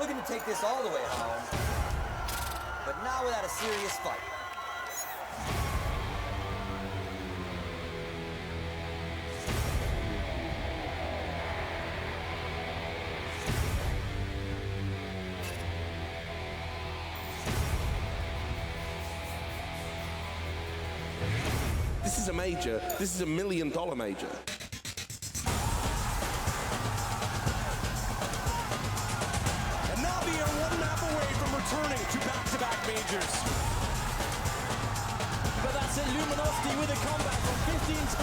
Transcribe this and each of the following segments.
Looking to take this all the way home, but not without a serious fight. This is a major. This is $1 million major. Returning to back-to-back majors. But that's it, Luminosity with a comeback from 15-10.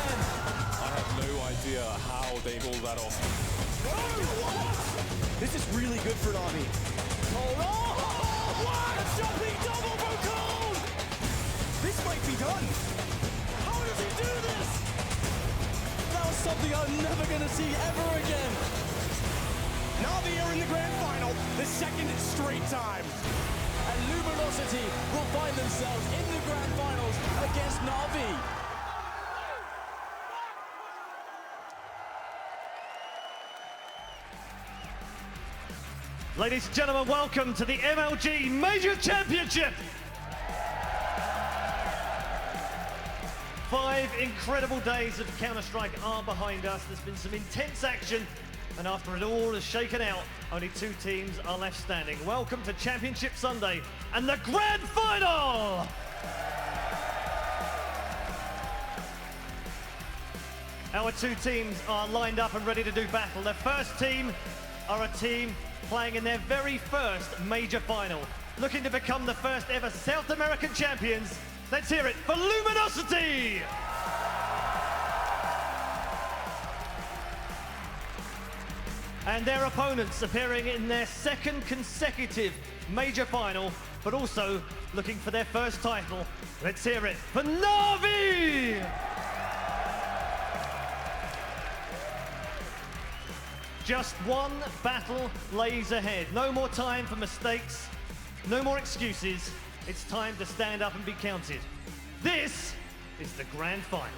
I have no idea how they pulled that off. This is really good for Navi. Oh, what a jumping double from Cone! This might be done. How does he do this? That was something I'm never going to see ever again. Navi are in the grand final, the second straight time. And Luminosity will find themselves in the grand finals against Navi. Ladies and gentlemen, welcome to the MLG Major Championship. 5 incredible days of Counter-Strike are behind us. There's been some intense action. And after it all is shaken out, only 2 teams are left standing. Welcome to Championship Sunday and the Grand Final! Our 2 teams are lined up and ready to do battle. The first team are a team playing in their very first major final, looking to become the first ever South American champions. Let's hear it for Luminosity! And their opponents appearing in their second consecutive major final, but also looking for their first title. Let's hear it for Navi! Just one battle lays ahead. No more time for mistakes, no more excuses. It's time to stand up and be counted. This is the grand final.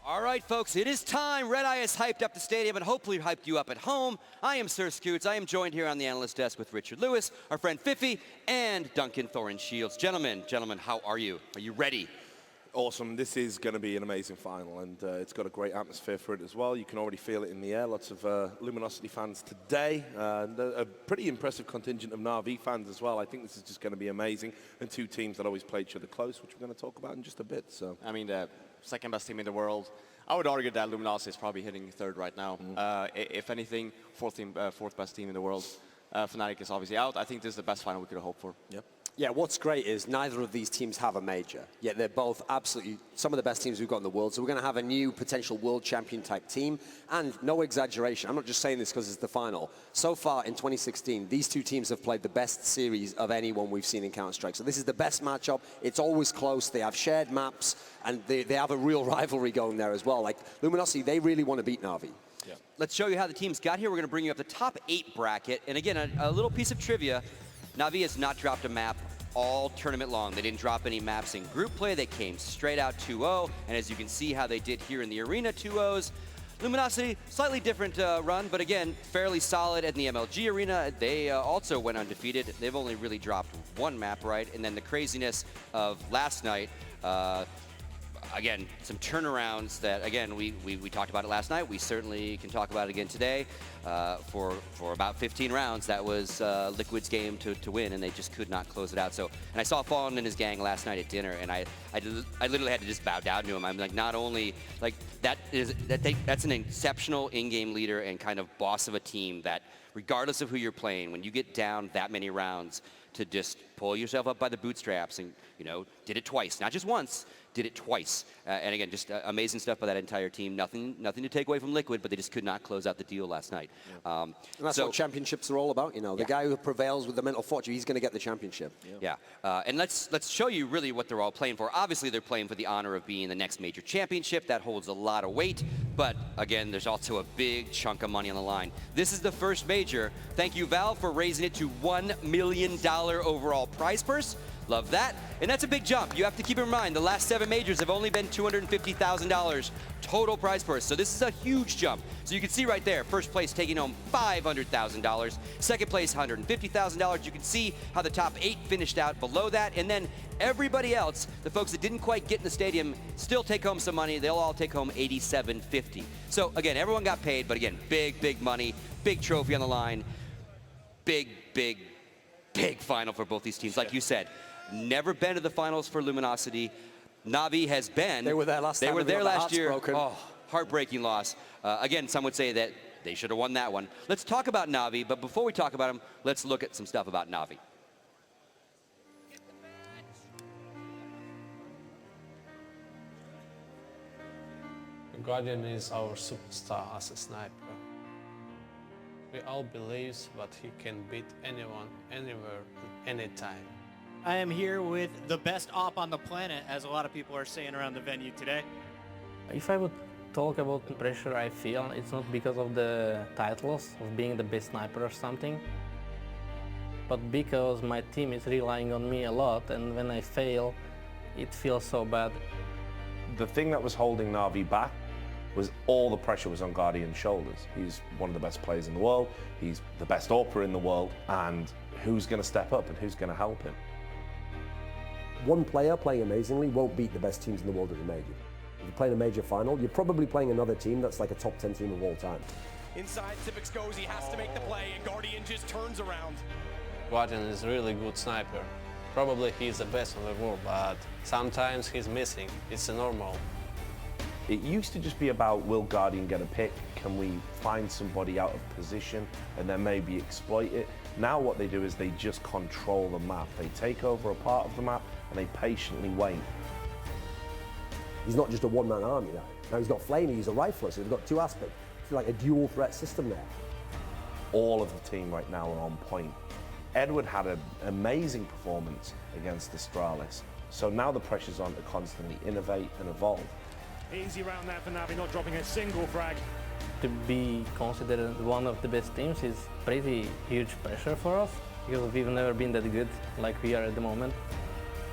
All right, folks, it is time. Red Eye has hyped up the stadium and hopefully hyped you up at home. I am Sir Scoots. I am joined here on the analyst desk with Richard Lewis, our friend Fifi, and Duncan Thorin Shields. Gentlemen, how are you? Are you ready? Awesome. This is going to be an amazing final, and it's got a great atmosphere for it as well. You can already feel it in the air. Lots of Luminosity fans today, and a pretty impressive contingent of Navi fans as well. I think this is just going to be amazing, and 2 teams that always play each other close, which we're going to talk about in just a bit. So, I mean, the second best team in the world. I would argue that Luminosity is probably hitting 3rd right now. If anything, 4th best team in the world. Fnatic is obviously out. I think this is the best final we could have hoped for. Yep. Yeah, what's great is neither of these teams have a major, yet they're both absolutely some of the best teams we've got in the world. So we're going to have a new potential world champion type team. And no exaggeration, I'm not just saying this because it's the final. So far in 2016, these 2 teams have played the best series of anyone we've seen in Counter-Strike. So this is the best matchup. It's always close. They have shared maps, and they have a real rivalry going there as well. Like Luminosity, they really want to beat Navi. Yeah. Let's show you how the teams got here. We're going to bring you up the top 8 bracket. And again, a little piece of trivia. Navi has not dropped a map all tournament long. They didn't drop any maps in group play. They came straight out 2-0. And as you can see how they did here in the arena, 2-0s. Luminosity, slightly different run, but again, fairly solid in the MLG arena. They also went undefeated. They've only really dropped one map, right? And then the craziness of last night, again, some turnarounds that, again, we talked about it last night. We certainly can talk about it again today. For about 15 rounds, that was Liquid's game to win, and they just could not close it out. So, and I saw Fallen and his gang last night at dinner, and I literally had to just bow down to him. I'm like, not only like that's an exceptional in-game leader and kind of boss of a team that, regardless of who you're playing, when you get down that many rounds, to just pull yourself up by the bootstraps and, you know, did it twice, not just once, did it twice. And again, just amazing stuff by that entire team. Nothing to take away from Liquid, but they just could not close out the deal last night. Yeah. And that's what championships are all about, you know. The guy who prevails with the mental fortune, he's going to get the championship. Yeah. And let's show you really what they're all playing for. Obviously, they're playing for the honor of being the next major championship. That holds a lot of weight. But again, there's also a big chunk of money on the line. This is the first major. Thank you, Valve, for raising it to $1 million overall prize purse. Love that. And that's a big jump. You have to keep in mind, the last 7 majors have only been $250,000 total prize purse. So this is a huge jump. So you can see right there, first place taking home $500,000. Second place, $150,000. You can see how the top 8 finished out below that. And then everybody else, the folks that didn't quite get in the stadium, still take home some money. They'll all take home $87.50. So again, everyone got paid, but again, big money, big trophy on the line. Big final for both these teams. Like you said, never been to the finals for Luminosity. Navi has been. They were there last time. They were there last year. Broken. Oh, heartbreaking loss. Again, some would say that they should have won that one. Let's talk about Navi, but before we talk about them, let's look at some stuff about Navi. Guardian is our superstar as a sniper. We all believe that he can beat anyone, anywhere, anytime. I am here with the best op on the planet, as a lot of people are saying around the venue today. If I would talk about the pressure I feel, it's not because of the titles, of being the best sniper or something, but because my team is relying on me a lot, and when I fail, it feels so bad. The thing that was holding Navi back was all the pressure was on Guardian's shoulders. He's one of the best players in the world, he's the best AWPer in the world, and who's going to step up and who's going to help him? One player playing amazingly won't beat the best teams in the world at a major. If you're playing a major final, you're probably playing another team that's like a top 10 team of all time. Inside, Sipix goes, he has to make the play, and Guardian just turns around. Guardian is a really good sniper. Probably he's the best in the world, but sometimes he's missing. It's normal. It used to just be about, will Guardian get a pick? Can we find somebody out of position and then maybe exploit it? Now what they do is they just control the map. They take over a part of the map and they patiently wait. He's not just a one-man army now. Now he's got Flamey, he's a rifler, so they've got 2 aspects. It's like a dual threat system there. All of the team right now are on point. Edward had an amazing performance against Astralis. So now the pressure's on to constantly innovate and evolve. Easy round there for Navi, not dropping a single frag. To be considered one of the best teams is pretty huge pressure for us, because we've never been that good like we are at the moment.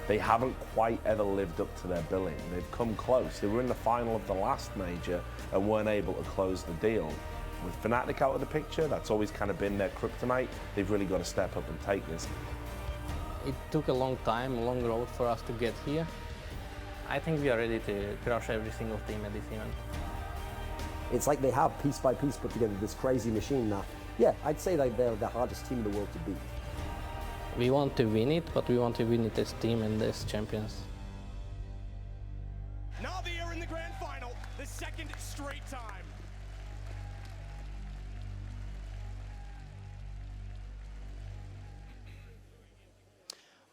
They haven't quite ever lived up to their billing. They've come close. They were in the final of the last major and weren't able to close the deal. With Fnatic out of the picture, that's always kind of been their kryptonite. They've really got to step up and take this. It took a long time, a long road for us to get here. I think we are ready to crush every single team at this event. It's like they have piece by piece put together this crazy machine now. Yeah, I'd say that they're the hardest team in the world to beat. We want to win it, but we want to win it as team and as champions. Navi are in the grand final, the second straight time.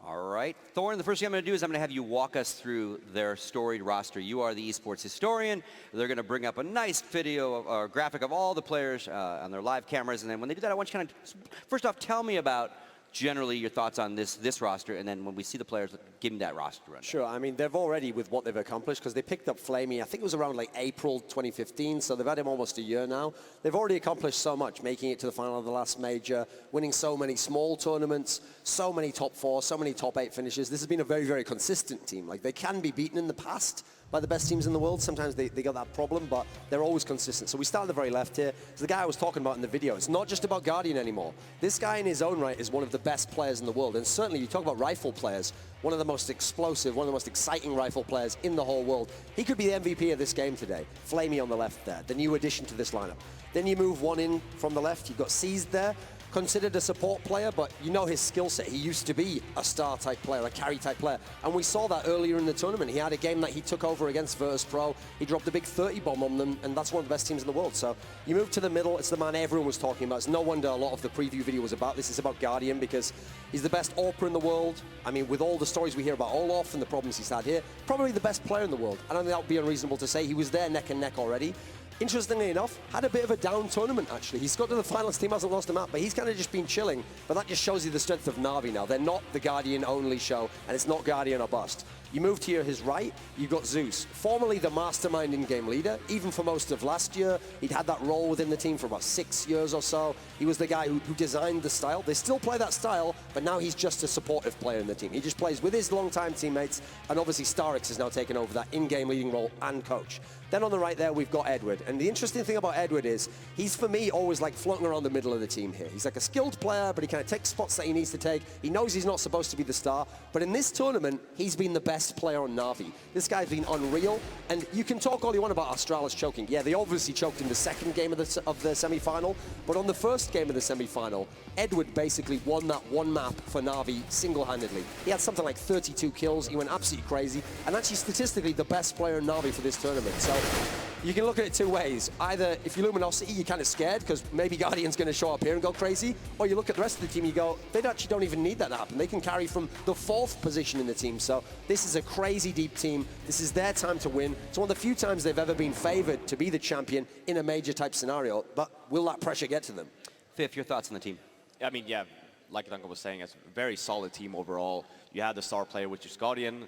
All right, Thorn, the first thing I'm going to do is I'm going to have you walk us through their storied roster. You are the esports historian. They're going to bring up a nice video or graphic of all the players on their live cameras. And then when they do that, I want you to kind of, first off, tell me about generally your thoughts on this roster, and then when we see the players, give them that roster run. Sure, I mean, they've already, with what they've accomplished, because they picked up Flamey, I think it was around like April 2015, so they've had him almost a year now. They've already accomplished so much, making it to the final of the last major, winning so many small tournaments, so many top 4, so many top 8 finishes. This has been a very, very consistent team. Like, they can be beaten in the past by the best teams in the world. Sometimes they got that problem, but they're always consistent. So we start at the very left here. So the guy I was talking about in the video, it's not just about Guardian anymore. This guy in his own right is one of the best players in the world. And certainly you talk about rifle players, one of the most explosive, one of the most exciting rifle players in the whole world. He could be the MVP of this game today. Flamey on the left there, the new addition to this lineup. Then you move one in from the left. You've got Seized there. Considered a support player, but you know his skill set. He used to be a star-type player, a carry-type player, and we saw that earlier in the tournament. He had a game that he took over against Virtus.pro. He dropped a big 30 bomb on them, and that's one of the best teams in the world. So you move to the middle. It's the man everyone was talking about. It's no wonder a lot of the preview video was about this. It's about Guardian because he's the best AWPer in the world. I mean, with all the stories we hear about Olaf and the problems he's had here, probably the best player in the world. I don't think that would be unreasonable to say. He was there neck and neck already. Interestingly enough, had a bit of a down tournament, actually. He's got to the finals, team hasn't lost a map, but he's kind of just been chilling. But that just shows you the strength of Na'Vi now. They're not the Guardian-only show, and it's not Guardian or bust. You move to his right, you've got Zeus, formerly the mastermind in-game leader. Even for most of last year, he'd had that role within the team for about 6 years or so. He was the guy who designed the style. They still play that style, but now he's just a supportive player in the team. He just plays with his longtime teammates, and obviously Starix has now taken over that in-game leading role and coach. Then on the right there, we've got Edward. And the interesting thing about Edward is he's, for me, always like floating around the middle of the team here. He's like a skilled player, but he kind of takes spots that he needs to take. He knows he's not supposed to be the star. But in this tournament, he's been the best player on Na'Vi. This guy's been unreal. And you can talk all you want about Astralis choking. Yeah, they obviously choked in the second game of the semi-final. But on the first game of the semi-final, Edward basically won that one map for Na'Vi single-handedly. He had something like 32 kills. He went absolutely crazy. And actually, statistically, the best player in Na'Vi for this tournament. So you can look at it two ways. Either if you're Luminosity, you're kind of scared because maybe Guardian's going to show up here and go crazy, or you look at the rest of the team and you go, they actually don't even need that to happen. They can carry from the 4th position in the team. So this is a crazy deep team. This is their time to win. It's one of the few times they've ever been favored to be the champion in a major type scenario, but will that pressure get to them? Fifth, your thoughts on the team? I mean, yeah, like Duncan was saying, it's a very solid team overall. You had the star player, which is Guardian.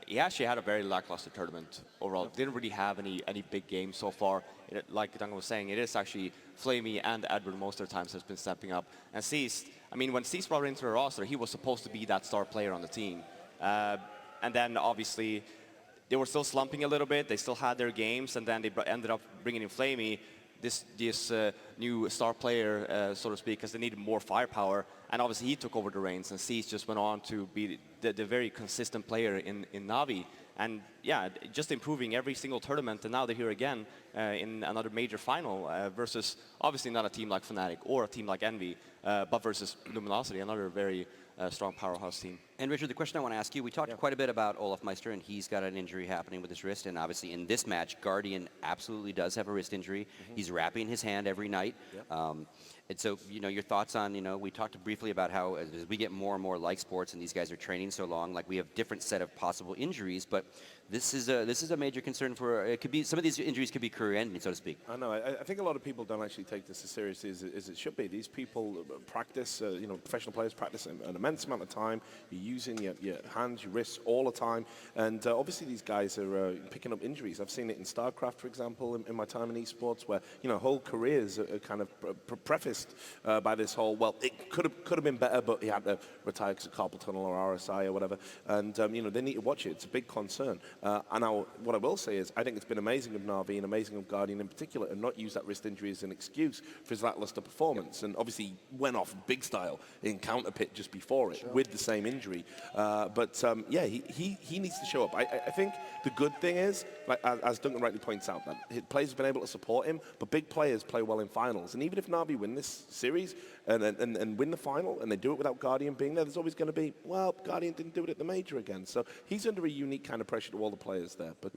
He actually had a very lackluster tournament overall. Didn't really have any big games so far. Like Duncan was saying, it is actually Flamey and Edward most of the times has been stepping up. And Ceased, I mean, when Ceased brought into the roster, he was supposed to be that star player on the team. And then obviously they were still slumping a little bit. They still had their games, and then they ended up bringing in Flamey, this new star player, so to speak, because they needed more firepower. And obviously he took over the reins, and Cease just went on to be the very consistent player in Na'Vi. And yeah, just improving every single tournament, and now they're here again in another major final versus obviously not a team like Fnatic or a team like Envy, but versus Luminosity, another very strong powerhouse team. And Richard, the question I want to ask you, we talked quite a bit about Olaf Meister, and he's got an injury happening with his wrist, and obviously in this match, Guardian absolutely does have a wrist injury. He's wrapping his hand every night. And so, you know, your thoughts on, you know, we talked briefly about how as we get more and more like sports and these guys are training so long, like we have different set of possible injuries, but this is a major concern for, it could be, some of these injuries could be career-ending, so to speak. I know. I think a lot of people don't actually take this as seriously as it should be. These people practice, you know, professional players practice an immense amount of time. You're using your hands, your wrists all the time. And obviously these guys are picking up injuries. I've seen it in StarCraft, for example, in my time in esports, where, you know, whole careers are kind of prefaced by this whole, well, it could have been better, but he had to retire because of carpal tunnel or RSI or whatever. And, you know, they need to watch it. It's a big concern. And what I will say is, I think it's been amazing of Na'Vi and amazing of Guardian in particular, and not use that wrist injury as an excuse for his lackluster performance. And obviously, he went off big style in Counter Pit just before it with the same injury. Yeah, he needs to show up. I think the good thing is, like as Duncan rightly points out, that his players have been able to support him, but big players play well in finals. And even if Na'Vi win this series and win the final, and they do it without Guardian being there, there's always going to be, well, Guardian didn't do it at the major again. So he's under a unique kind of pressure to all the players there. But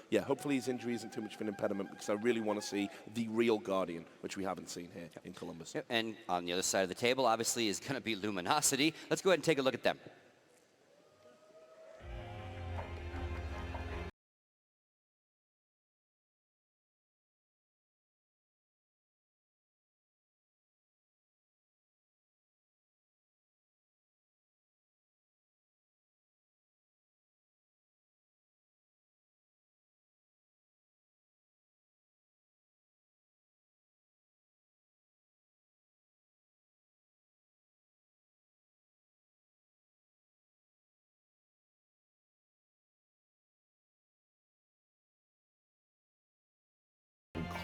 yeah, hopefully his injury isn't too much of an impediment, because I really want to see the real Guardian, which we haven't seen here in Columbus. And on the other side of the table, obviously, is going to be Luminosity. Let's go ahead and take a look at them.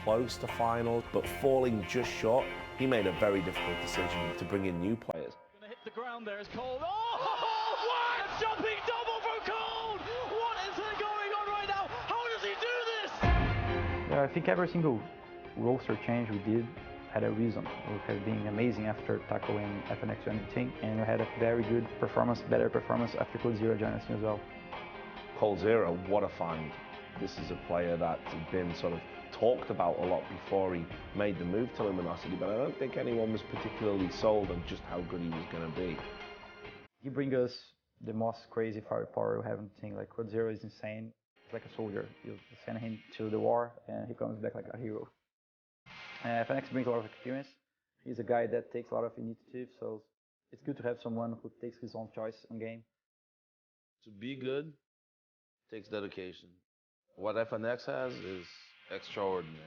close to finals, but falling just short, he made a very difficult decision to bring in new players. Gonna hit the ground there as Cole. Oh, what a jumping double from Cole! What is going on right now? How does he do this? I think every single roster change we did had a reason. We have been amazing after tackling FNX joining the team, and we had a very good performance, better performance after Code Zero joined us as well. Cole Zero, what a find. This is a player that had been sort of talked about a lot before he made the move to Luminosity, but I don't think anyone was particularly sold on just how good he was going to be. He brings us the most crazy firepower we haven't seen. Like, Code Zero is insane. He's like a soldier. You send him to the war and he comes back like a hero. FNX brings a lot of experience. He's a guy that takes a lot of initiative, so it's good to have someone who takes his own choice in game. To be good takes dedication. What FNX has is extraordinary.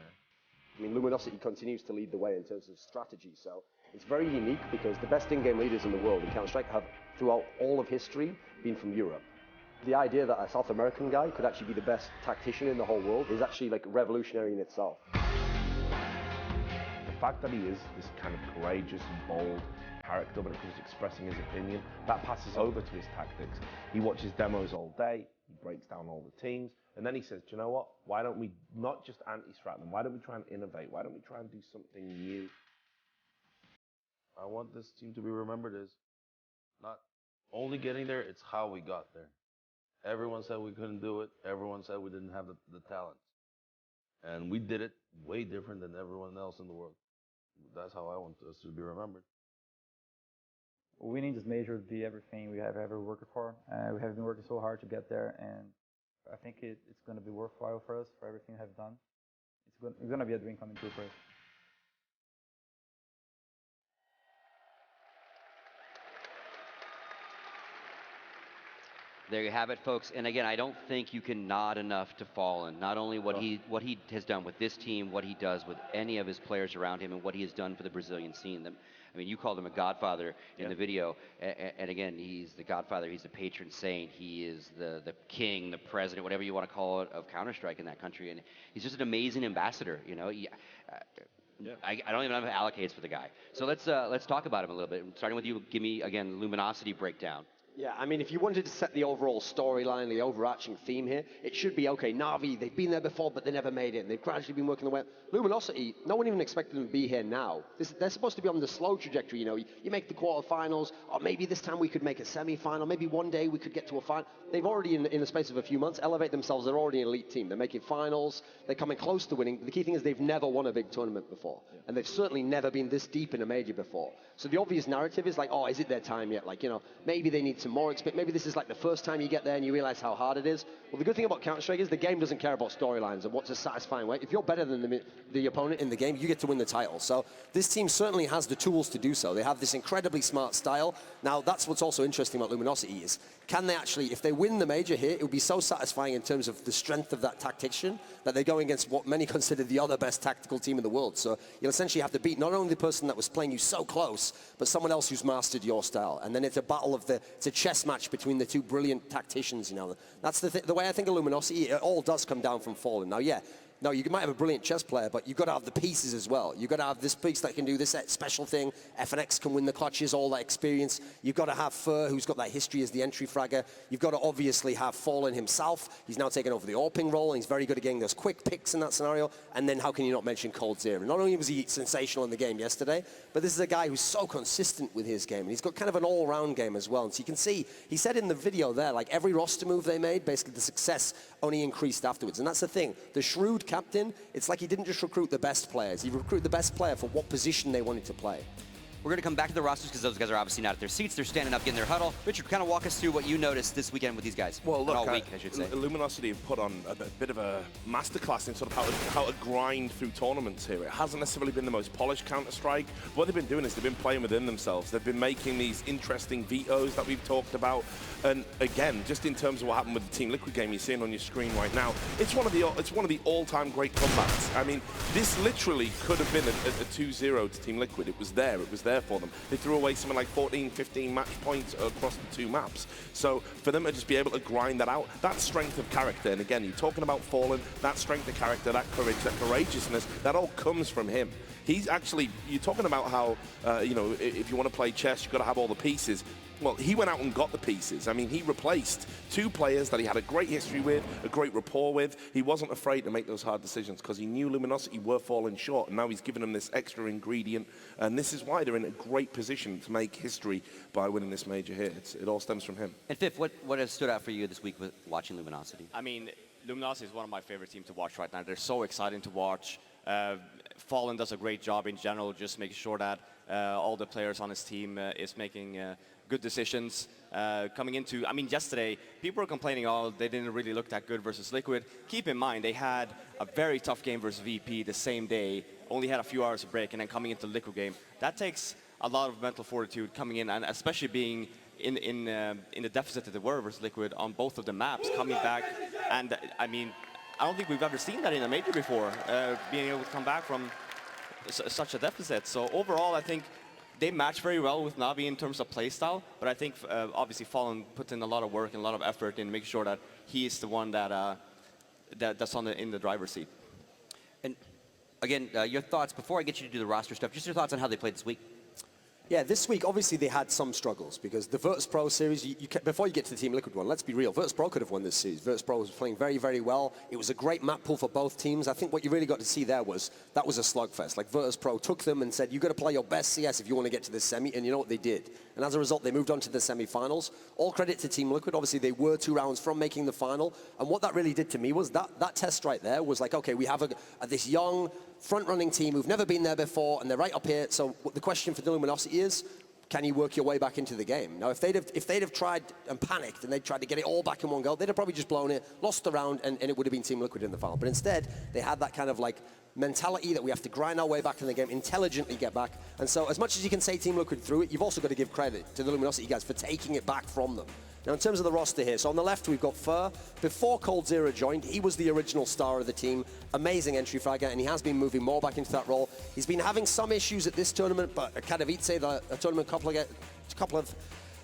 I mean, Luminosity continues to lead the way in terms of strategy, so it's very unique because the best in-game leaders in the world in Counter-Strike have, throughout all of history, been from Europe. The idea that a South American guy could actually be the best tactician in the whole world is actually like revolutionary in itself. The fact that he is this kind of courageous and bold character, but he's expressing his opinion, that passes over to his tactics. He watches demos all day, he breaks down all the teams, and then he says, do you know what, why don't we not just anti-strat them, why don't we try and innovate, why don't we try and do something new? I want this team to be remembered as not only getting there, it's how we got there. Everyone said we couldn't do it, everyone said we didn't have the talent. And we did it way different than everyone else in the world. That's how I want us to be remembered. Winning this major would be everything we have ever worked for. We have been working so hard to get there, and I think it's going to be worthwhile for us, for everything we have done. It's going to be a dream coming true for us. There you have it, folks. And again, I don't think you can nod enough to Fallen. Not only what he has done with this team, what he does with any of his players around him, and what he has done for the Brazilian scene. I mean, you called him a godfather in the video, and again, he's the godfather. He's the patron saint. He is the king, the president, whatever you want to call it, of Counter-Strike in that country. And he's just an amazing ambassador. You know, I don't even know how to allocates for the guy. So let's talk about him a little bit. Starting with you, give me again Luminosity breakdown. Yeah, I mean, if you wanted to set the overall storyline, the overarching theme here, it should be, okay, Na'Vi, they've been there before, but they never made it, and they've gradually been working their way up. Luminosity, no one even expected them to be here now. They're supposed to be on the slow trajectory, you know. You make the quarterfinals, or maybe this time we could make a semi-final, maybe one day we could get to a final. They've already, in the space of a few months, elevated themselves. They're already an elite team. They're making finals. They're coming close to winning. The key thing is they've never won a big tournament before, and they've certainly never been this deep in a major before. So the obvious narrative is like, oh, is it their time yet? Like, you know, maybe they need some more experience. Maybe this is like the first time you get there and you realize how hard it is. Well, the good thing about Counter-Strike is the game doesn't care about storylines and what's a satisfying way. If you're better than the opponent in the game, you get to win the title. So this team certainly has the tools to do so. They have this incredibly smart style. Now, that's what's also interesting about Luminosity is, can they actually, if they win the major here, it would be so satisfying in terms of the strength of that tactician that they're going against what many consider the other best tactical team in the world. So you'll essentially have to beat not only the person that was playing you so close, but someone else who's mastered your style. And then it's a battle of it's a chess match between the two brilliant tacticians, you know. That's the way I think of Luminosity. It all does come down from Fallen. Now, yeah, no, you might have a brilliant chess player, but you've got to have the pieces as well. You've got to have this piece that can do this special thing. FNX can win the clutches, all that experience. You've got to have Fur, who's got that history as the entry fragger. You've got to obviously have Fallen himself. He's now taken over the AWPing role, and he's very good at getting those quick picks in that scenario. And then how can you not mention Cold Zero? Not only was he sensational in the game yesterday, but this is a guy who's so consistent with his game. And he's got kind of an all-round game as well. And so you can see, he said in the video there, like every roster move they made, basically the success only increased afterwards. And that's the thing. The shrewd captain, it's like he didn't just recruit the best players. He recruited the best player for what position they wanted to play. We're going to come back to the rosters because those guys are obviously not at their seats. They're standing up, getting their huddle. Richard, kind of walk us through what you noticed this weekend with these guys. Well, look, all week, I should say. Luminosity have put on a bit of a masterclass in sort of how to grind through tournaments here. It hasn't necessarily been the most polished Counter-Strike. What they've been doing is they've been playing within themselves. They've been making these interesting vetoes that we've talked about. And again, just in terms of what happened with the Team Liquid game you're seeing on your screen right now, it's one of the all-time great comebacks. I mean, this literally could have been a 2-0 to Team Liquid. It was there. there for them. They threw away something like 14, 15 match points across the 2 maps. So for them to just be able to grind that out, that strength of character, and again, you're talking about Fallen, that strength of character, that courage, that courageousness, that all comes from him. He's actually, you're talking about how, you know, if you want to play chess, you've got to have all the pieces. Well, he went out and got the pieces. I mean, he replaced 2 players that he had a great history with, a great rapport with. He wasn't afraid to make those hard decisions because he knew Luminosity were falling short, and now he's given them this extra ingredient, and this is why they're in a great position to make history by winning this major here. It all stems from him. And Fifth, what has stood out for you this week with watching Luminosity? I mean, Luminosity is one of my favorite teams to watch right now. They're so exciting to watch. Fallen does a great job in general, just making sure that all the players on his team is making good decisions. Coming into, I mean, yesterday, people were complaining, oh, they didn't really look that good versus Liquid. Keep in mind, they had a very tough game versus VP the same day, only had a few hours of break, and then coming into the Liquid game. That takes a lot of mental fortitude coming in, and especially being in the deficit that they were versus Liquid on both of the maps, coming back. And I mean, I don't think we've ever seen that in a major before, being able to come back from such a deficit. So overall, I think they match very well with Navi in terms of playstyle, but I think obviously Fallen puts in a lot of work and a lot of effort in making sure that he is the one that that's in the driver's seat. And again, your thoughts, before I get you to do the roster stuff, just your thoughts on how they played this week. Yeah, this week, obviously, they had some struggles because the Virtus Pro series, before you get to the Team Liquid one, let's be real, Virtus Pro could have won this series. Virtus Pro was playing very, very well. It was a great map pool for both teams. I think what you really got to see there was that was a slugfest. Like, Virtus Pro took them and said, you've got to play your best CS if you want to get to this semi, and you know what they did. And as a result, they moved on to the semi-finals. All credit to Team Liquid. Obviously, they were 2 rounds from making the final, and what that really did to me was that test right there was like, okay, we have this young, front-running team who've never been there before, and they're right up here. So the question for the Luminosity is, can you work your way back into the game? Now, if they'd have tried and panicked and they'd tried to get it all back in one go, they'd have probably just blown it, lost the round, and it would have been Team Liquid in the final. But instead, they had that kind of like mentality that we have to grind our way back in the game, intelligently get back. And so as much as you can say Team Liquid threw it, you've also got to give credit to the Luminosity guys for taking it back from them. Now, in terms of the roster here, so on the left, we've got Fur. Before coldzera joined, he was the original star of the team. Amazing entry fragger, and he has been moving more back into that role. He's been having some issues at this tournament, but Katowice, the tournament a couple of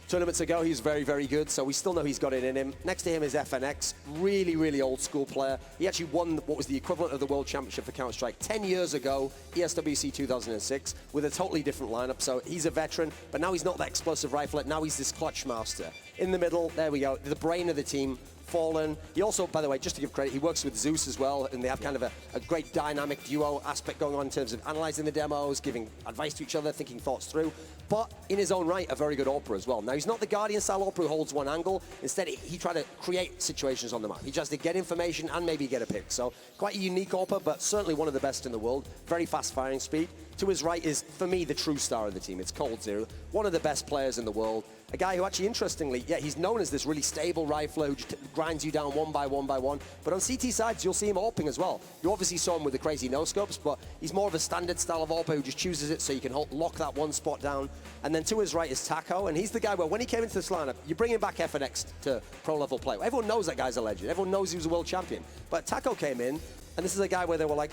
tournaments ago, he's very, very good, so we still know he's got it in him. Next to him is FNX, really, really old school player. He actually won what was the equivalent of the World Championship for Counter-Strike 10 years ago, ESWC 2006, with a totally different lineup. So he's a veteran, but now he's not that explosive rifler. Now he's this clutch master. In the middle, there we go, the brain of the team, Fallen. He also, by the way, just to give credit, he works with Zeus as well, and they have kind of a great dynamic duo aspect going on in terms of analyzing the demos, giving advice to each other, thinking thoughts through. But in his own right, a very good AWPer as well. Now, he's not the Guardian-style AWPer who holds one angle. Instead, he tried to create situations on the map. He tries to get information and maybe get a pick. So quite a unique AWPer, but certainly one of the best in the world. Very fast firing speed. To his right is, for me, the true star of the team. It's coldzera, one of the best players in the world. A guy who actually, interestingly, yeah, he's known as this really stable rifler who just grinds you down one by one by one. But on CT sides, you'll see him AWPing as well. You obviously saw him with the crazy no-scopes, but he's more of a standard style of AWPer who just chooses it so you can lock that one spot down. And then to his right is Taco, and he's the guy where when he came into this lineup, you bring him back FNX to pro-level play. Everyone knows that guy's a legend. Everyone knows he was a world champion. But Taco came in, and this is a guy where they were like,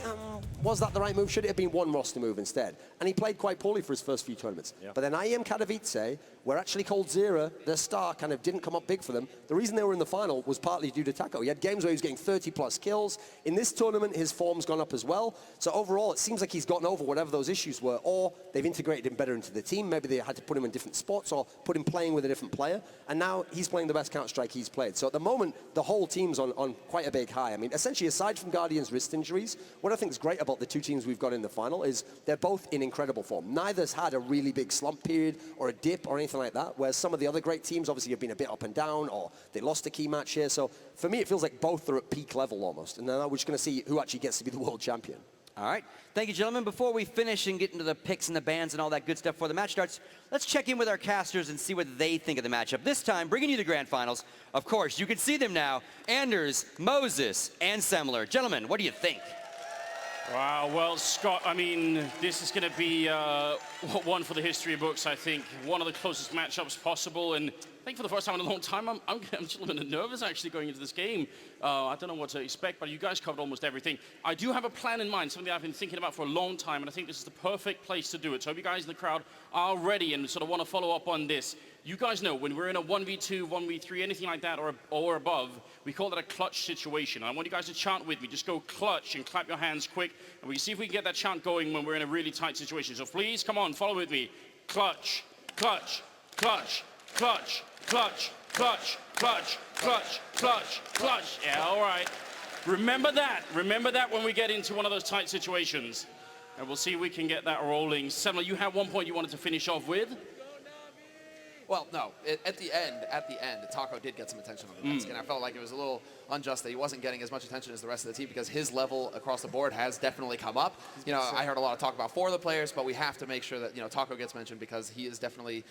was that the right move? Should it have been one roster move instead? And he played quite poorly for his first few tournaments. Yeah. But then IEM Katowice, where actually coldzera, their star, kind of didn't come up big for them. The reason they were in the final was partly due to Taco. He had games where he was getting 30-plus kills. In this tournament, his form's gone up as well. So overall, it seems like he's gotten over whatever those issues were, or they've integrated him better into the team. Maybe they had to put him in different spots or put him playing with a different player. And now he's playing the best Counter-Strike he's played. So at the moment, the whole team's on quite a big high. I mean, essentially, aside from Guardian's wrist injuries, what I think is great about the two teams we've got in the final is they're both in incredible form. Neither's had a really big slump period or a dip or anything like that, whereas some of the other great teams obviously have been a bit up and down or they lost a key match here. So for me, it feels like both are at peak level almost. And now we're just going to see who actually gets to be the world champion. All right. Thank you, gentlemen. Before we finish and get into the picks and the bans and all that good stuff before the match starts, let's check in with our casters and see what they think of the matchup. This time, bringing you the grand finals. Of course, you can see them now. Anders, Moses, and Semler. Gentlemen, what do you think? Wow, well, Scott, I mean, this is going to be one for the history books, I think. One of the closest matchups possible, and I think for the first time in a long time, I'm just a little bit nervous actually going into this game. I don't know what to expect, but you guys covered almost everything. I do have a plan in mind, something I've been thinking about for a long time, and I think this is the perfect place to do it. So I hope you guys in the crowd are ready and sort of want to follow up on this. You guys know when we're in a 1v2, 1v3, anything like that or above, we call that a clutch situation. I want you guys to chant with me. Just go clutch and clap your hands quick, and we can see if we can get that chant going when we're in a really tight situation. So please, come on, follow with me. Clutch, clutch, clutch, clutch, clutch, clutch, clutch, clutch, clutch, clutch. Yeah, all right. Remember that. Remember that when we get into one of those tight situations. And we'll see if we can get that rolling. Semler, you had one point you wanted to finish off with. Well, no. At the end, Taco did get some attention on the desk, and I felt like it was a little unjust that he wasn't getting as much attention as the rest of the team because his level across the board has definitely come up. You know, I heard a lot of talk about 4 of the players, but we have to make sure that, you know, Taco gets mentioned because he has definitely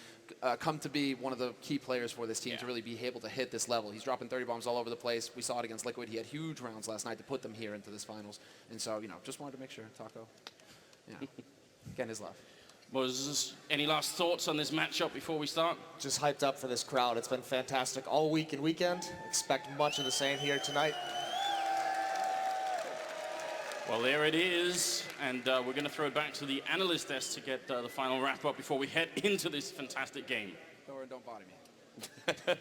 come to be one of the key players for this team to really be able to hit this level. He's dropping 30 bombs all over the place. We saw it against Liquid. He had huge rounds last night to put them here into this finals. And so, you know, just wanted to make sure Taco, you know, getting his love. Was any last thoughts on this matchup before we start? Just hyped up for this crowd. It's been fantastic all week and weekend. Expect much of the same here tonight. Well, there it is, and we're going to throw it back to the analyst desk to get the final wrap-up before we head into this fantastic game. Don't body me.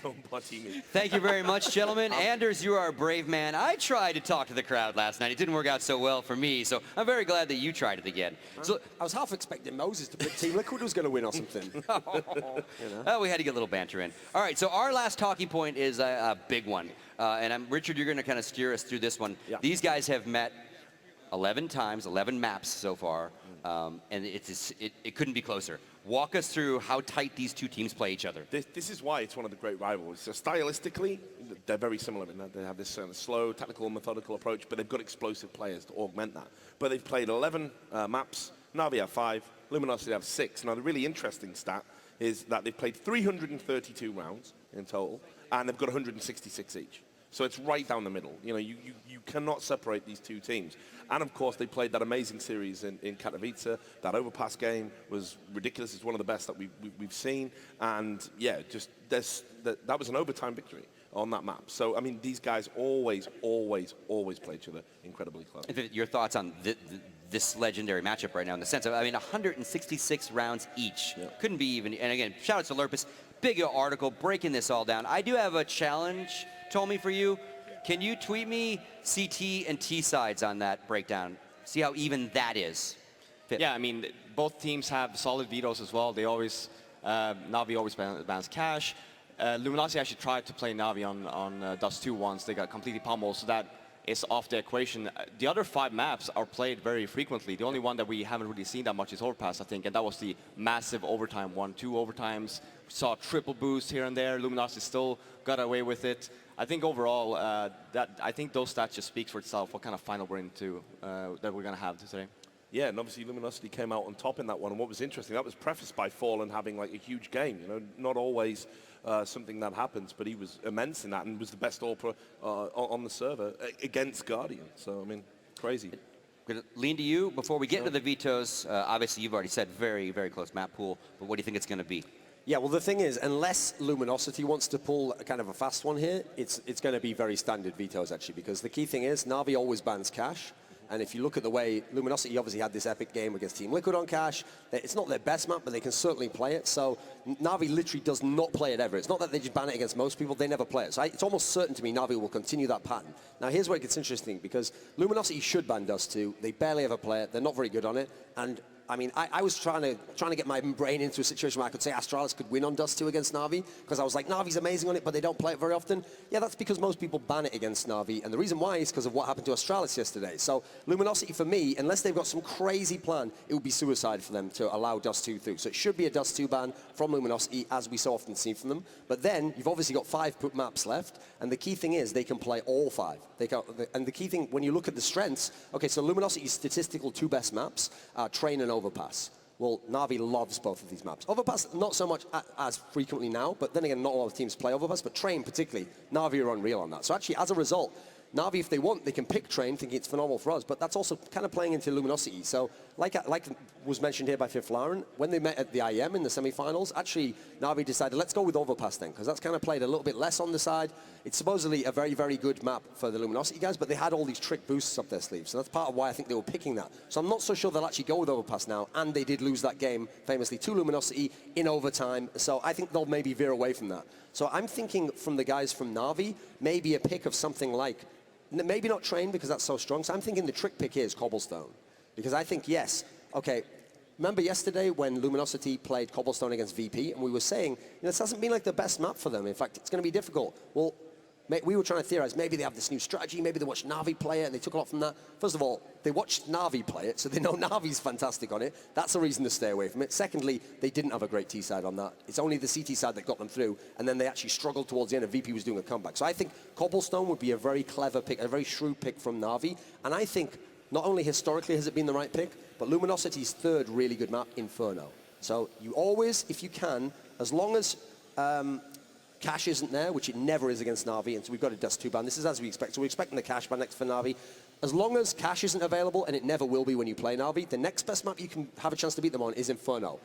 Don't body me. Thank you very much, gentlemen. Anders, you are a brave man. I tried to talk to the crowd last night. It didn't work out so well for me, so I'm very glad that you tried it again. So I was half expecting Moses to pick Team Liquid was going to win or something. You know? Oh, we had to get a little banter in. All right, so our last talking point is a big one. And Richard, you're going to kind of steer us through this one. Yeah. These guys have met 11 times, 11 maps so far, and it couldn't be closer. Walk us through how tight these two teams play each other. This is why it's one of the great rivalries. So stylistically, they're very similar in that they have this slow, tactical, methodical approach, but they've got explosive players to augment that. But they've played 11 maps. Na'Vi have 5. Luminosity have 6. Now, the really interesting stat is that they've played 332 rounds in total, and they've got 166 each. So it's right down the middle. You know, you cannot separate these two teams. And of course, they played that amazing series in Katowice. That overpass game was ridiculous. It's one of the best that we've seen. And yeah, just that was an overtime victory on that map. So I mean, these guys always play each other incredibly close. Your thoughts on this legendary matchup right now in the sense of, I mean, 166 rounds each. Yeah. Couldn't be even. And again, shout out to Lurpus. Big article breaking this all down. I do have a challenge, Tommy, for you. Can you tweet me CT and T sides on that breakdown? See how even that is. Yeah, I mean, both teams have solid vetoes as well. They always, Na'Vi always bans cash. Luminosity actually tried to play Na'Vi on Dust 2 once. They got completely pummeled, so that is off the equation. The other 5 maps are played very frequently. The only one that we haven't really seen that much is Overpass, I think, and that was the massive overtime one. 2 overtimes. We saw triple boost here and there. Luminosity still got away with it. I think overall, I think those stats just speaks for itself. What kind of final we're into that we're going to have today. Yeah, and obviously Luminosity came out on top in that one. And what was interesting, that was prefaced by Fallen having like a huge game. You know, not always something that happens, but he was immense in that and was the best AWP on the server against Guardian. So I mean, crazy. I'm going to lean to you before we get into the vetoes. Obviously, you've already said very, very close map pool. But what do you think it's going to be? Yeah, well, the thing is, unless Luminosity wants to pull a kind of a fast one here, it's going to be very standard vetoes, actually, because the key thing is Na'Vi always bans cash. And if you look at the way Luminosity obviously had this epic game against Team Liquid on cash, it's not their best map, but they can certainly play it. So Na'Vi literally does not play it ever. It's not that they just ban it against most people, they never play it. So it's almost certain to me Na'Vi will continue that pattern. Now here's where it gets interesting, because Luminosity should ban Dust 2. They barely ever play it. They're not very good on it. And I mean, I was trying to get my brain into a situation where I could say Astralis could win on Dust 2 against Na'Vi, because I was like, Na'Vi's amazing on it, but they don't play it very often. Yeah, that's because most people ban it against Na'Vi, and the reason why is because of what happened to Astralis yesterday. So Luminosity, for me, unless they've got some crazy plan, it would be suicide for them to allow Dust 2 through. So it should be a Dust 2 ban from Luminosity, as we so often see from them. But then, you've obviously got 5 maps left, and the key thing is they can play all 5. And the key thing, when you look at the strengths, okay, so Luminosity's statistical 2 best maps are Train and Overpass. Well, Na'Vi loves both of these maps. Overpass, not so much as frequently now, but then again, not a lot of teams play Overpass, but Train particularly, Na'Vi are unreal on that. So actually, as a result, Na'Vi, if they want, they can pick Train, thinking it's phenomenal for us, but that's also kind of playing into Luminosity. So, like was mentioned here by Fifth Lauren, when they met at the IM in the semi-finals, actually, Na'Vi decided, let's go with Overpass then, because that's kind of played a little bit less on the side. It's supposedly a very, very good map for the Luminosity guys, but they had all these trick boosts up their sleeves, so that's part of why I think they were picking that. So I'm not so sure they'll actually go with Overpass now, and they did lose that game, famously, to Luminosity in overtime, so I think they'll maybe veer away from that. So I'm thinking from the guys from Na'Vi, maybe a pick of something like, maybe not Train because that's so strong, so I'm thinking the trick pick here is Cobblestone. Because I think, yes, okay, remember yesterday when Luminosity played Cobblestone against VP, and we were saying, this hasn't been like the best map for them. In fact, it's going to be difficult. Well, we were trying to theorize, maybe they have this new strategy, maybe they watched Na'Vi play it, and they took a lot from that. First of all, they watched Na'Vi play it, so they know Na'Vi's fantastic on it. That's a reason to stay away from it. Secondly, they didn't have a great T-side on that. It's only the CT side that got them through, and then they actually struggled towards the end, and VP was doing a comeback. So I think Cobblestone would be a very clever pick, a very shrewd pick from Na'Vi, and I think not only historically has it been the right pick, but Luminosity's third really good map, Inferno. So you always, if you can, as long as cash isn't there, which it never is against Na'Vi, and so we've got a Dust 2 ban. This is as we expect. So we're expecting the cash ban next for Na'Vi. As long as cash isn't available, and it never will be when you play Na'Vi, the next best map you can have a chance to beat them on is Inferno.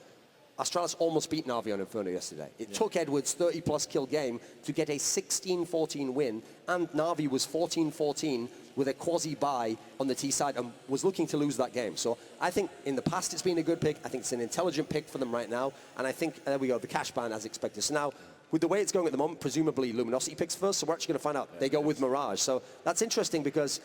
Astralis almost beat Na'Vi on Inferno yesterday. It took Edwards' 30-plus kill game to get a 16-14 win, and Na'Vi was 14-14 with a quasi-bye on the T side and was looking to lose that game. So I think in the past it's been a good pick. I think it's an intelligent pick for them right now, and I think, there we go, the cash ban as expected. So now, with the way it's going at the moment, presumably Luminosity picks first, so we're actually going to find out. They go with Mirage. So that's interesting because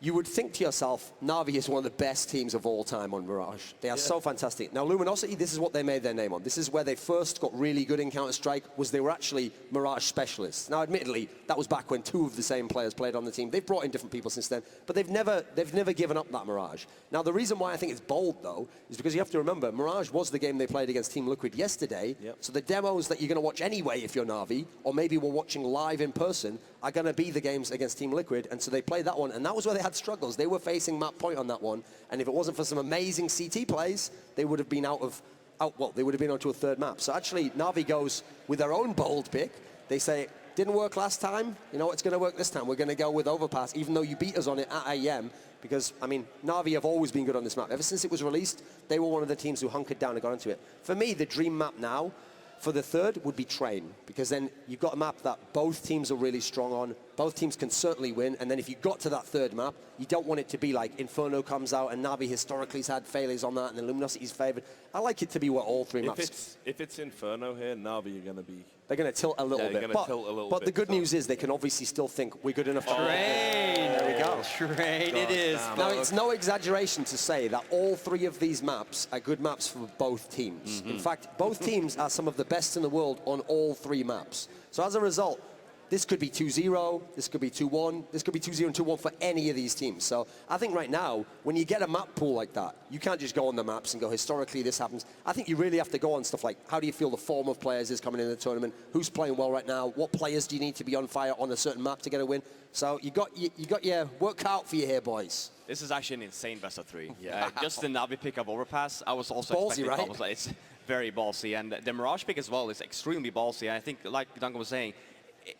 you would think to yourself, Na'Vi is one of the best teams of all time on Mirage. They are so fantastic. Now, Luminosity, this is what they made their name on. This is where they first got really good in Counter-Strike, was they were actually Mirage specialists. Now, admittedly, that was back when two of the same players played on the team. They've brought in different people since then, but they've never given up that Mirage. Now, the reason why I think it's bold, though, is because you have to remember, Mirage was the game they played against Team Liquid yesterday, so the demos that you're going to watch anyway if you're Na'Vi, or maybe we're watching live in person, are going to be the games against Team Liquid, and so they played that one, and that was where they had struggles. They were facing map point on that one, and if it wasn't for some amazing CT plays, they would have been they would have been onto a third map. So actually, Na'Vi goes with their own bold pick. They say, didn't work last time, you know, it's going to work this time. We're going to go with Overpass, even though you beat us on it at IEM, because, I mean, Na'Vi have always been good on this map. Ever since it was released, they were one of the teams who hunkered down and got into it. For me, the dream map now, for the third, would be Train, because then you've got a map that both teams are really strong on, both teams can certainly win, and then if you got to that third map, you don't want it to be like Inferno comes out and Na'Vi historically has had failures on that, and then Luminosity's favored. I like it to be where all three maps... If it's Inferno here, Na'Vi are going to be... They're going to tilt a little bit. But the good news is they can obviously still think we're good enough to... Train! There we go. Train it is. Now, it's no exaggeration to say that all three of these maps are good maps for both teams. In fact, both teams are some of the best in the world on all three maps. So as a result, this could be 2-0, this could be 2-1, this could be 2-0 and 2-1 for any of these teams. So I think right now, when you get a map pool like that, you can't just go on the maps and go, historically this happens. I think you really have to go on stuff like, how do you feel the form of players is coming in the tournament? Who's playing well right now? What players do you need to be on fire on a certain map to get a win? So you got your work cut out for you here, boys. This is actually an insane best of three. Just the Na'Vi pick of Overpass, I was also Ballsy, expecting right? It's very ballsy, and the Mirage pick as well is extremely ballsy. And I think, like Duncan was saying,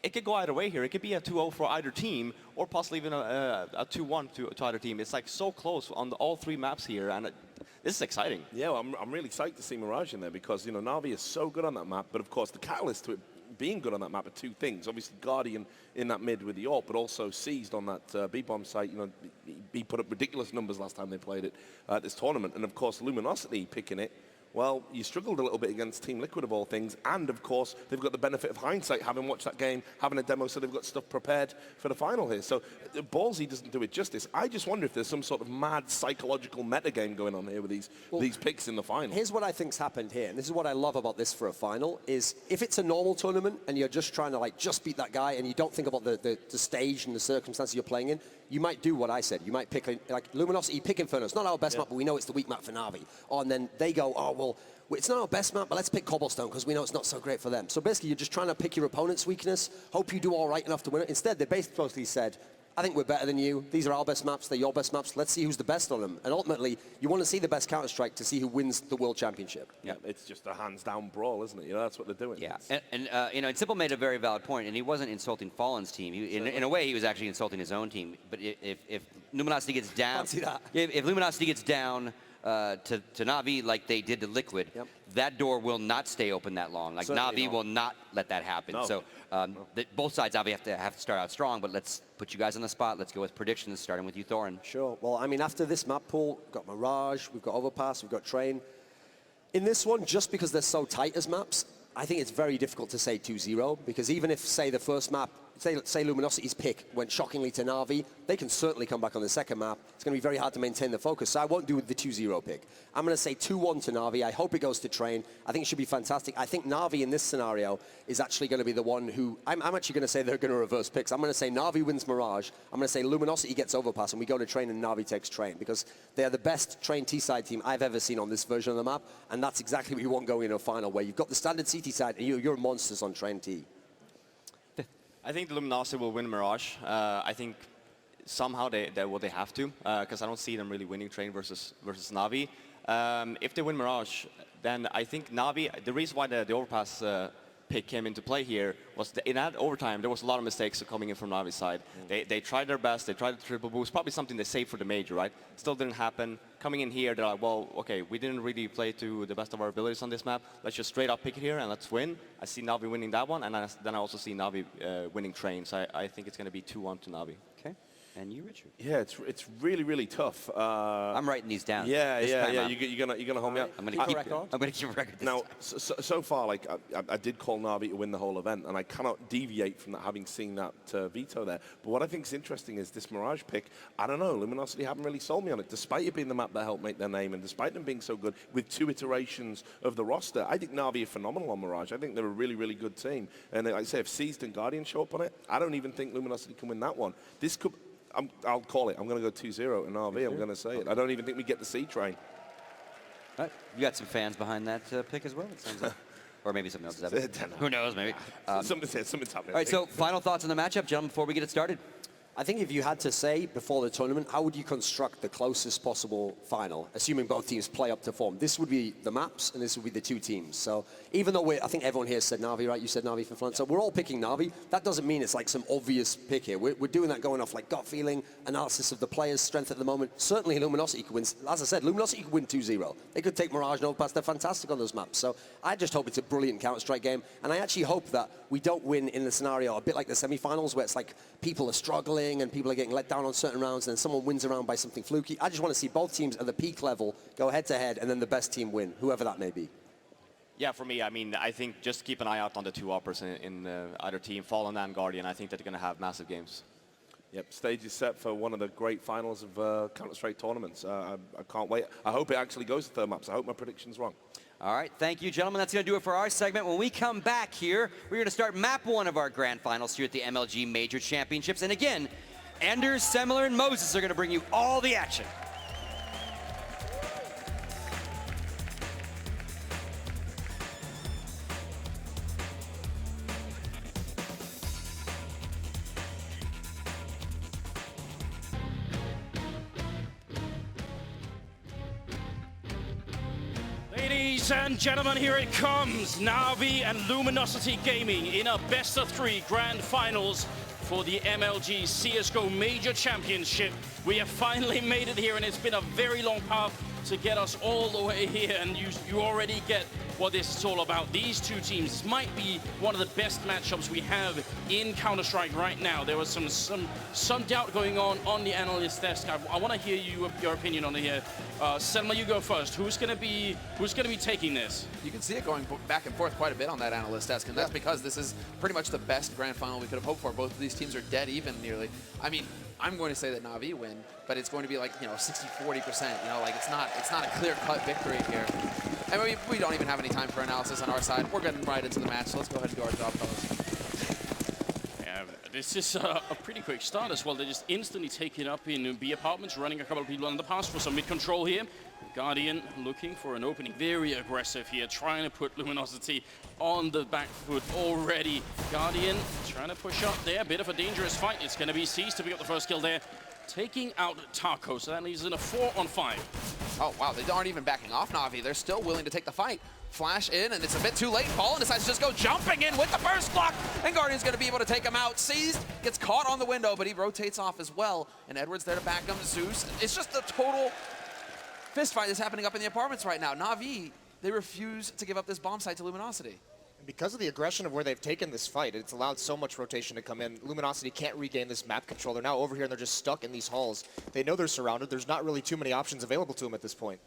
it could go either way here. It could be a 2-0 for either team, or possibly even a 2-1 to either team. It's like so close on all three maps here, and this is exciting. Yeah, well, I'm really psyched to see Mirage in there because, you know, Na'Vi is so good on that map, but of course the catalyst to it being good on that map are two things. Obviously Guardian in that mid with the AWP, but also Seized on that B-bomb site. You know, he put up ridiculous numbers last time they played it at this tournament, and of course Luminosity picking it. Well, you struggled a little bit against Team Liquid of all things, and of course, they've got the benefit of hindsight, having watched that game, having a demo, so they've got stuff prepared for the final here. So Ballsy doesn't do it justice. I just wonder if there's some sort of mad psychological meta game going on here with these picks in the final. Here's what I think's happened here, and this is what I love about this for a final, is if it's a normal tournament and you're just trying to like just beat that guy and you don't think about the stage and the circumstances you're playing in, you might do what I said. You might pick, like Luminosity, pick Inferno. It's not our best map, but we know it's the weak map for Na'Vi. Oh, and then they go, oh, well, it's not our best map, but let's pick Cobblestone because we know it's not so great for them. So basically, you're just trying to pick your opponent's weakness, hope you do all right enough to win it. Instead, they basically said, I think we're better than you. These are our best maps. They're your best maps. Let's see who's the best on them. And ultimately, you want to see the best Counter-Strike to see who wins the World Championship. Yeah, it's just a hands-down brawl, isn't it? You know, that's what they're doing. Yeah, and you know, and Simple made a very valid point, and he wasn't insulting Fallen's team. In a way, he was actually insulting his own team. But if Luminosity gets down, if Luminosity gets down to Na'Vi like they did to Liquid, that door will not stay open that long. Like Na'Vi will not let that happen. No. So both sides obviously have to start out strong. But let's put you guys on the spot. Let's go with predictions, starting with you, Thorin. Sure. Well, I mean, after this map pool, we've got Mirage, we've got Overpass, we've got Train. In this one, just because they're so tight as maps, I think it's very difficult to say 2-0, because even if, say, the first map, say Luminosity's pick went shockingly to Na'Vi, they can certainly come back on the second map. It's going to be very hard to maintain the focus, so I won't do the 2-0 pick. I'm going to say 2-1 to Na'Vi. I hope it goes to Train. I think it should be fantastic. I think Na'Vi in this scenario is actually going to be the one who... I'm actually going to say they're going to reverse picks. I'm going to say Na'Vi wins Mirage. I'm going to say Luminosity gets Overpass, and we go to Train and Na'Vi takes Train, because they're the best Train T-side team I've ever seen on this version of the map, and that's exactly what you want going into a final, where you've got the standard CT side, and you're monsters on Train T. I think the Luminosity will win Mirage. I think somehow they have to, because I don't see them really winning Train versus Na'Vi. If they win Mirage, then I think Na'Vi, the reason why the Overpass pick came into play here was in that overtime, there was a lot of mistakes coming in from Na'Vi's side. They tried their best, they tried the triple boost, probably something they saved for the major, right? Still didn't happen. Coming in here, they're like, well, okay, we didn't really play to the best of our abilities on this map. Let's just straight up pick it here and let's win. I see Na'Vi winning that one, and then I also see Na'Vi winning Train. So I think it's going to be 2-1 to Na'Vi. Okay. And you, Richard? Yeah, it's really, really tough. I'm writing these down. Yeah. You're gonna hold me up. I'm gonna keep a record. Now, so far, like I did call Na'Vi to win the whole event, and I cannot deviate from that, having seen that veto there. But what I think is interesting is this Mirage pick. I don't know, Luminosity haven't really sold me on it, despite it being the map that helped make their name, and despite them being so good with 2 iterations of the roster. I think Na'Vi are phenomenal on Mirage. I think they're a really, really good team. And like I say, if Seized and Guardian show up on it, I don't even think Luminosity can win that one. This could. I'll call it. I'm going to go 2-0 in RV. I'm going to say it. I don't even think we get the C train. All right. You got some fans behind that pick as well, it sounds like. Or maybe something else is happening. Who knows, maybe. Something's happening. All right, so final thoughts on the matchup, gentlemen, before we get it started. I think if you had to say before the tournament, how would you construct the closest possible final, assuming both teams play up to form? This would be the maps, and this would be the 2 teams. So even though I think everyone here said Na'Vi, right? You said Na'Vi for fun. So we're all picking Na'Vi. That doesn't mean it's like some obvious pick here. We're doing that going off like gut feeling, analysis of the players' strength at the moment. Certainly Luminosity could win. As I said, Luminosity could win 2-0. They could take Mirage and Overpass. They're fantastic on those maps. So I just hope it's a brilliant Counter-Strike game. And I actually hope that we don't win in the scenario a bit like the semifinals, where it's like people are struggling and people are getting let down on certain rounds, and then someone wins a round by something fluky. I just want to see both teams at the peak level go head-to-head, and then the best team win, whoever that may be. Yeah, for me, I mean, I think just keep an eye out on the 2 uppers in either team, Fallen and Guardian. I think that they're going to have massive games. Yep, stage is set for one of the great finals of Counter-Strike tournaments. I can't wait. I hope it actually goes to third maps. I hope my prediction's wrong. All right, thank you, gentlemen. That's going to do it for our segment. When we come back here, we're going to start map 1 of our grand finals here at the MLG Major Championships. And again, Anders, Semler, and Moses are going to bring you all the action. Ladies and gentlemen, here it comes. Na'Vi and Luminosity Gaming in a best-of-3 grand finals for the MLG CSGO Major Championship. We have finally made it here, and it's been a very long path to get us all the way here, and you already get what this is all about. These 2 teams might be one of the best matchups we have in Counter-Strike right now. There was some doubt going on the analyst desk. I want to hear your opinion on it here. Selma, you go first. Who's going to be taking this? You can see it going back and forth quite a bit on that analyst desk, and that's because this is pretty much the best grand final we could have hoped for. Both of these teams are dead even nearly. I mean, I'm going to say that Na'Vi win, but it's going to be like, 60-40%. Like it's not a clear-cut victory here. And we don't even have any time for analysis on our side. We're getting right into the match, so let's go ahead and do our job, fellas. Yeah, This is a pretty quick start as well. They're just instantly taken up in B apartments, running a couple of people on the pass for some mid-control here. Guardian looking for an opening, very aggressive here, trying to put Luminosity on the back foot already. Guardian trying to push up there, a bit of a dangerous fight. It's going to be Seized to pick up the first kill there, taking out Taco, so that leaves in a 4-on-5. Oh, wow, they aren't even backing off Na'Vi. They're still willing to take the fight. Flash in, and it's a bit too late. Fallen decides to just go jumping in with the burst block, and Guardian's going to be able to take him out. Seized, gets caught on the window, but he rotates off as well, and Edward's there to back him. Zeus, it's just a total fist fight that's happening up in the apartments right now. Na'Vi, they refuse to give up this bomb site to Luminosity. Because of the aggression of where they've taken this fight, it's allowed so much rotation to come in. Luminosity can't regain this map control. They're now over here and they're just stuck in these halls. They know they're surrounded. There's not really too many options available to them at this point.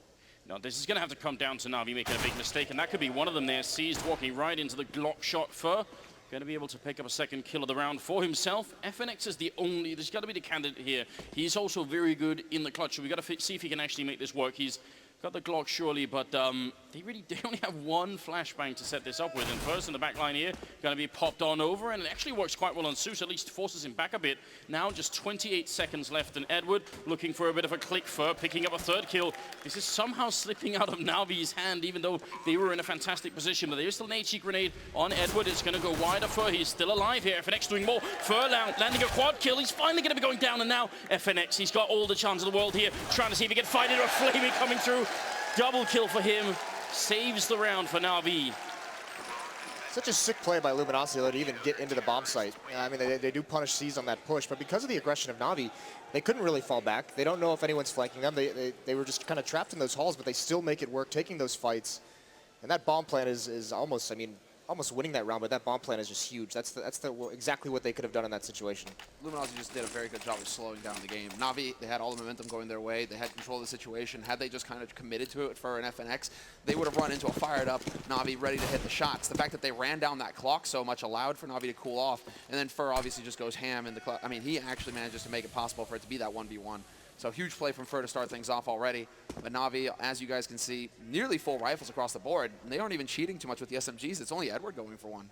No, this is going to have to come down to Na'Vi making a big mistake, and that could be one of them there. Seized walking right into the Glock shot. Fur going to be able to pick up a second kill of the round for himself. FNX is the only, there's got to be the candidate here. He's also very good in the clutch, so we got to see if he can actually make this work. He's got the Glock surely, but they only have one flashbang to set this up with. And first in the back line here, going to be popped on over, and it actually works quite well on Zeus, at least forces him back a bit. Now just 28 seconds left, and Edward looking for a bit of a click. Fur picking up a third kill. This is somehow slipping out of Na'Vi's hand, even though they were in a fantastic position. But there's still an HE grenade on Edward. It's going to go wider. Fur, he's still alive here. FNX doing more. Fur landing a quad kill. He's finally going to be going down, and now FNX, he's got all the chance in the world here, trying to see if he can fight it, or Flamey coming through. Double kill for him, saves the round for Na'Vi. Such a sick play by Luminosity to even get into the bomb site. I mean, they do punish Seized on that push, but because of the aggression of Na'Vi, they couldn't really fall back. They don't know if anyone's flanking them. They were just kind of trapped in those halls, but they still make it work, taking those fights. And that bomb plan is almost, I mean, almost winning that round, but that bomb plan is just huge. That's exactly what they could have done in that situation. Luminosity just did a very good job of slowing down the game. Na'Vi, they had all the momentum going their way. They had control of the situation. Had they just kind of committed to it for an FNX, they would have run into a fired up Na'Vi ready to hit the shots. The fact that they ran down that clock so much allowed for Na'Vi to cool off, and then Fur obviously just goes ham in the clock. I mean, he actually manages to make it possible for it to be that 1v1. So huge play from Fur to start things off already. But Na'Vi, as you guys can see, nearly full rifles across the board. And they aren't even cheating too much with the SMGs. It's only Edward going for one.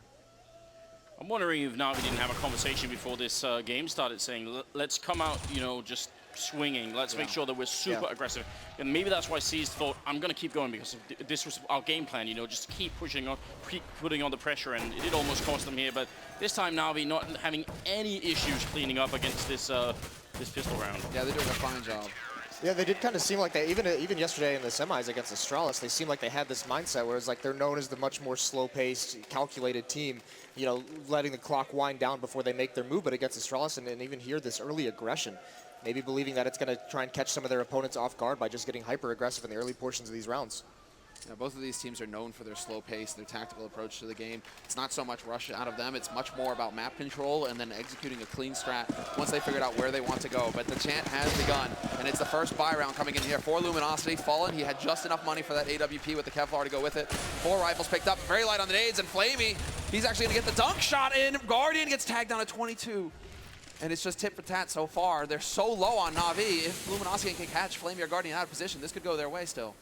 I'm wondering if Na'Vi didn't have a conversation before this game started saying, let's come out, you know, just swinging. Let's make sure that we're super aggressive. And maybe that's why Seized thought, I'm going to keep going, because this was our game plan, you know, just keep pushing on, keep putting on the pressure, and it did almost cost them here. But this time Na'Vi not having any issues cleaning up against this this pistol round. Yeah, they're doing a fine job. Yeah, they did kind of seem like they, even yesterday in the semis against Astralis, they seemed like they had this mindset where it's like they're known as the much more slow-paced, calculated team, you know, letting the clock wind down before they make their move. But against Astralis, and even here, this early aggression, maybe believing that it's going to try and catch some of their opponents off guard by just getting hyper-aggressive in the early portions of these rounds. Yeah, both of these teams are known for their slow pace, their tactical approach to the game. It's not so much rush out of them. It's much more about map control and then executing a clean strat once they figured out where they want to go. But the chant has begun, and it's the first buy round coming in here for Luminosity. Fallen, he had just enough money for that AWP with the Kevlar to go with it. 4 rifles picked up, very light on the nades, and Flamey, he's actually going to get the dunk shot in. Guardian gets tagged down at 22. And it's just tit for tat so far. They're so low on Na'Vi. If Luminosity can catch Flamey or Guardian out of position, this could go their way still.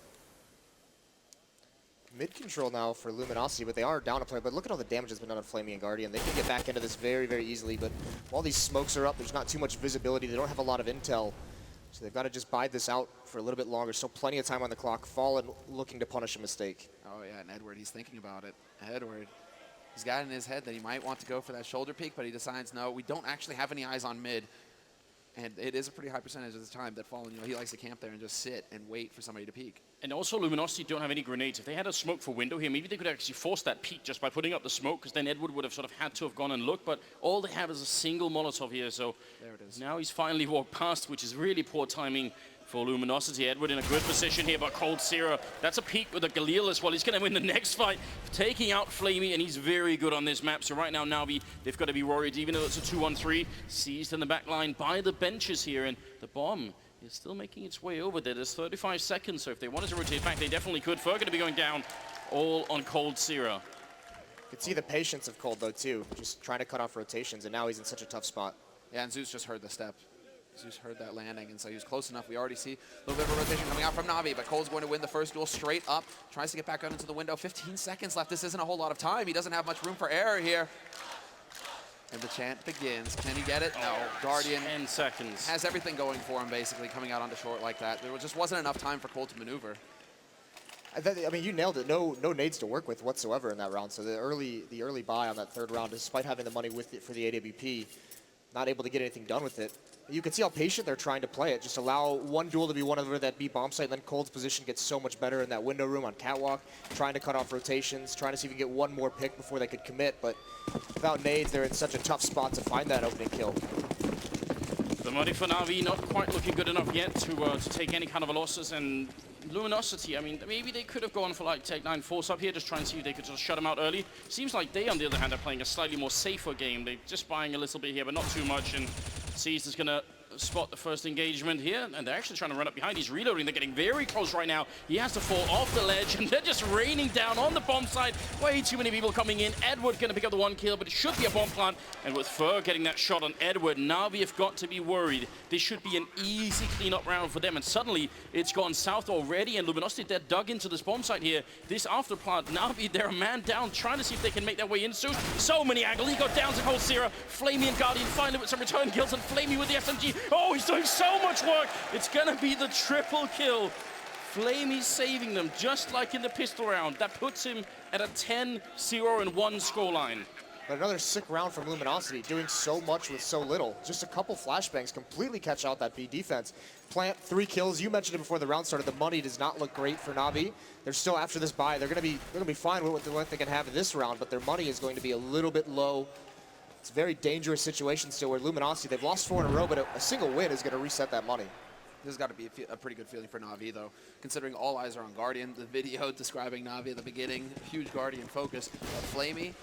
Mid-control now for Luminosity, but they are down a player. But look at all the damage that's been done on Flamey and Guardian. They can get back into this very, very easily, but while these smokes are up, there's not too much visibility. They don't have a lot of intel, so they've got to just bide this out for a little bit longer. So plenty of time on the clock. Fallen looking to punish a mistake. Oh yeah, and Edward, he's thinking about it. Edward, he's got in his head that he might want to go for that shoulder peek, but he decides, no, we don't actually have any eyes on mid. And it is a pretty high percentage of the time that Fallen, you know, he likes to camp there and just sit and wait for somebody to peek. And also Luminosity don't have any grenades. If they had a smoke for window here, maybe they could actually force that peek just by putting up the smoke, because then Edward would have sort of had to have gone and looked. But all they have is a single Molotov here, so there it is. Now he's finally walked past, which is really poor timing for Luminosity. Edward in a good position here, but Cold Sierra, that's a peek with a Galil as well. He's going to win the next fight, taking out Flamey, and he's very good on this map. So right now, Na'Vi, they've got to be worried, even though it's a 2-on-3. Seized in the back line by the benches here, and the bomb is still making its way over there. There's 35 seconds, so if they wanted to rotate back, they definitely could. Fur going to be going down, all on Cold Sierra. You can see the patience of Cold, though, too, just trying to cut off rotations, and now he's in such a tough spot. Yeah, and Zeus just heard the step. Zeus heard that landing, and so he was close enough. We already see a little bit of a rotation coming out from Na'Vi, but Cole's going to win the first duel straight up. Tries to get back out into the window. 15 seconds left. This isn't a whole lot of time. He doesn't have much room for error here. And the chant begins. Can he get it? No. Guardian 10 seconds. has everything going for him, basically, coming out onto short like that. There just wasn't enough time for Cold to maneuver. I mean, you nailed it. No nades to work with whatsoever in that round. So the early buy on that third round, despite having the money with it for the AWP, not able to get anything done with it. You can see how patient they're trying to play it. Just allow one duel to be won over that B bomb site, and then Cold's position gets so much better in that window room on Catwalk, trying to cut off rotations, trying to see if we can get one more pick before they could commit. But without nades, they're in such a tough spot to find that opening kill. The money for Na'Vi not quite looking good enough yet to take any kind of losses, and Luminosity, I mean, maybe they could have gone for like Tech 9 force up here, just try and see if they could just shut him out early. Seems like they, on the other hand, are playing a slightly more safer game. They're just buying a little bit here, but not too much, and Seized is gonna spot the first engagement here, and they're actually trying to run up behind. He's reloading. They're getting very close right now. He has to fall off the ledge, and they're just raining down on the bomb site. Way too many people coming in. Edward going to pick up the one kill, but it should be a bomb plant. And with Fur getting that shot on Edward, Na'Vi have got to be worried. This should be an easy cleanup round for them, and suddenly it's gone south already, and Luminosity, they're dug into this bomb site here. This after plant, Na'Vi, they're a man down, trying to see if they can make their way in soon. So many angles. He got down to Cold Sierra. Flamey and Guardian finally with some return kills, and Flamey with the SMG. Oh, he's doing so much work. It's gonna be the triple kill. Flamey saving them, just like in the pistol round. That puts him at a 10-0-1 scoreline. But another sick round from Luminosity, doing so much with so little. Just a couple flashbangs completely catch out that B defense. Plant 3 kills. You mentioned it before the round started. The money does not look great for Na'Vi. They're still after this buy. They're gonna be fine with what they can have in this round, but their money is going to be a little bit low. It's a very dangerous situation still where Luminosity, they've lost 4 in a row, but a single win is going to reset that money. This has got to be a pretty good feeling for Na'Vi, though, considering all eyes are on Guardian. The video describing Na'Vi at the beginning, huge Guardian focus. Flamey,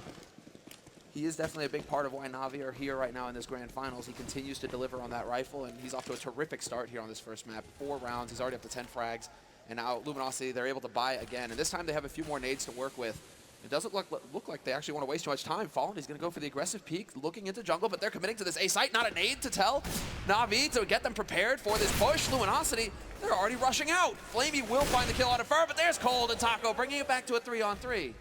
he is definitely a big part of why Na'Vi are here right now in this grand finals. He continues to deliver on that rifle, and he's off to a terrific start here on this first map. 4 rounds, he's already up to 10 frags, and now Luminosity, they're able to buy again, and this time they have a few more nades to work with. It doesn't look like they actually want to waste too much time. Fallen, he's going to go for the aggressive peek, looking into jungle, but they're committing to this A site. Not a nade to tell Na'Vi to get them prepared for this push. Luminosity, they're already rushing out. Flamey will find the kill out of Fur, but there's Cold and Taco, bringing it back to a 3-on-3.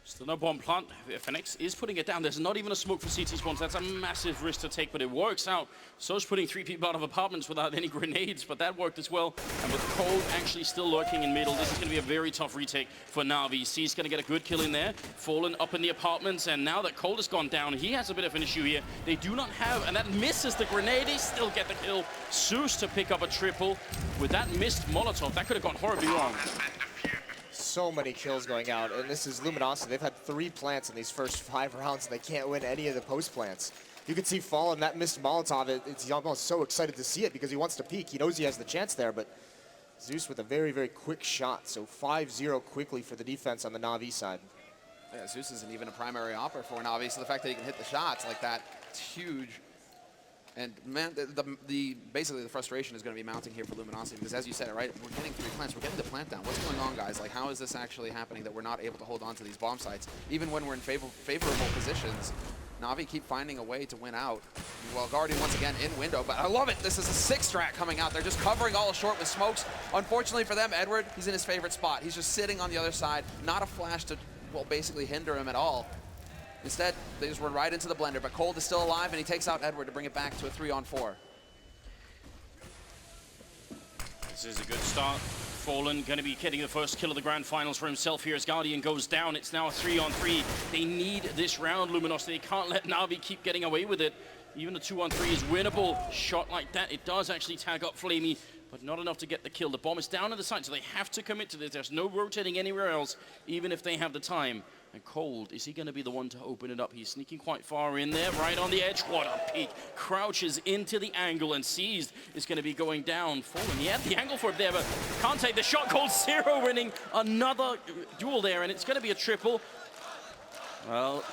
Still no bomb plant. FNX is putting it down. There's not even a smoke for CT spawns. That's a massive risk to take, but it works out. So's putting 3 people out of apartments without any grenades, but that worked as well. And with Cold actually still lurking in middle, this is going to be a very tough retake for Na'Vi. C's going to get a good kill in there. Fallen up in the apartments, and now that Cold has gone down, he has a bit of an issue here. They do not have, and that misses the grenade. They still get the kill. Zeus to pick up a triple. With that missed Molotov, that could have gone horribly wrong. So many kills going out, and this is Luminosity. They've had 3 plants in these first 5 rounds, and they can't win any of the post plants. You can see Fallen, that missed Molotov, he's almost so excited to see it because he wants to peek. He knows he has the chance there, but Zeus with a very, very quick shot. So 5-0 quickly for the defense on the Na'Vi side. Yeah, Zeus isn't even a primary opera for Na'Vi, so the fact that he can hit the shots like that, it's huge. And man, basically the frustration is going to be mounting here for Luminosity because, as you said, right, we're getting 3 plants, we're getting the plant down. What's going on, guys? Like, how is this actually happening that we're not able to hold on to these bomb sites, even when we're in favorable positions? Na'Vi keep finding a way to win out. Well, Guardian once again in window, but I love it. This is a 6-strat coming out. They're just covering all short with smokes. Unfortunately for them, Edward, he's in his favorite spot. He's just sitting on the other side, not a flash to, well, basically hinder him at all. Instead, they just run right into the blender, but Cold is still alive, and he takes out Edward to bring it back to a 3-on-4. This is a good start. Fallen going to be getting the first kill of the grand finals for himself here as Guardian goes down. It's now a 3-on-3. They need this round, Luminosity. They can't let Na'Vi keep getting away with it. Even a 2-on-3 is winnable. Shot like that, it does actually tag up Flamey, but not enough to get the kill. The bomb is down in the site, so they have to commit to this. There's no rotating anywhere else, even if they have the time. And Cold, is he going to be the one to open it up? He's sneaking quite far in there, right on the edge. What a peek. Crouches into the angle, and Seized is going to be going down. Fallen, he had the angle for it there, but can't take the shot. Cold Zero winning another duel there, and it's going to be a triple. Well,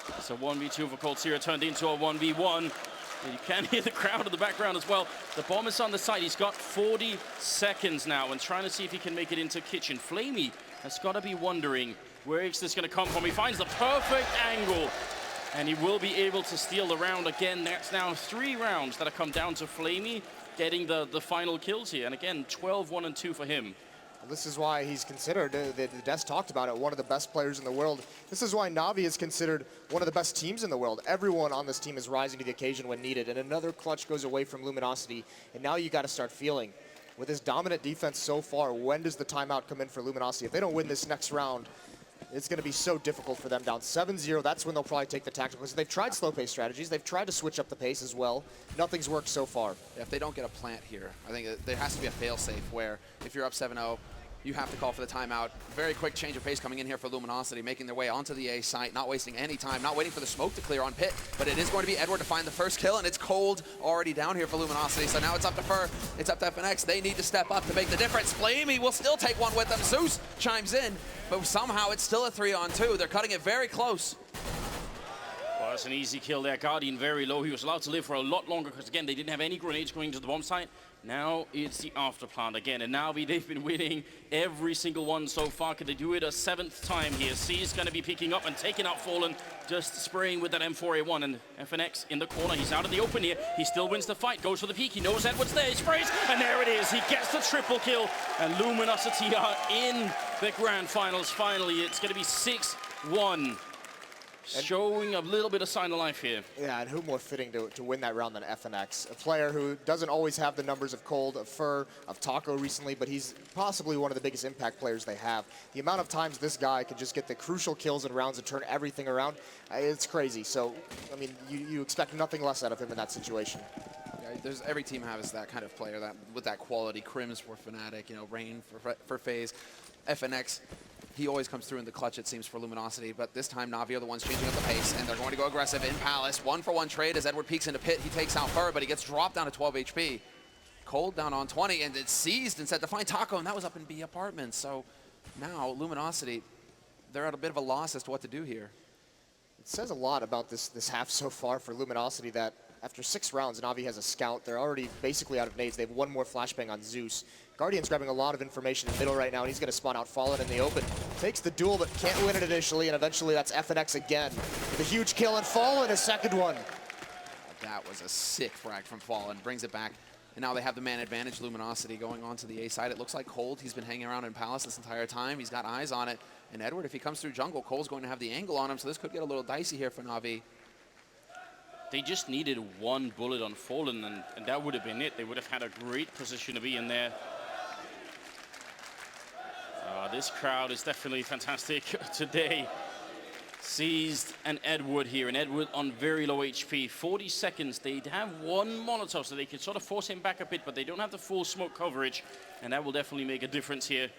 it's a 1v2 for Cold Zero turned into a 1v1. You can hear the crowd in the background as well. The bomb is on the side. He's got 40 seconds now and trying to see if he can make it into kitchen. Flamey has got to be wondering, where is this going to come from? He finds the perfect angle, and he will be able to steal the round again. That's now 3 rounds that have come down to Flamey getting the final kills here. And again, 12-1-2 for him. This is why he's considered, the desk talked about it, one of the best players in the world. This is why Na'Vi is considered one of the best teams in the world. Everyone on this team is rising to the occasion when needed, and another clutch goes away from Luminosity, and now you got to start feeling. With this dominant defense so far, when does the timeout come in for Luminosity? If they don't win this next round, it's going to be so difficult for them. Down 7-0, that's when they'll probably take the tactical. Because they've tried slow pace strategies. They've tried to switch up the pace as well. Nothing's worked so far. Yeah, if they don't get a plant here, I think there has to be a fail-safe where if you're up 7-0, you have to call for the timeout. Very quick change of pace coming in here for Luminosity, making their way onto the A site, not wasting any time, not waiting for the smoke to clear on pit, but it is going to be Edward to find the first kill, and it's cold already down here for Luminosity, so now it's up to Fur, it's up to FNX. They need to step up to make the difference. Flamey will still take one with them. Zeus chimes in, but somehow it's still a 3-on-2. They're cutting it very close. Well, that's an easy kill there. Guardian very low. He was allowed to live for a lot longer because, again, they didn't have any grenades going to the bomb site. Now it's the afterplant again, and now they've been winning every single one so far. Could they do it a 7th time here? C's going to be picking up and taking out Fallen, just spraying with that M4A1, and FNX in the corner. He's out of the open here. He still wins the fight, goes for the peek. He knows Edward's there. He sprays, and there it is. He gets the triple kill, and Luminosity are in the grand finals. Finally, it's going to be 6-1. Showing a little bit of sign of life here. Yeah, and who more fitting to win that round than FNX? A player who doesn't always have the numbers of Cold, of Fur, of Taco recently, but he's possibly one of the biggest impact players they have. The amount of times this guy can just get the crucial kills in rounds and turn everything around, it's crazy. So, I mean, you expect nothing less out of him in that situation. Yeah, every team has that kind of player that with that quality. Crims for Fnatic, you know, Rain for FaZe, FNX. He always comes through in the clutch, it seems, for Luminosity, but this time Na'Vi are the ones changing up the pace, and they're going to go aggressive in Palace. 1-for-1 trade as Edward peeks into pit. He takes out Fur, but he gets dropped down to 12 HP. Cold down on 20, and it's seized instead to find Taco, and that was up in B apartments. So now Luminosity, they're at a bit of a loss as to what to do here. It says a lot about this half so far for Luminosity that after 6 rounds, Na'Vi has a scout. They're already basically out of nades. They have one more flashbang on Zeus. Guardian's grabbing a lot of information in the middle right now, and he's going to spawn out Fallen in the open. Takes the duel, but can't win it initially, and eventually that's FNX again. With a huge kill, and Fallen a second one. That was a sick frag from Fallen. Brings it back. And now they have the man advantage. Luminosity going on to the A side. It looks like Cold, he's been hanging around in Palace this entire time. He's got eyes on it. And Edward, if he comes through jungle, Cole's going to have the angle on him, so this could get a little dicey here for Na'Vi. They just needed one bullet on Fallen, and that would have been it. They would have had a great position to be in there. This crowd is definitely fantastic today. Seized and Edward here, and Edward on very low HP. 40 seconds. They have one Molotov, so they can sort of force him back a bit, but they don't have the full smoke coverage, and that will definitely make a difference here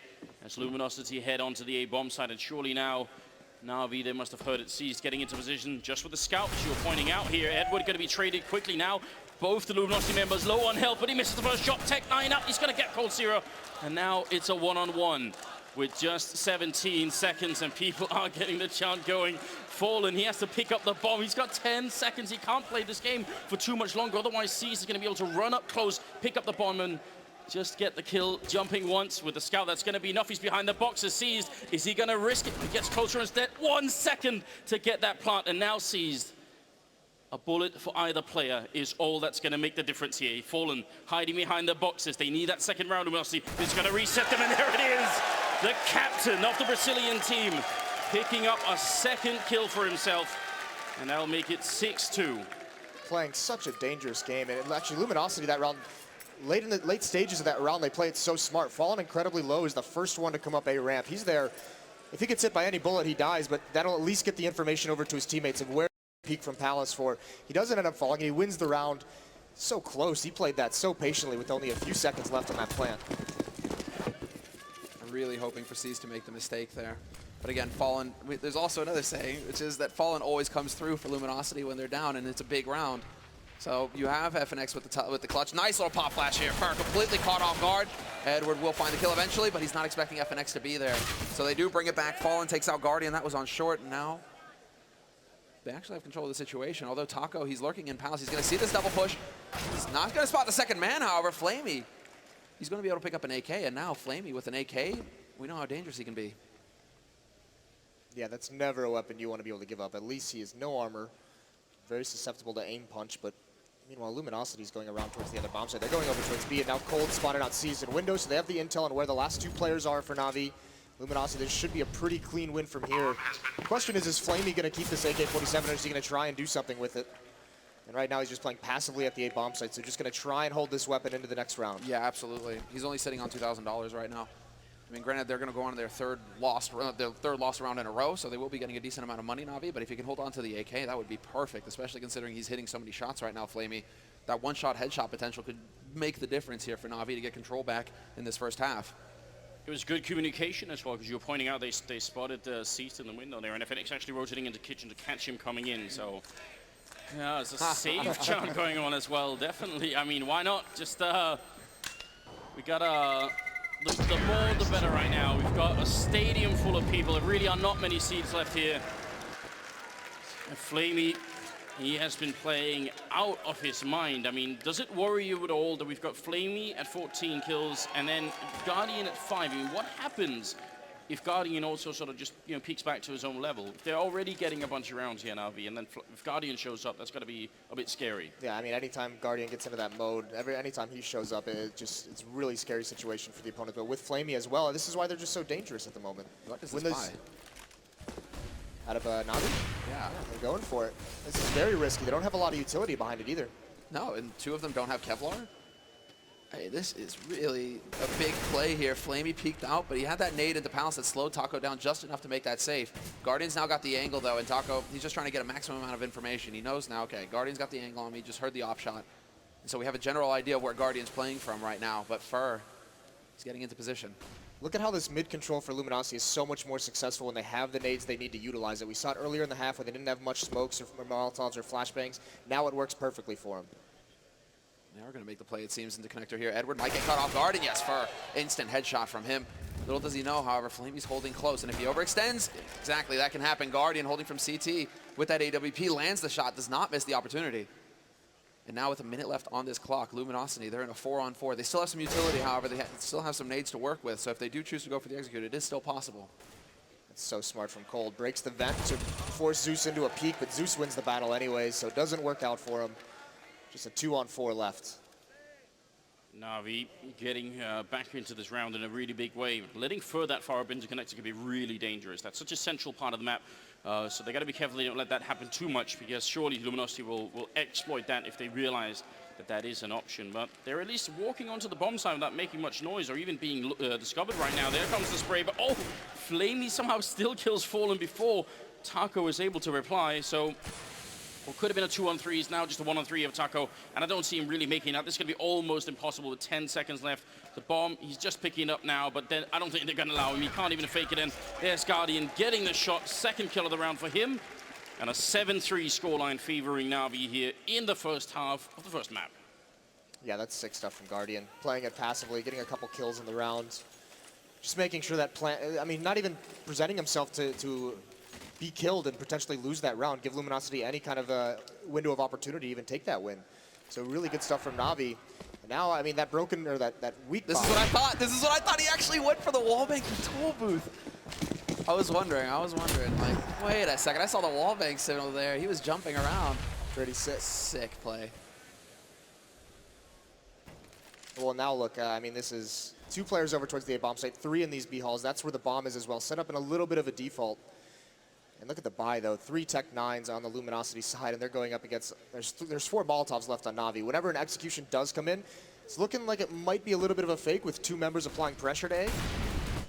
as Luminosity head onto the A bomb site. And surely now, Na'Vi, they must have heard it. Seized getting into position just with the scout, as you were pointing out here. Edward going to be traded quickly now. Both the Luminosity members low on health, but he misses the first shot. Tech 9 up. He's going to get Cold Zero, and now it's a one-on-one. With just 17 seconds, and people are getting the chant going. Fallen, he has to pick up the bomb. He's got 10 seconds. He can't play this game for too much longer. Otherwise, Seized is going to be able to run up close, pick up the bomb, and just get the kill. Jumping once with the scout. That's going to be enough. He's behind the boxes. Seized. Is he going to risk it? He gets closer instead. 1 second to get that plant, and now Seized. A bullet for either player is all that's going to make the difference here. Fallen hiding behind the boxes. They need that second round. Luminosity is going to reset them, and there it is. The captain of the Brazilian team picking up a second kill for himself, and that'll make it 6-2. Playing such a dangerous game, and actually Luminosity that round, late stages of that round, they play it so smart. Fallen incredibly low is the first one to come up A ramp. He's there. If he gets hit by any bullet, he dies, but that'll at least get the information over to his teammates of where he peak from Palace for. He doesn't end up falling, and he wins the round. So close. He played that so patiently with only a few seconds left on that plant. Really hoping for Seized to make the mistake there. But again, Fallen, there's also another saying, which is that Fallen always comes through for Luminosity when they're down, and it's a big round. So you have FNX with the clutch. Nice little pop flash here. Fur completely caught off guard. Edward will find the kill eventually, but he's not expecting FNX to be there. So they do bring it back. Fallen takes out Guardian. That was on short, and now they actually have control of the situation. Although Taco, he's lurking in Palace. He's going to see this double push. He's not going to spot the second man, however. Flamey, he's going to be able to pick up an AK, and now Flamey with an AK, we know how dangerous he can be. Yeah, that's never a weapon you want to be able to give up. At least he has no armor, very susceptible to aim punch, but Meanwhile, Luminosity's going around towards the other bomb site. They're going over towards B, and now Cold spotted out C's in window, so they have the intel on where the last 2 players are for Na'Vi. Luminosity, this should be a pretty clean win from here. The question is Flamey going to keep this AK-47, or is he going to try and do something with it? And right now he's just playing passively at the A bomb site, so just going to try and hold this weapon into the next round. Yeah, absolutely. He's only sitting on $2,000 right now. I mean, granted, they're going to go on their third loss round in a row, so they will be getting a decent amount of money, Na'Vi. But if he can hold on to the AK, that would be perfect, especially considering he's hitting so many shots right now, Flamey. That one-shot headshot potential could make the difference here for Na'Vi to get control back in this first half. It was good communication as well, because you were pointing out they spotted the Cease in the window there, and FNX actually rotating into kitchen to catch him coming in, so... Yeah, there's a save chant going on as well, definitely. I mean, why not? Just, we got the more the better right now. We've got a stadium full of people. There really are not many seats left here. And Flamey, he has been playing out of his mind. I mean, does it worry you at all that we've got Flamey at 14 kills and then Guardian at 5? I mean, what happens if Guardian also sort of just, peeks back to his own level? They're already getting a bunch of rounds here, Na'Vi, and then if Guardian shows up, that's got to be a bit scary. Yeah, I mean, anytime Guardian gets into that mode, anytime he shows up, it's a really scary situation for the opponent. But with Flamey as well, this is why they're just so dangerous at the moment. What is this buy? Out of Na'Vi? Yeah. They're going for it. This is very risky. They don't have a lot of utility behind it either. No, and 2 of them don't have Kevlar. Hey, this is really a big play here. Flamey peeked out, but he had that nade into Palace that slowed Taco down just enough to make that safe. Guardian's now got the angle, though, and Taco, he's just trying to get a maximum amount of information. He knows now, okay, Guardian's got the angle on me, just heard the op shot. And so we have a general idea of where Guardian's playing from right now, but Fur, he's getting into position. Look at how this mid-control for Luminosity is so much more successful when they have the nades they need to utilize it. We saw it earlier in the half where they didn't have much smokes or Molotovs or flashbangs. Now it works perfectly for them. They are going to make the play, it seems, into connector here. Edward might get caught off guard, and yes, Fur, instant headshot from him. Little does he know, however, Flamey's holding close, and if he overextends, exactly, that can happen. Guardian holding from CT with that AWP, lands the shot, does not miss the opportunity. And now with a minute left on this clock, Luminosity, they're in a 4-on-4. They still have some utility, however, they still have some nades to work with, so if they do choose to go for the execute, it is still possible. It's so smart from Cold. Breaks the vent to force Zeus into a peek, but Zeus wins the battle anyways, so it doesn't work out for him. Just a 2-on-4 left. Na'Vi getting back into this round in a really big way. Letting Fur that far up into connector can be really dangerous. That's such a central part of the map. So they got to be careful they don't let that happen too much, because surely Luminosity will exploit that if they realize that that is an option. But they're at least walking onto the bomb side without making much noise or even being discovered right now. There comes the spray, but oh, Flamey somehow still kills Fallen before Taco is able to reply. So what could have been a 2-on-3 is now just a 1-on-3 of Taco, and I don't see him really making that. This is going to be almost impossible with 10 seconds left. The bomb, he's just picking it up now, but then I don't think they're going to allow him. He can't even fake it in. There's Guardian getting the shot, second kill of the round for him, and a 7-3 scoreline favoring Na'Vi here in the first half of the first map. Yeah, that's sick stuff from Guardian. Playing it passively, getting a couple kills in the round. Just making sure that not even presenting himself to be killed and potentially lose that round, give Luminosity any kind of a window of opportunity to even take that win. So really good stuff from Na'Vi. And now, I mean, that broken, or that weak This is what I thought. This is what I thought. He actually went for the wallbang tool booth. I was wondering, like, wait a second. I saw the wallbang signal there. He was jumping around. Pretty sick. Sick play. Well, now look, I mean, this is 2 players over towards the A bomb site, 3 in these B halls. That's where the bomb is as well. Set up in a little bit of a default. And look at the buy, though. 3 Tech 9s on the Luminosity side, and they're going up against... There's 4 Molotovs left on Na'Vi. Whenever an execution does come in, it's looking like it might be a little bit of a fake with 2 members applying pressure to A.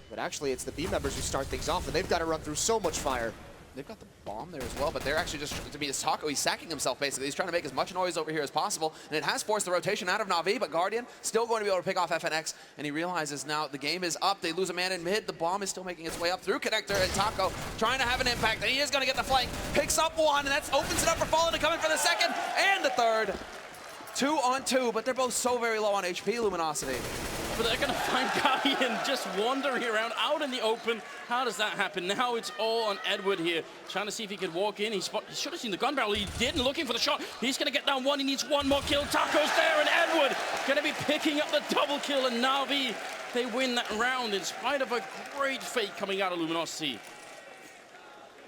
But actually, it's the B members who start things off, and they've got to run through so much fire. They've got the bomb there as well, but they're actually just, to be his Taco, he's sacking himself, basically. He's trying to make as much noise over here as possible, and it has forced the rotation out of Na'Vi, but Guardian still going to be able to pick off FNX, and he realizes now the game is up. They lose a man in mid. The bomb is still making its way up through connector, and Taco trying to have an impact, and he is going to get the flank. Picks up one, and that opens it up for Fallen to come in for the second and the third. 2-on-2, but they're both so very low on HP, Luminosity. But they're going to find Guardian just wandering around out in the open. How does that happen? Now it's all on Edward here, trying to see if he could walk in. He should have seen the gun barrel. He didn't, looking for the shot. He's going to get down one. He needs one more kill. Taco's there, and Edward going to be picking up the double kill, and Na'Vi, they win that round in spite of a great fake coming out of Luminosity.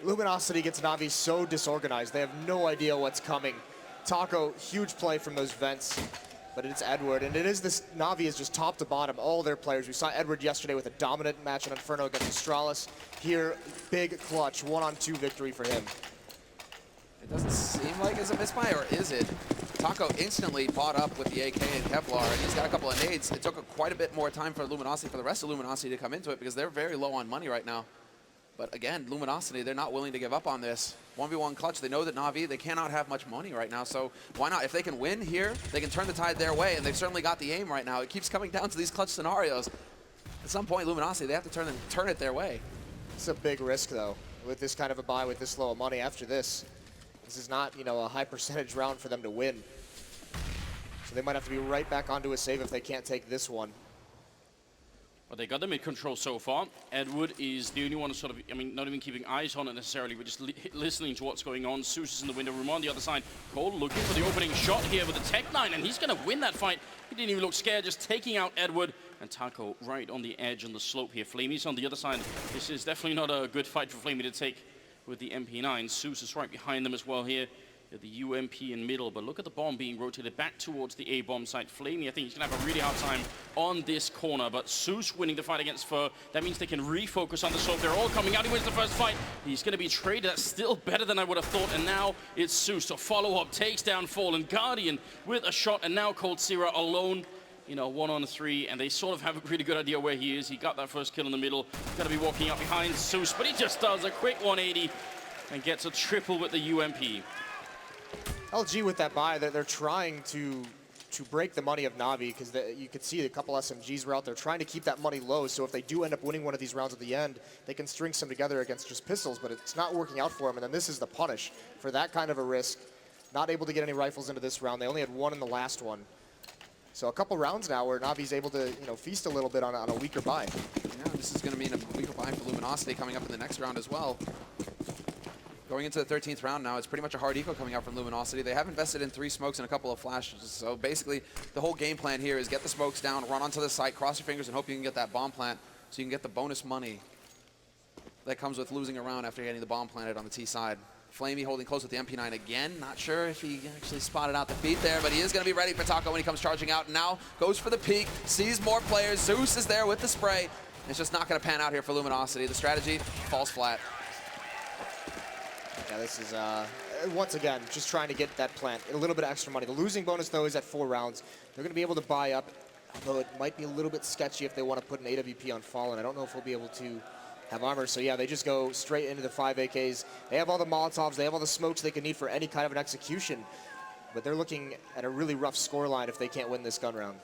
Luminosity gets Na'Vi so disorganized. They have no idea what's coming. Taco, huge play from those vents, but it's Edward, and it is this, Na'Vi is just top to bottom, all their players. We saw Edward yesterday with a dominant match on Inferno against Astralis. Here, big clutch, 1-on-2 victory for him. It doesn't seem like it's a misfire, or is it? Taco instantly bought up with the AK and Kevlar, and he's got a couple of nades. It took quite a bit more time for Luminosity, for the rest of Luminosity to come into it, because they're very low on money right now. But again, Luminosity, they're not willing to give up on this. 1v1 clutch, they know that Na'Vi, they cannot have much money right now, so why not? If they can win here, they can turn the tide their way, and they've certainly got the aim right now. It keeps coming down to these clutch scenarios. At some point, Luminosity, they have to turn it their way. It's a big risk, though, with this kind of a buy, with this low of money after this. This is not, you know, a high percentage round for them to win. So they might have to be right back onto a save if they can't take this one. Well, they got the mid control so far. Edward is the only one sort of, I mean, not even keeping eyes on it necessarily, but just listening to what's going on. Zeus is in the window room on the other side. Cole looking for the opening shot here with the Tech-9, and he's going to win that fight. He didn't even look scared, just taking out Edward. And Taco right on the edge on the slope here. Flamey's on the other side. This is definitely not a good fight for Flamey to take with the MP9. Zeus is right behind them as well here. The UMP in middle, but look at the bomb being rotated back towards the A-bomb site. Flamey, I think he's going to have a really hard time on this corner, but Zeus winning the fight against Fur, that means they can refocus on the slope. They're all coming out. He wins the first fight. He's going to be traded. That's still better than I would have thought, and now it's Zeus to follow up, takes down Fallen Guardian with a shot, and now Cold Sierra alone, you know, 1-on-3, and they sort of have a pretty good idea where he is. He got that first kill in the middle. Going to be walking up behind Zeus, but he just does a quick 180 and gets a triple with the UMP. LG with that buy, they're trying to break the money of Na'Vi, because you could see a couple SMGs were out there trying to keep that money low, so if they do end up winning one of these rounds at the end, they can string some together against just pistols, but it's not working out for them, and then this is the punish for that kind of a risk. Not able to get any rifles into this round. They only had one in the last one. So a couple rounds now where Na'Vi's able to, you know, feast a little bit on a weaker buy. Yeah, this is going to mean a weaker buy for Luminosity coming up in the next round as well. Going into the 13th round now, it's pretty much a hard eco coming out from Luminosity. They have invested in 3 smokes and a couple of flashes. So basically, the whole game plan here is get the smokes down, run onto the site, cross your fingers, and hope you can get that bomb plant so you can get the bonus money that comes with losing a round after getting the bomb planted on the T side. Flamey holding close with the MP9 again. Not sure if he actually spotted out the feet there, but he is going to be ready for Taco when he comes charging out. And now goes for the peek, sees more players. Zeus is there with the spray. It's just not going to pan out here for Luminosity. The strategy falls flat. Yeah, this is, once again, just trying to get that plant. A little bit of extra money. The losing bonus, though, is at 4 rounds. They're going to be able to buy up, although it might be a little bit sketchy if they want to put an AWP on Fallen. I don't know if we'll be able to have armor. So, yeah, they just go straight into the 5 AKs. They have all the Molotovs. They have all the smokes they can need for any kind of an execution. But they're looking at a really rough scoreline if they can't win this gun round.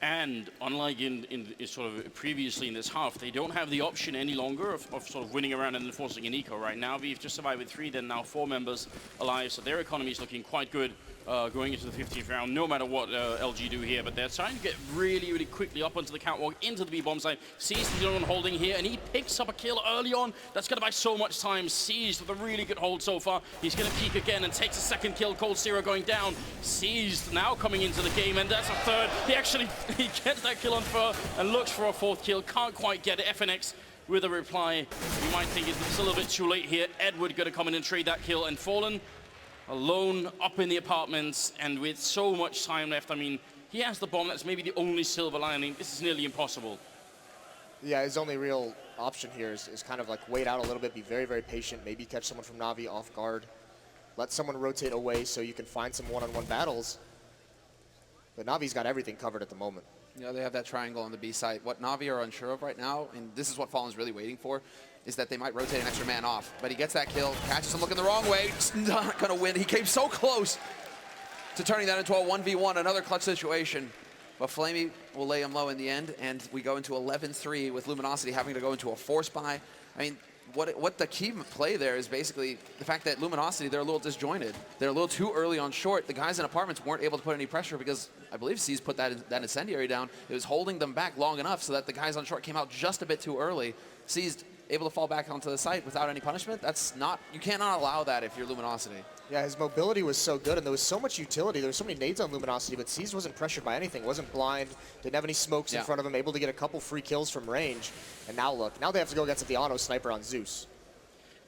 And unlike in sort of previously in this half, they don't have the option any longer of sort of winning around and enforcing an eco. Right now, we've just survived with 3, then now 4 members alive, so their economy is looking quite good going into the 15th round, no matter what LG do here. But they're trying to get really, really quickly up onto the catwalk, into the B-bomb site. Seized the one holding here, and he picks up a kill early on. That's going to buy so much time. Seized with a really good hold so far. He's going to peek again and takes a second kill. Cold Zero going down. Seized now coming into the game, and that's a third. He gets that kill on Fur and looks for a 4th kill. Can't quite get it. FNX with a reply. You might think it's a little bit too late here. Edward going to come in and trade that kill, and Fallen alone up in the apartments, and with so much time left, I mean, he has the bomb. That's maybe the only silver lining. This is nearly impossible. Yeah, his only real option here is kind of like wait out a little bit, be very, very patient, maybe catch someone from Na'Vi off guard, let someone rotate away so you can find some one-on-one battles. But Na'Vi's got everything covered at the moment. Yeah, they have that triangle on the B site. What Na'Vi are unsure of right now, and this is what Fallen's really waiting for, is that they might rotate an extra man off. But he gets that kill, catches him looking the wrong way, just not going to win. He came so close to turning that into a 1v1, another clutch situation. But Flamey will lay him low in the end, and we go into 11-3 with Luminosity having to go into a force buy. I mean, what the key play there is basically the fact that Luminosity, they're a little disjointed. They're a little too early on short. The guys in apartments weren't able to put any pressure because I believe C's put that incendiary down. It was holding them back long enough so that the guys on short came out just a bit too early. C's able to fall back onto the site without any punishment. That's not, you cannot allow that if you're Luminosity. Yeah, his mobility was so good, and there was so much utility. There were so many nades on Luminosity, but C's wasn't pressured by anything, wasn't blind, didn't have any smokes in front of him, able to get a couple free kills from range. And now look, now they have to go against the auto sniper on Zeus.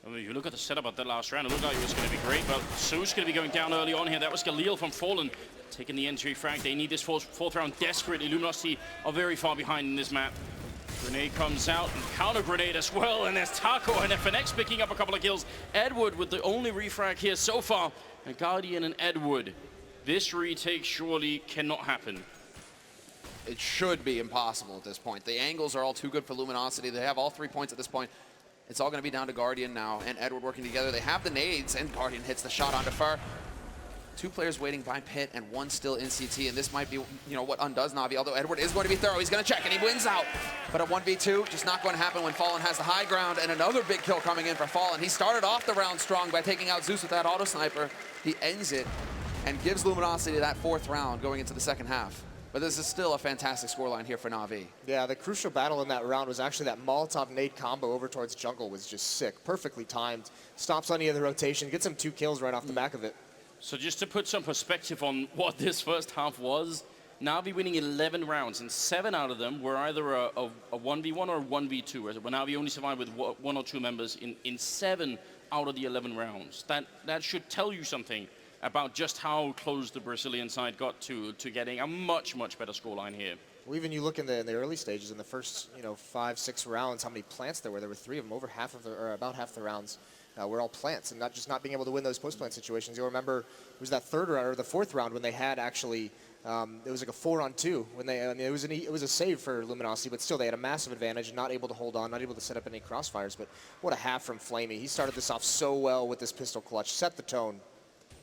I mean, if you look at the setup of that last round, it looked like it was going to be great, but Su's going to be going down early on here. That was Galil from Fallen taking the entry frag. They need this fourth round desperately. Luminosity are very far behind in this map. Grenade comes out, and counter grenade as well, and there's Taco and FNX picking up a couple of kills. Edward with the only refrag here so far, and Guardian and Edward. This retake surely cannot happen. It should be impossible at this point. The angles are all too good for Luminosity. They have all 3 points at this point. It's all going to be down to Guardian now and Edward working together. They have the nades, and Guardian hits the shot onto Fur. 2 players waiting by pit and 1 still in CT, and this might be, what undoes Na'Vi, although Edward is going to be thorough. He's going to check, and he wins out. But a 1v2, just not going to happen when Fallen has the high ground, and another big kill coming in for Fallen. He started off the round strong by taking out Zeus with that auto sniper. He ends it and gives Luminosity that 4th round going into the second half. But this is still a fantastic scoreline here for Na'Vi. Yeah, the crucial battle in that round was actually that Molotov nade combo over towards jungle was just sick. Perfectly timed. Stops on the other rotation, gets him 2 kills right off the back of it. So just to put some perspective on what this first half was, Na'Vi winning 11 rounds, and 7 out of them were either a 1v1 or a 1v2. Where Na'Vi only survived with 1 or 2 members in 7 out of the 11 rounds. That should tell you something about just how close the Brazilian side got to getting a much, much better scoreline here. Well, even you look in the early stages, in the first 5, 6 rounds, how many plants there were. There were 3 of them. Over half of or about half the rounds were all plants, and not being able to win those post-plant situations. You'll remember it was that 3rd round or the 4th round when they had actually it was like a 4-on-2 when they it was a save for Luminosity, but still they had a massive advantage and not able to hold on, not able to set up any crossfires. But what a half from Flamey. He started this off so well with this pistol clutch, set the tone.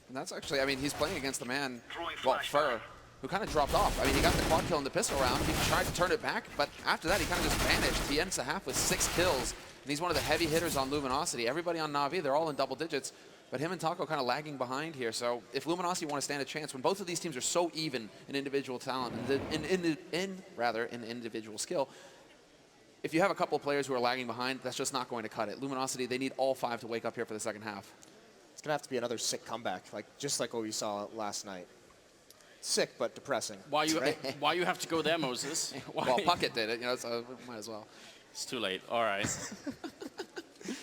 And that's actually, he's playing against the man, Fur, who kind of dropped off. He got the quad kill in the pistol round. He tried to turn it back, but after that, he kind of just vanished. He ends the half with 6 kills, and he's one of the heavy hitters on Luminosity. Everybody on Na'Vi, they're all in double digits, but him and Taco kind of lagging behind here. So if Luminosity want to stand a chance, when both of these teams are so even in individual talent, in individual skill, if you have a couple of players who are lagging behind, that's just not going to cut it. Luminosity, they need all 5 to wake up here for the second half. It's going to have to be another sick comeback, just like what we saw last night. Sick, but depressing. Why you have to go there, Moses? Well, Puckett did it, so might as well. It's too late. All right.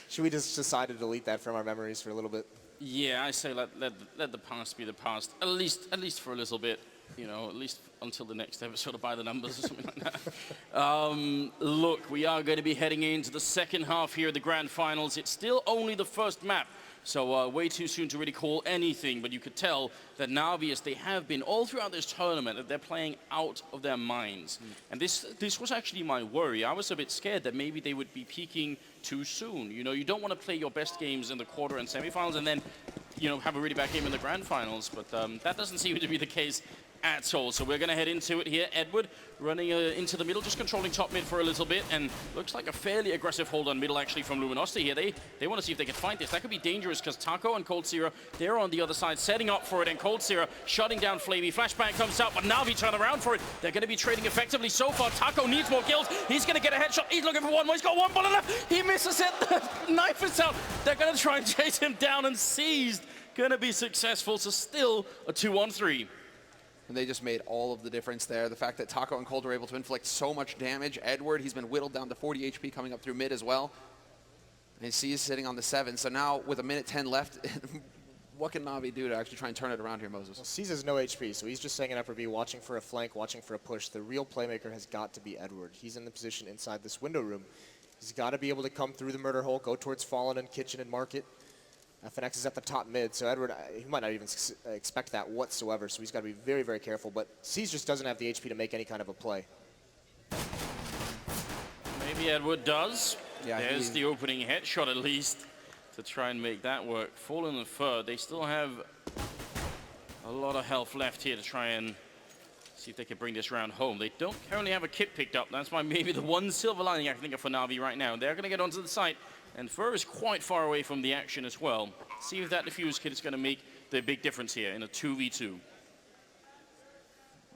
Should we just decide to delete that from our memories for a little bit? Yeah, I say let the past be the past. At least for a little bit. At least until the next episode of By the Numbers or something like that. Look, we are going to be heading into the second half here of the Grand Finals. It's still only the first map. So way too soon to really call anything, but you could tell that Na'Vi, as they have been all throughout this tournament, that they're playing out of their minds. And this was actually my worry. I was a bit scared that maybe they would be peaking too soon. You don't want to play your best games in the quarter and semifinals and then, have a really bad game in the grand finals. But that doesn't seem to be the case at all. So we're going to head into it here. Edward running into the middle, just controlling top mid for a little bit, and looks like a fairly aggressive hold on middle actually from Luminosity here. They want to see if they can fight this. That could be dangerous because Taco and Cold Zero, they're on the other side setting up for it, and Cold Zero shutting down Flamey. Flashbang comes out, but Na'Vi turn around for it. They're going to be trading effectively so far. Taco needs more kills. He's going to get a headshot. He's looking for one more. He's got 1 bullet left. He misses it. The knife is out. They're going to try and chase him down, and Seized going to be successful. So still a 2-on-3. And they just made all of the difference there. The fact that Taco and Cold were able to inflict so much damage. Edward, he's been whittled down to 40 HP coming up through mid as well. And he's sitting on the 7. So now with 1:10 left, what can Na'Vi do to actually try and turn it around here, Moses? Well, C's has no HP, so he's just staying in upper B, watching for a flank, watching for a push. The real playmaker has got to be Edward. He's in the position inside this window room. He's got to be able to come through the murder hole, go towards Fallen and Kitchen and Market. FNX is at the top mid, so Edward, he might not even expect that whatsoever, so he's got to be very, very careful. But C's just doesn't have the HP to make any kind of a play. Maybe Edward does. Yeah, there's the opening headshot at least to try and make that work. Fallen and Fur, they still have a lot of health left here to try and see if they can bring this round home. They don't currently have a kit picked up. That's why maybe the one silver lining I can think of for Na'Vi right now. They're going to get onto the site. And Fur is quite far away from the action as well. See if that defuse kit is going to make the big difference here in a 2v2.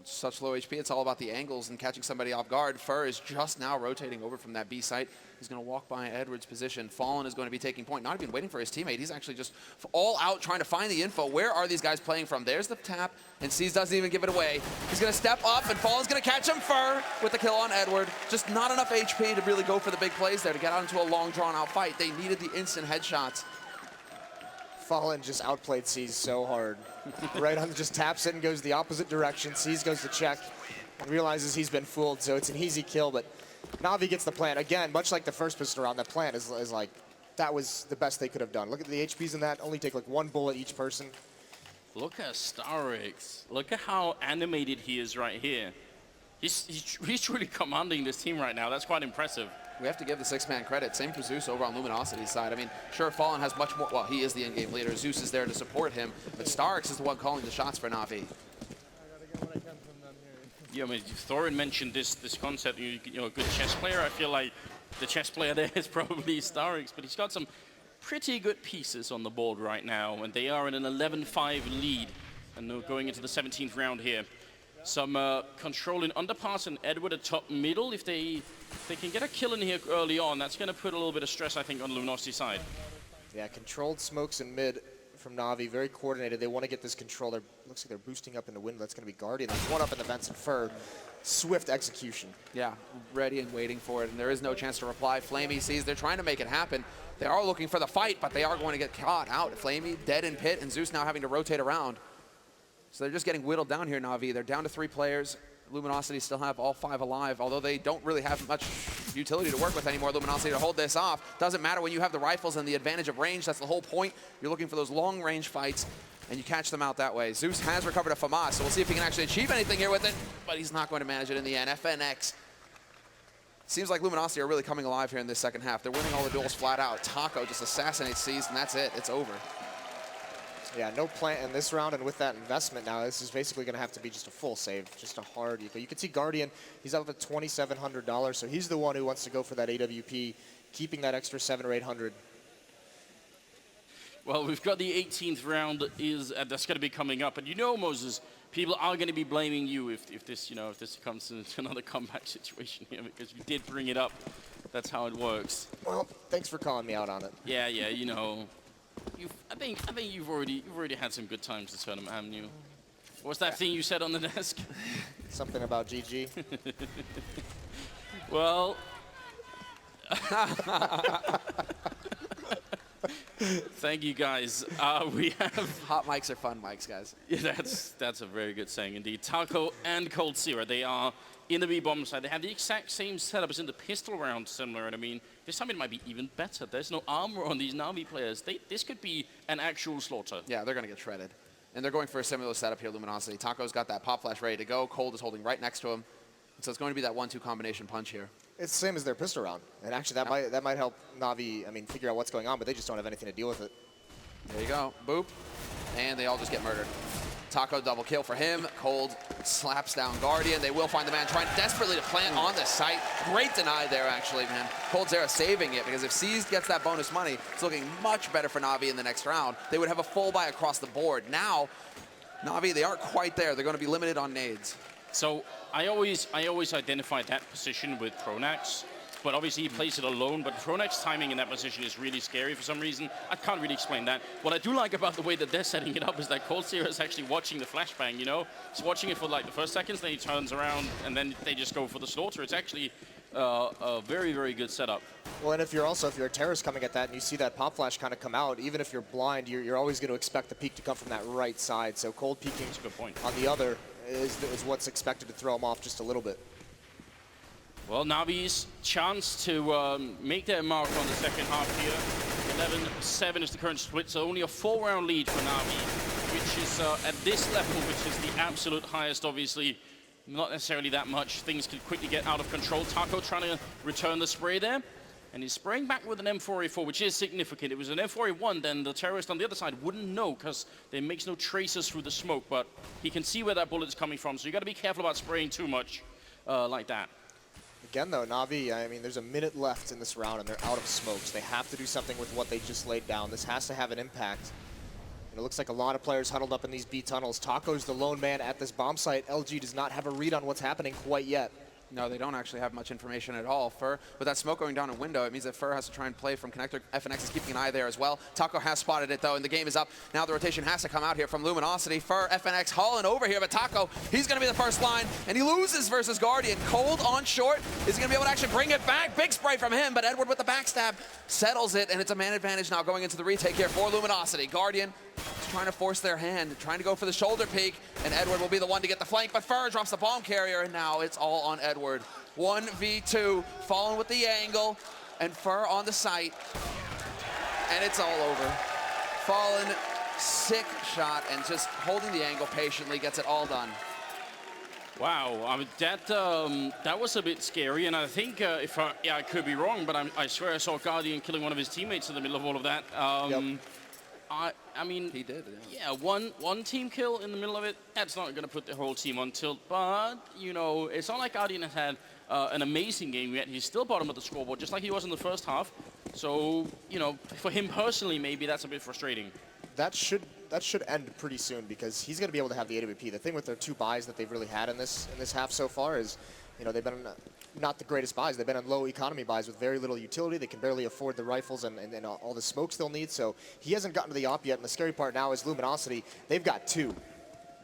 such low HP, it's all about the angles and catching somebody off guard. Fur is just now rotating over from that B site. He's going to walk by Edward's position. Fallen is going to be taking point, not even waiting for his teammate. He's actually just all out trying to find the info. Where are these guys playing from? There's the tap, and Seas doesn't even give it away. He's going to step up, and Fallen's going to catch him. Fur with the kill on Edward. Just not enough HP to really go for the big plays there, to get out into a long, drawn-out fight. They needed the instant headshots. Fallen just outplayed Seas so hard. Right on, just taps it and goes the opposite direction. Seas goes to check and realizes he's been fooled, so it's an easy kill, but Na'Vi gets the plant. Again, much like the first pistol round, that plant is like, that was the best they could have done. Look at the HPs in that, only take like 1 bullet each person. Look at Starix. Look at how animated he is right here. He's truly commanding this team right now. That's quite impressive. We have to give the 6-man credit. Same for Zeus over on Luminosity's side. I mean, sure, Fallen has much more, well, he is the in-game leader. Zeus is there to support him, but Starix is the one calling the shots for Na'Vi. Yeah, I mean, Thorin mentioned this concept, you know, a good chess player. I feel like the chess player there is probably Starix, but he's got some pretty good pieces on the board right now, and they are in an 11-5 lead, and they're going into the 17th round here. Some controlling underpass and Edward at top middle. If they can get a kill in here early on, that's going to put a little bit of stress, I think, on Luminosity's side. Yeah, controlled smokes in mid from Na'Vi, very coordinated. They want to get this control. Looks like they're boosting up in the window. That's going to be Guardian. There's one up in the vents and Fur. Swift execution. Yeah, ready and waiting for it, and there is no chance to reply. Flamey sees they're trying to make it happen. They are looking for the fight, but they are going to get caught out. Flamey dead in pit, and Zeus now having to rotate around. So they're just getting whittled down here, Na'Vi. They're down to 3 players. Luminosity still have all 5 alive, although they don't really have much utility to work with anymore. Luminosity to hold this off. Doesn't matter when you have the rifles and the advantage of range. That's the whole point. You're looking for those long-range fights, and you catch them out that way. Zeus has recovered a FAMAS, so we'll see if he can actually achieve anything here with it, but he's not going to manage it in the end. FNX. Seems like Luminosity are really coming alive here in this second half. They're winning all the duels flat out. Taco just assassinates Seas, and that's it. It's over. Yeah, no plant in this round, and with that investment now, this is basically going to have to be just a full save, just a hard eco. You can see Guardian, he's up at $2,700, so he's the one who wants to go for that AWP, keeping that extra 700 or 800. Well, we've got the 18th round that's going to be coming up, and you know, Moses, people are going to be blaming you if this comes into another comeback situation here, because you did bring it up. That's how it works. Well, thanks for calling me out on it. Yeah, you know. I think you've already had some good times this tournament, haven't you? What's that thing you said on the desk? Something about GG. Well, thank you guys. We have hot mics are fun mics, guys. Yeah, that's a very good saying indeed. Taco and Cold Sierra, they are in the B-bomb side. They have the exact same setup as in the pistol round, similar, and I mean, this time it might be even better. There's no armor on these Na'Vi players. This could be an actual slaughter. Yeah, they're going to get shredded. And they're going for a similar setup here, Luminosity. Taco's got that pop flash ready to go. Cold is holding right next to him. So it's going to be that 1-2 combination punch here. It's the same as their pistol round. And actually, that might help Na'Vi, I mean, figure out what's going on, but they just don't have anything to deal with it. There you go. Boop. And they all just get murdered. Taco double kill for him. Cold slaps down Guardian. They will find the man trying desperately to plant on the site. Great deny there, actually, man. Cold Zera saving it, because if Seas gets that bonus money, it's looking much better for Na'Vi in the next round. They would have a full buy across the board. Now, Na'Vi, they aren't quite there. They're going to be limited on nades. So I always identify that position with Pronax, but obviously he plays it alone. But Pronax's timing in that position is really scary for some reason. I can't really explain that. What I do like about the way that they're setting it up is that Cold Sierra is actually watching the flashbang, you know? He's watching it for like the first seconds, then he turns around, and then they just go for the slaughter. It's actually a very, very good setup. Well, and if you're a terrorist coming at that and you see that pop flash kind of come out, even if you're blind, you're always going to expect the peek to come from that right side. So Cold peeking on the other is what's expected to throw him off just a little bit. Well, Na'Vi's chance to make their mark on the second half here. 11-7 is the current split, so only a 4-round lead for Na'Vi, which is at this level, which is the absolute highest, obviously. Not necessarily that much. Things could quickly get out of control. Taco trying to return the spray there. And he's spraying back with an M4A4, which is significant. It was an M4A1, then the terrorist on the other side wouldn't know because there makes no traces through the smoke, but he can see where that bullet is coming from, so you got to be careful about spraying too much like that. Again, though, Na'Vi, I mean, there's a minute left in this round, and they're out of smokes. They have to do something with what they just laid down. This has to have an impact. And it looks like a lot of players huddled up in these B tunnels. Taco's the lone man at this bomb site. LG does not have a read on what's happening quite yet. No, they don't actually have much information at all. Fur, with that smoke going down a window, it means that Fur has to try and play from connector. FNX is keeping an eye there as well. Taco has spotted it, though, and the game is up. Now the rotation has to come out here from Luminosity. Fur, FNX hauling over here, but Taco, he's going to be the first line, and he loses versus Guardian. Cold on short. Is he going to be able to actually bring it back? Big spray from him, but Edward with the backstab settles it, and it's a man advantage now going into the retake here for Luminosity. Guardian is trying to force their hand, trying to go for the shoulder peek, and Edward will be the one to get the flank, but Fur drops the bomb carrier, and now it's all on Edward. 1v2, Fallen with the angle, and Fur on the site, and it's all over. Fallen, sick shot, and just holding the angle patiently gets it all done. Wow, I mean, that was a bit scary, and I think I could be wrong, but I swear I saw Guardian killing one of his teammates in the middle of all of that. I mean, he did. Yeah, one team kill in the middle of it. That's not going to put the whole team on tilt. But you know, it's not like Guardian has had an amazing game yet. He's still bottom of the scoreboard, just like he was in the first half. So you know, for him personally, maybe that's a bit frustrating. That should end pretty soon because he's going to be able to have the AWP. The thing with their 2 buys that they've really had in this half so far is, you know, they've been not the greatest buys. They've been on low economy buys with very little utility. They can barely afford the rifles and all the smokes they'll need. So he hasn't gotten to the op yet. And the scary part now is Luminosity. They've got 2.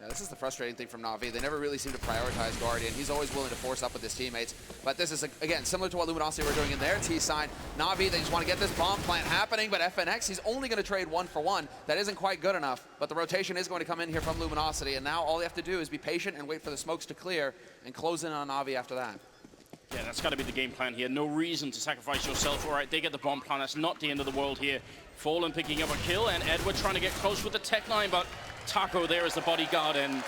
Yeah, this is the frustrating thing from Na'Vi. They never really seem to prioritize Guardian. He's always willing to force up with his teammates. But this is, again, similar to what Luminosity were doing in their T side. Na'Vi, they just want to get this bomb plant happening, but FNX, he's only going to trade 1 for 1. That isn't quite good enough, but the rotation is going to come in here from Luminosity, and now all they have to do is be patient and wait for the smokes to clear and close in on Na'Vi after that. Yeah, that's got to be the game plan here. No reason to sacrifice yourself. All right, they get the bomb plan. That's not the end of the world here. Fallen picking up a kill, and Edward trying to get close with the tech line, but Taco there as the bodyguard, and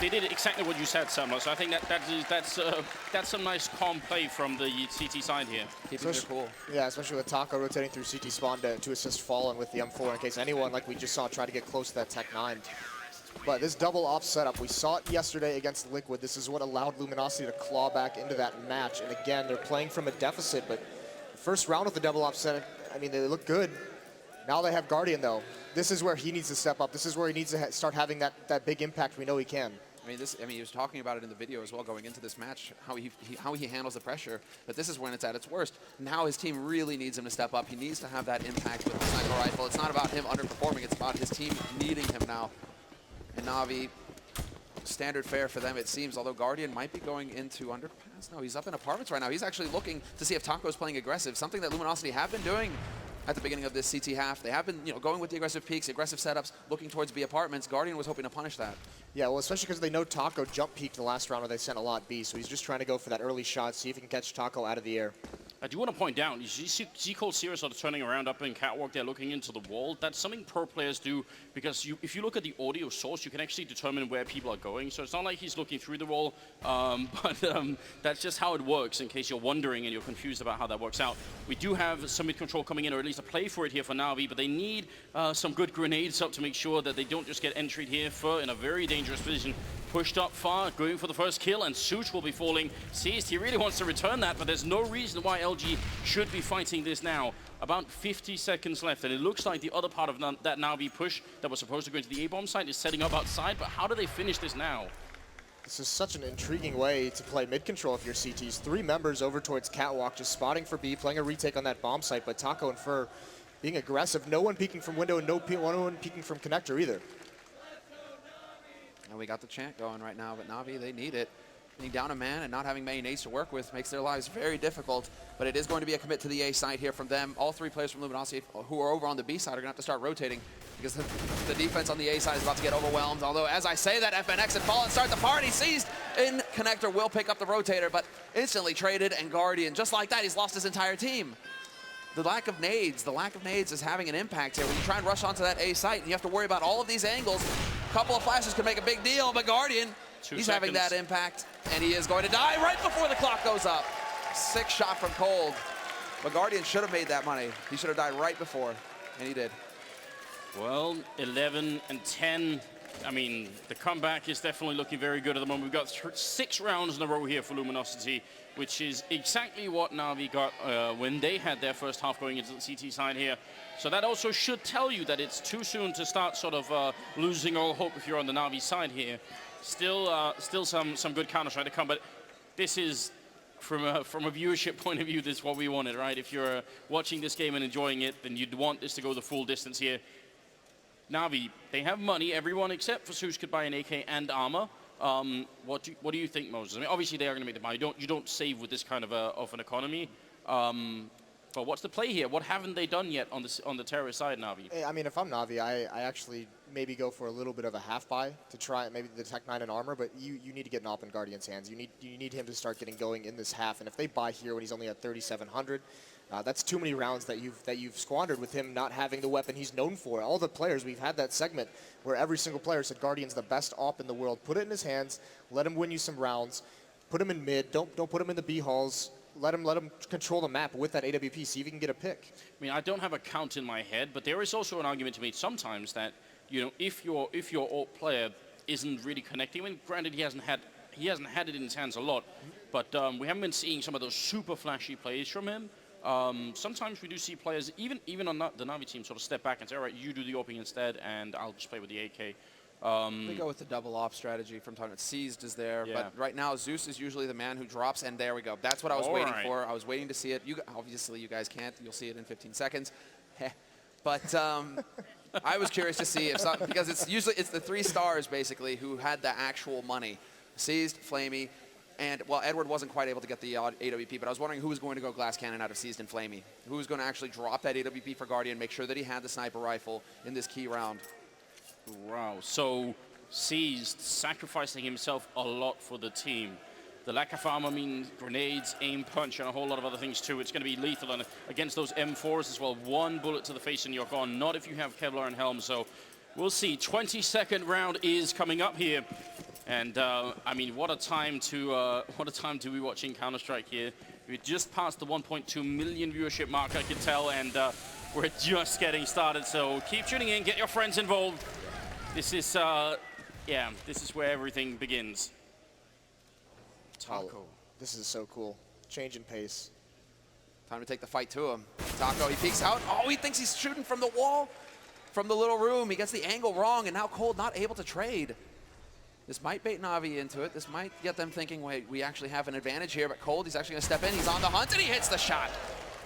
they did exactly what you said, Summer. So I think that's some nice calm play from the CT side here. Keeping it cool. Yeah, especially with Taco rotating through CT spawn to assist Fallen with the M4 in case anyone, like we just saw, try to get close to that Tech 9. But this double op setup, we saw it yesterday against Liquid. This is what allowed Luminosity to claw back into that match. And again, they're playing from a deficit, but the first round with the double op setup, I mean, they look good. Now they have Guardian, though. This is where he needs to step up. This is where he needs to start having that big impact we know he can. I mean, he was talking about it in the video as well going into this match, how he handles the pressure, but this is when it's at its worst. Now his team really needs him to step up. He needs to have that impact with the sniper rifle. It's not about him underperforming, it's about his team needing him now. And Na'Vi, standard fare for them, it seems, although Guardian might be going into underpass. No, he's up in apartments right now. He's actually looking to see if Taco's playing aggressive, something that Luminosity have been doing at the beginning of this CT half. They have been, you know, going with the aggressive peaks, aggressive setups, looking towards B apartments. Guardian was hoping to punish that. Yeah, well, especially because they know Taco jump peaked the last round where they sent a lot B, so he's just trying to go for that early shot, see if he can catch Taco out of the air. I do want to point out, you see Cold Series sort of turning around up in Catwalk there, looking into the wall. That's something pro players do, because if you look at the audio source, you can actually determine where people are going. So it's not like he's looking through the wall, but that's just how it works, in case you're wondering and you're confused about how that works out. We do have some mid-control coming in, or at least a play for it here for Na'Vi, but they need some good grenades up to make sure that they don't just get entried here. Fur in a very dangerous position. Pushed up far, going for the first kill, and Such will be falling. Seized, he really wants to return that, but there's no reason why LG should be fighting this now. About 50 seconds left, and it looks like the other part of that Na'Vi push that was supposed to go into the A-bomb site is setting up outside, but how do they finish this now? This is such an intriguing way to play mid-control if you're CTs. 3 members over towards Catwalk, just spotting for B, playing a retake on that bomb site, but Taco and Fur being aggressive. No one peeking from window and no one peeking from connector either. And we got the chant going right now, but Na'Vi, they need it. Being down a man and not having many nades to work with makes their lives very difficult, but it is going to be a commit to the A side here from them. All 3 players from Luminosity who are over on the B side are going to have to start rotating because the defense on the A side is about to get overwhelmed. Although, as I say that, FNX and Fallen start the party. Seized in connector will pick up the rotator, but instantly traded, and Guardian, just like that, he's lost his entire team. The lack of nades is having an impact here. When you try and rush onto that A site and you have to worry about all of these angles, a couple of flashes could make a big deal, but Guardian, he's having that impact, and he is going to die right before the clock goes up. 6 shot from Cold, but Guardian should have made that money. He should have died right before, and he did. Well, 11 and 10 I mean, the comeback is definitely looking very good at the moment. We've got 6 rounds in a row here for Luminosity, which is exactly what Na'Vi got when they had their first half going into the CT side here. So that also should tell you that it's too soon to start sort of losing all hope if you're on the Na'Vi side here. Still some good Counter-Strike to come, but this is, from a viewership point of view, this is what we wanted, right? If you're watching this game and enjoying it, then you'd want this to go the full distance here. Na'Vi, they have money. Everyone except for Zeus could buy an AK and armor. What do you think, Moses? I mean, obviously they are going to make the money. You don't save with this kind of an economy. But what's the play here? What haven't they done yet on the terrorist side, Na'Vi? I mean, if I'm Na'Vi, I actually maybe go for a little bit of a half buy to try maybe the Tech 9 and armor, but you need to get Nop in Guardian's hands. You need him to start getting going in this half, and if they buy here when he's only at 3,700, that's too many rounds that you've squandered with him not having the weapon he's known for. All the players, we've had that segment where every single player said Guardian's the best op in the world. Put it in his hands, let him win you some rounds, put him in mid, don't put him in the B halls. Let him control the map with that AWP, see if he can get a pick. I mean, I don't have a count in my head, but there is also an argument to be made sometimes that, you know, if your AWP player isn't really connecting, I mean, granted he hasn't had it in his hands a lot, but we haven't been seeing some of those super flashy plays from him. Sometimes we do see players, even on the Na'Vi team, sort of step back and say, all right, you do the AWP instead, and I'll just play with the AK. They go with the double op strategy from time to time. Seized is there, but right now Zeus is usually the man who drops, and there we go. That's what I was waiting for. I was waiting to see it. Obviously, you guys can't. You'll see it in 15 seconds. But I was curious to see if something, because it's the 3 stars basically who had the actual money. Seized, Flamey, and well, Edward wasn't quite able to get the AWP, but I was wondering who was going to go glass cannon out of Seized and Flamey. Who was going to actually drop that AWP for Guardian, make sure that he had the sniper rifle in this key round. Wow, so Seized sacrificing himself a lot for the team. The lack of armor means grenades, aim punch, and a whole lot of other things too. It's going to be lethal against those M4s as well. 1 bullet to the face and you're gone. Not if you have Kevlar and Helm. So we'll see. 22nd round is coming up here, and I mean, what a time to be watching Counter-Strike here. We just passed the 1.2 million viewership mark, I can tell, and we're just getting started. So keep tuning in, get your friends involved. This is, yeah, this is where everything begins. Taco. Oh, this is so cool. Change in pace. Time to take the fight to him. Taco, he peeks out. Oh, he thinks he's shooting from the wall, from the little room. He gets the angle wrong, and now Cold not able to trade. This might bait Na'Vi into it. This might get them thinking, wait, we actually have an advantage here, but Cold, he's actually going to step in. He's on the hunt, and he hits the shot.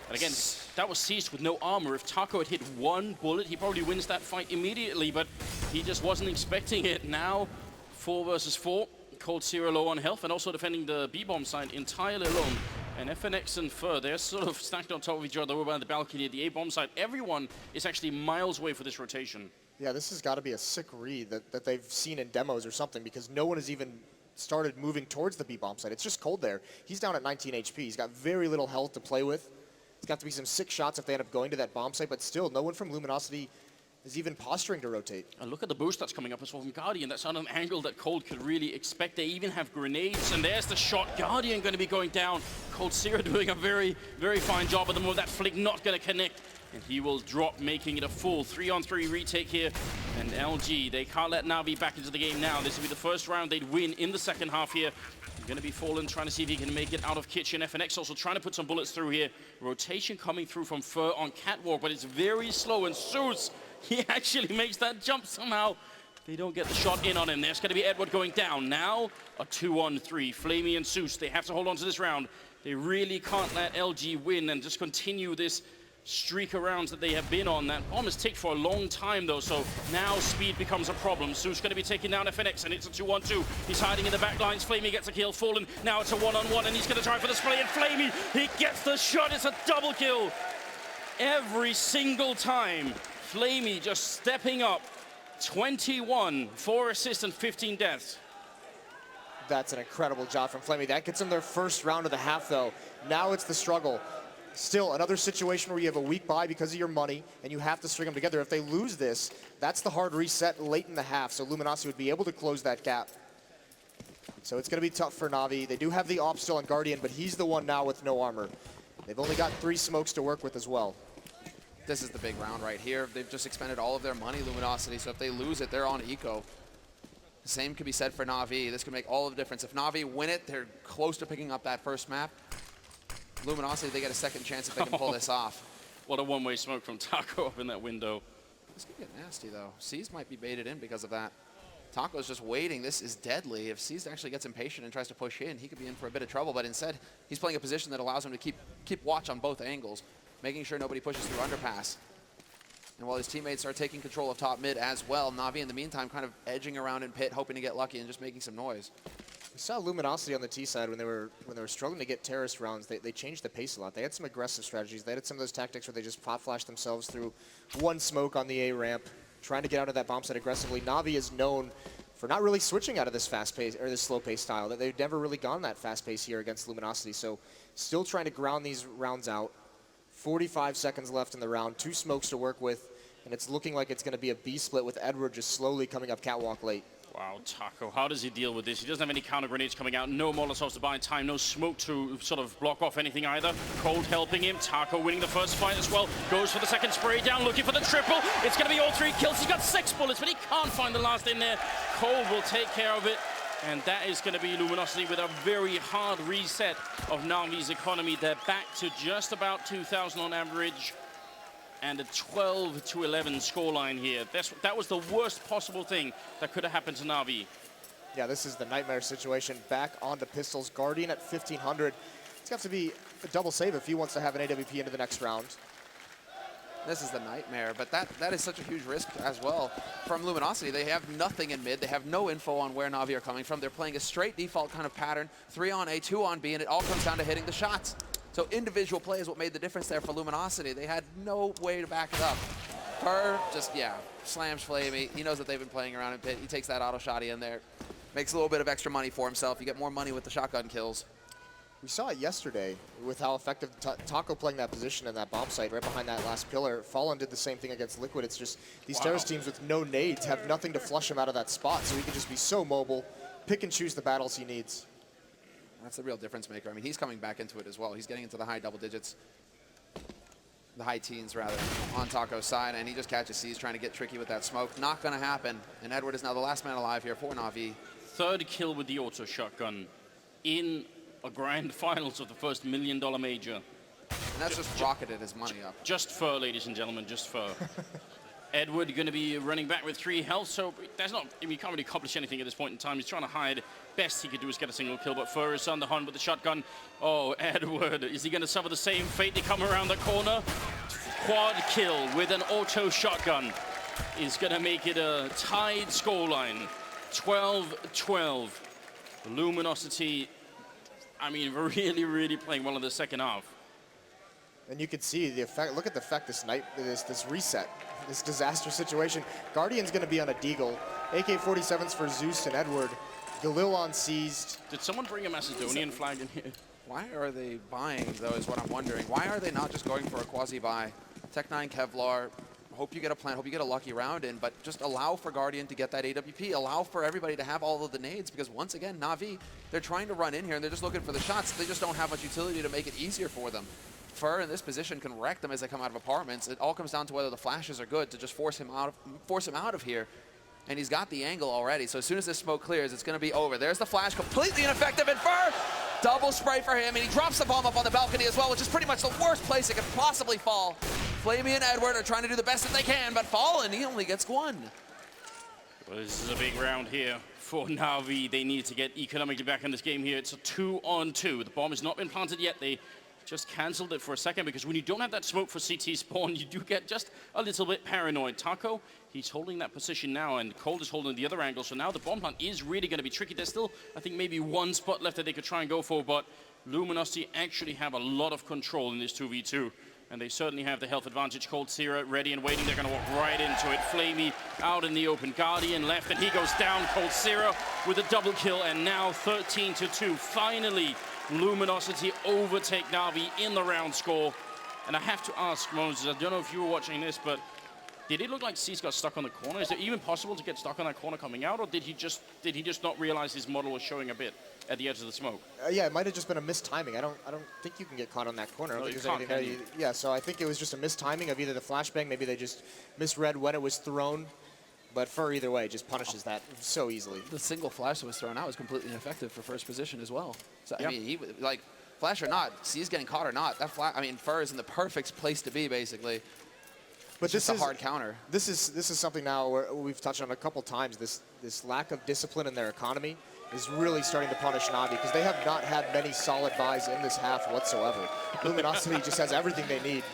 And again, that was Seized with no armor. If Taco had hit 1 bullet, he probably wins that fight immediately, but he just wasn't expecting it. Now, 4 versus 4. Cold Zero low on health, and also defending the B-bomb side entirely alone. And FNX and Fur, they're sort of stacked on top of each other over by the balcony at the A-bomb side. Everyone is actually miles away for this rotation. Yeah, this has got to be a sick read that they've seen in demos or something, because no one has even started moving towards the B-bomb side. It's just Cold there. He's down at 19 HP. He's got very little health to play with. It's got to be some sick shots if they end up going to that bomb site, but still, no one from Luminosity is even posturing to rotate. And look at the boost that's coming up as well from Guardian. That's not an angle that Cold could really expect. They even have grenades, and there's the shot. Guardian going to be going down. Cold Zero doing a very, very fine job at the moment. That flick not going to connect, and he will drop, making it a full 3-on-3 retake here. And LG, they can't let Na'Vi back into the game now. This will be the first round they'd win in the second half here. Going to be Fallen trying to see if he can make it out of Kitchen. FNX also trying to put some bullets through here. Rotation coming through from Fur on Catwalk, but it's very slow, and Zeus, he actually makes that jump somehow. They don't get the shot in on him. There's going to be Edward going down. Now, a 2-on-3. Flamey and Zeus, they have to hold on to this round. They really can't let LG win and just continue this streak of rounds that they have been on. That bomb has ticked for a long time, though, so now speed becomes a problem. Zeus going to be taking down FNX, and it's a 2-on-2. He's hiding in the back lines. Flamey gets a kill. Fallen, now it's a 1-on-1, and he's going to try for the spray, and Flamey, he gets the shot. It's a double kill. Every single time, Flamey just stepping up. 21, 4 assists, and 15 deaths. That's an incredible job from Flamey. That gets them their first round of the half, though. Now it's the struggle. Still, another situation where you have a weak buy because of your money, and you have to string them together. If they lose this, that's the hard reset late in the half, so Luminosity would be able to close that gap. So it's going to be tough for Na'Vi. They do have the op still on Guardian, but he's the one now with no armor. They've only got 3 smokes to work with as well. This is the big round right here. They've just expended all of their money, Luminosity, so if they lose it, they're on eco. The same could be said for Na'Vi. This could make all of the difference. If Na'Vi win it, they're close to picking up that first map. Luminosity, they get a second chance if they can pull this off. What a one-way smoke from Taco up in that window. This could get nasty, though. C's might be baited in because of that. Taco's just waiting. This is deadly. If C's actually gets impatient and tries to push in, he could be in for a bit of trouble. But instead, he's playing a position that allows him to keep watch on both angles, making sure nobody pushes through underpass. And while his teammates are taking control of top mid as well, Na'Vi in the meantime kind of edging around in pit, hoping to get lucky and just making some noise. We saw Luminosity on the T side when they were struggling to get terrorist rounds. They changed the pace a lot. They had some aggressive strategies. They had some of those tactics where they just pop flashed themselves through one smoke on the A ramp, trying to get out of that bomb site aggressively. Na'Vi is known for not really switching out of this fast pace or this slow pace style. That they've never really gone that fast pace here against Luminosity. So still trying to ground these rounds out. 45 seconds left in the round. 2 smokes to work with. And it's looking like it's going to be a B split with Edward just slowly coming up catwalk late. Wow, Taco, how does he deal with this? He doesn't have any counter grenades coming out, no Molotovs to buy time, no smoke to sort of block off anything either. Cold helping him, Taco winning the first fight as well. Goes for the second spray down, looking for the triple. It's going to be all 3 kills. He's got 6 bullets, but he can't find the last in there. Cold will take care of it. And that is going to be Luminosity with a very hard reset of Na'Vi's economy. They're back to just about 2,000 on average. And a 12-11 scoreline here. That was the worst possible thing that could have happened to Na'Vi. Yeah, this is the nightmare situation. Back onto pistols. Guardian at 1,500. It's got to be a double save if he wants to have an AWP into the next round. This is the nightmare, but that is such a huge risk as well from Luminosity. They have nothing in mid. They have no info on where Na'Vi are coming from. They're playing a straight default kind of pattern. 3 on A, 2 on B, and it all comes down to hitting the shots. So individual play is what made the difference there for Luminosity. They had no way to back it up. Her just, yeah, slams Flamey. He knows that they've been playing around in pit. He takes that auto shotty in there. Makes a little bit of extra money for himself. You get more money with the shotgun kills. We saw it yesterday with how effective Taco playing that position in that bomb site right behind that last pillar. Fallen did the same thing against Liquid. It's just these terrorist teams with no nades have nothing to flush him out of that spot, so he can just be so mobile, pick and choose the battles he needs. That's the real difference maker. I mean, he's coming back into it as well. He's getting into the high double digits, the high teens rather, on Taco's side, and he just catches C's trying to get tricky with that smoke. Not going to happen, and Edward is now the last man alive here for Na'Vi. 3rd kill with the auto shotgun in a grand finals of the first $1 million major. And that's just rocketed his money up. Just fur, ladies and gentlemen, just fur. Edward going to be running back with 3 health, so there's not, he can't really accomplish anything at this point in time. He's trying to hide. Best he could do is get a single kill, but Fur is on the hunt with the shotgun. Oh, Edward, is he going to suffer the same fate? They come around the corner. Quad kill with an auto shotgun is going to make it a tied scoreline. 12-12. Luminosity, I mean, really, really playing well in the second half. And you can see the effect. Look at the effect this reset, this disaster situation. Guardian's going to be on a deagle. AK-47s for Zeus and Edward. Galil on seized. Did someone bring a Macedonian flag in here? Why are they buying, though, is what I'm wondering. Why are they not just going for a quasi-buy? Tech-9 Kevlar, hope you get a plan, hope you get a lucky round in, but just allow for Guardian to get that AWP, allow for everybody to have all of the nades, because once again, Na'Vi, they're trying to run in here, and they're just looking for the shots. They just don't have much utility to make it easier for them. Fur in this position can wreck them as they come out of apartments. It all comes down to whether the flashes are good to just force him out of here. And he's got the angle already, so as soon as this smoke clears, it's going to be over. There's the flash, completely ineffective, and Fur, double spray for him, and he drops the bomb up on the balcony as well, which is pretty much the worst place it could possibly fall. Flamey and Edward are trying to do the best that they can, but Fallen, he only gets 1. Well, this is a big round here for Na'Vi. They need to get economically back in this game here. It's a 2-on-2. The bomb has not been planted yet. They just canceled it for a second, because when you don't have that smoke for CT spawn, you do get just a little bit paranoid. Taco, he's holding that position now, and Cold is holding the other angle, so now the bomb plant is really going to be tricky. There's still, I think, maybe 1 spot left that they could try and go for, but Luminosity actually have a lot of control in this 2v2, and they certainly have the health advantage. Cold Sierra ready and waiting. They're going to walk right into it. Flamey out in the open. Guardian left, and he goes down. Cold Sierra with a double kill, and now 13-2. Finally, Luminosity overtake Na'Vi in the round score. And I have to ask, Moses, I don't know if you were watching this, but did it look like C's got stuck on the corner? Is it even possible to get stuck on that corner coming out, or did he just not realize his model was showing a bit at the edge of the smoke? Yeah, it might have just been a mistiming. I don't think you can get caught on that corner. I don't think there's anything there. Yeah, so I think it was just a mistiming of either the flashbang, maybe they just misread when it was thrown. But Fur, either way, just punishes that so easily. The single flash that was thrown out was completely ineffective for first position as well. So, I mean, he, like, flash or not, C's getting caught or not, that I mean, Fur is in the perfect place to be, basically. But this is a hard counter. This is something now where we've touched on a couple times. This lack of discipline in their economy is really starting to punish Navi because they have not had many solid buys in this half whatsoever. Luminosity just has everything they need.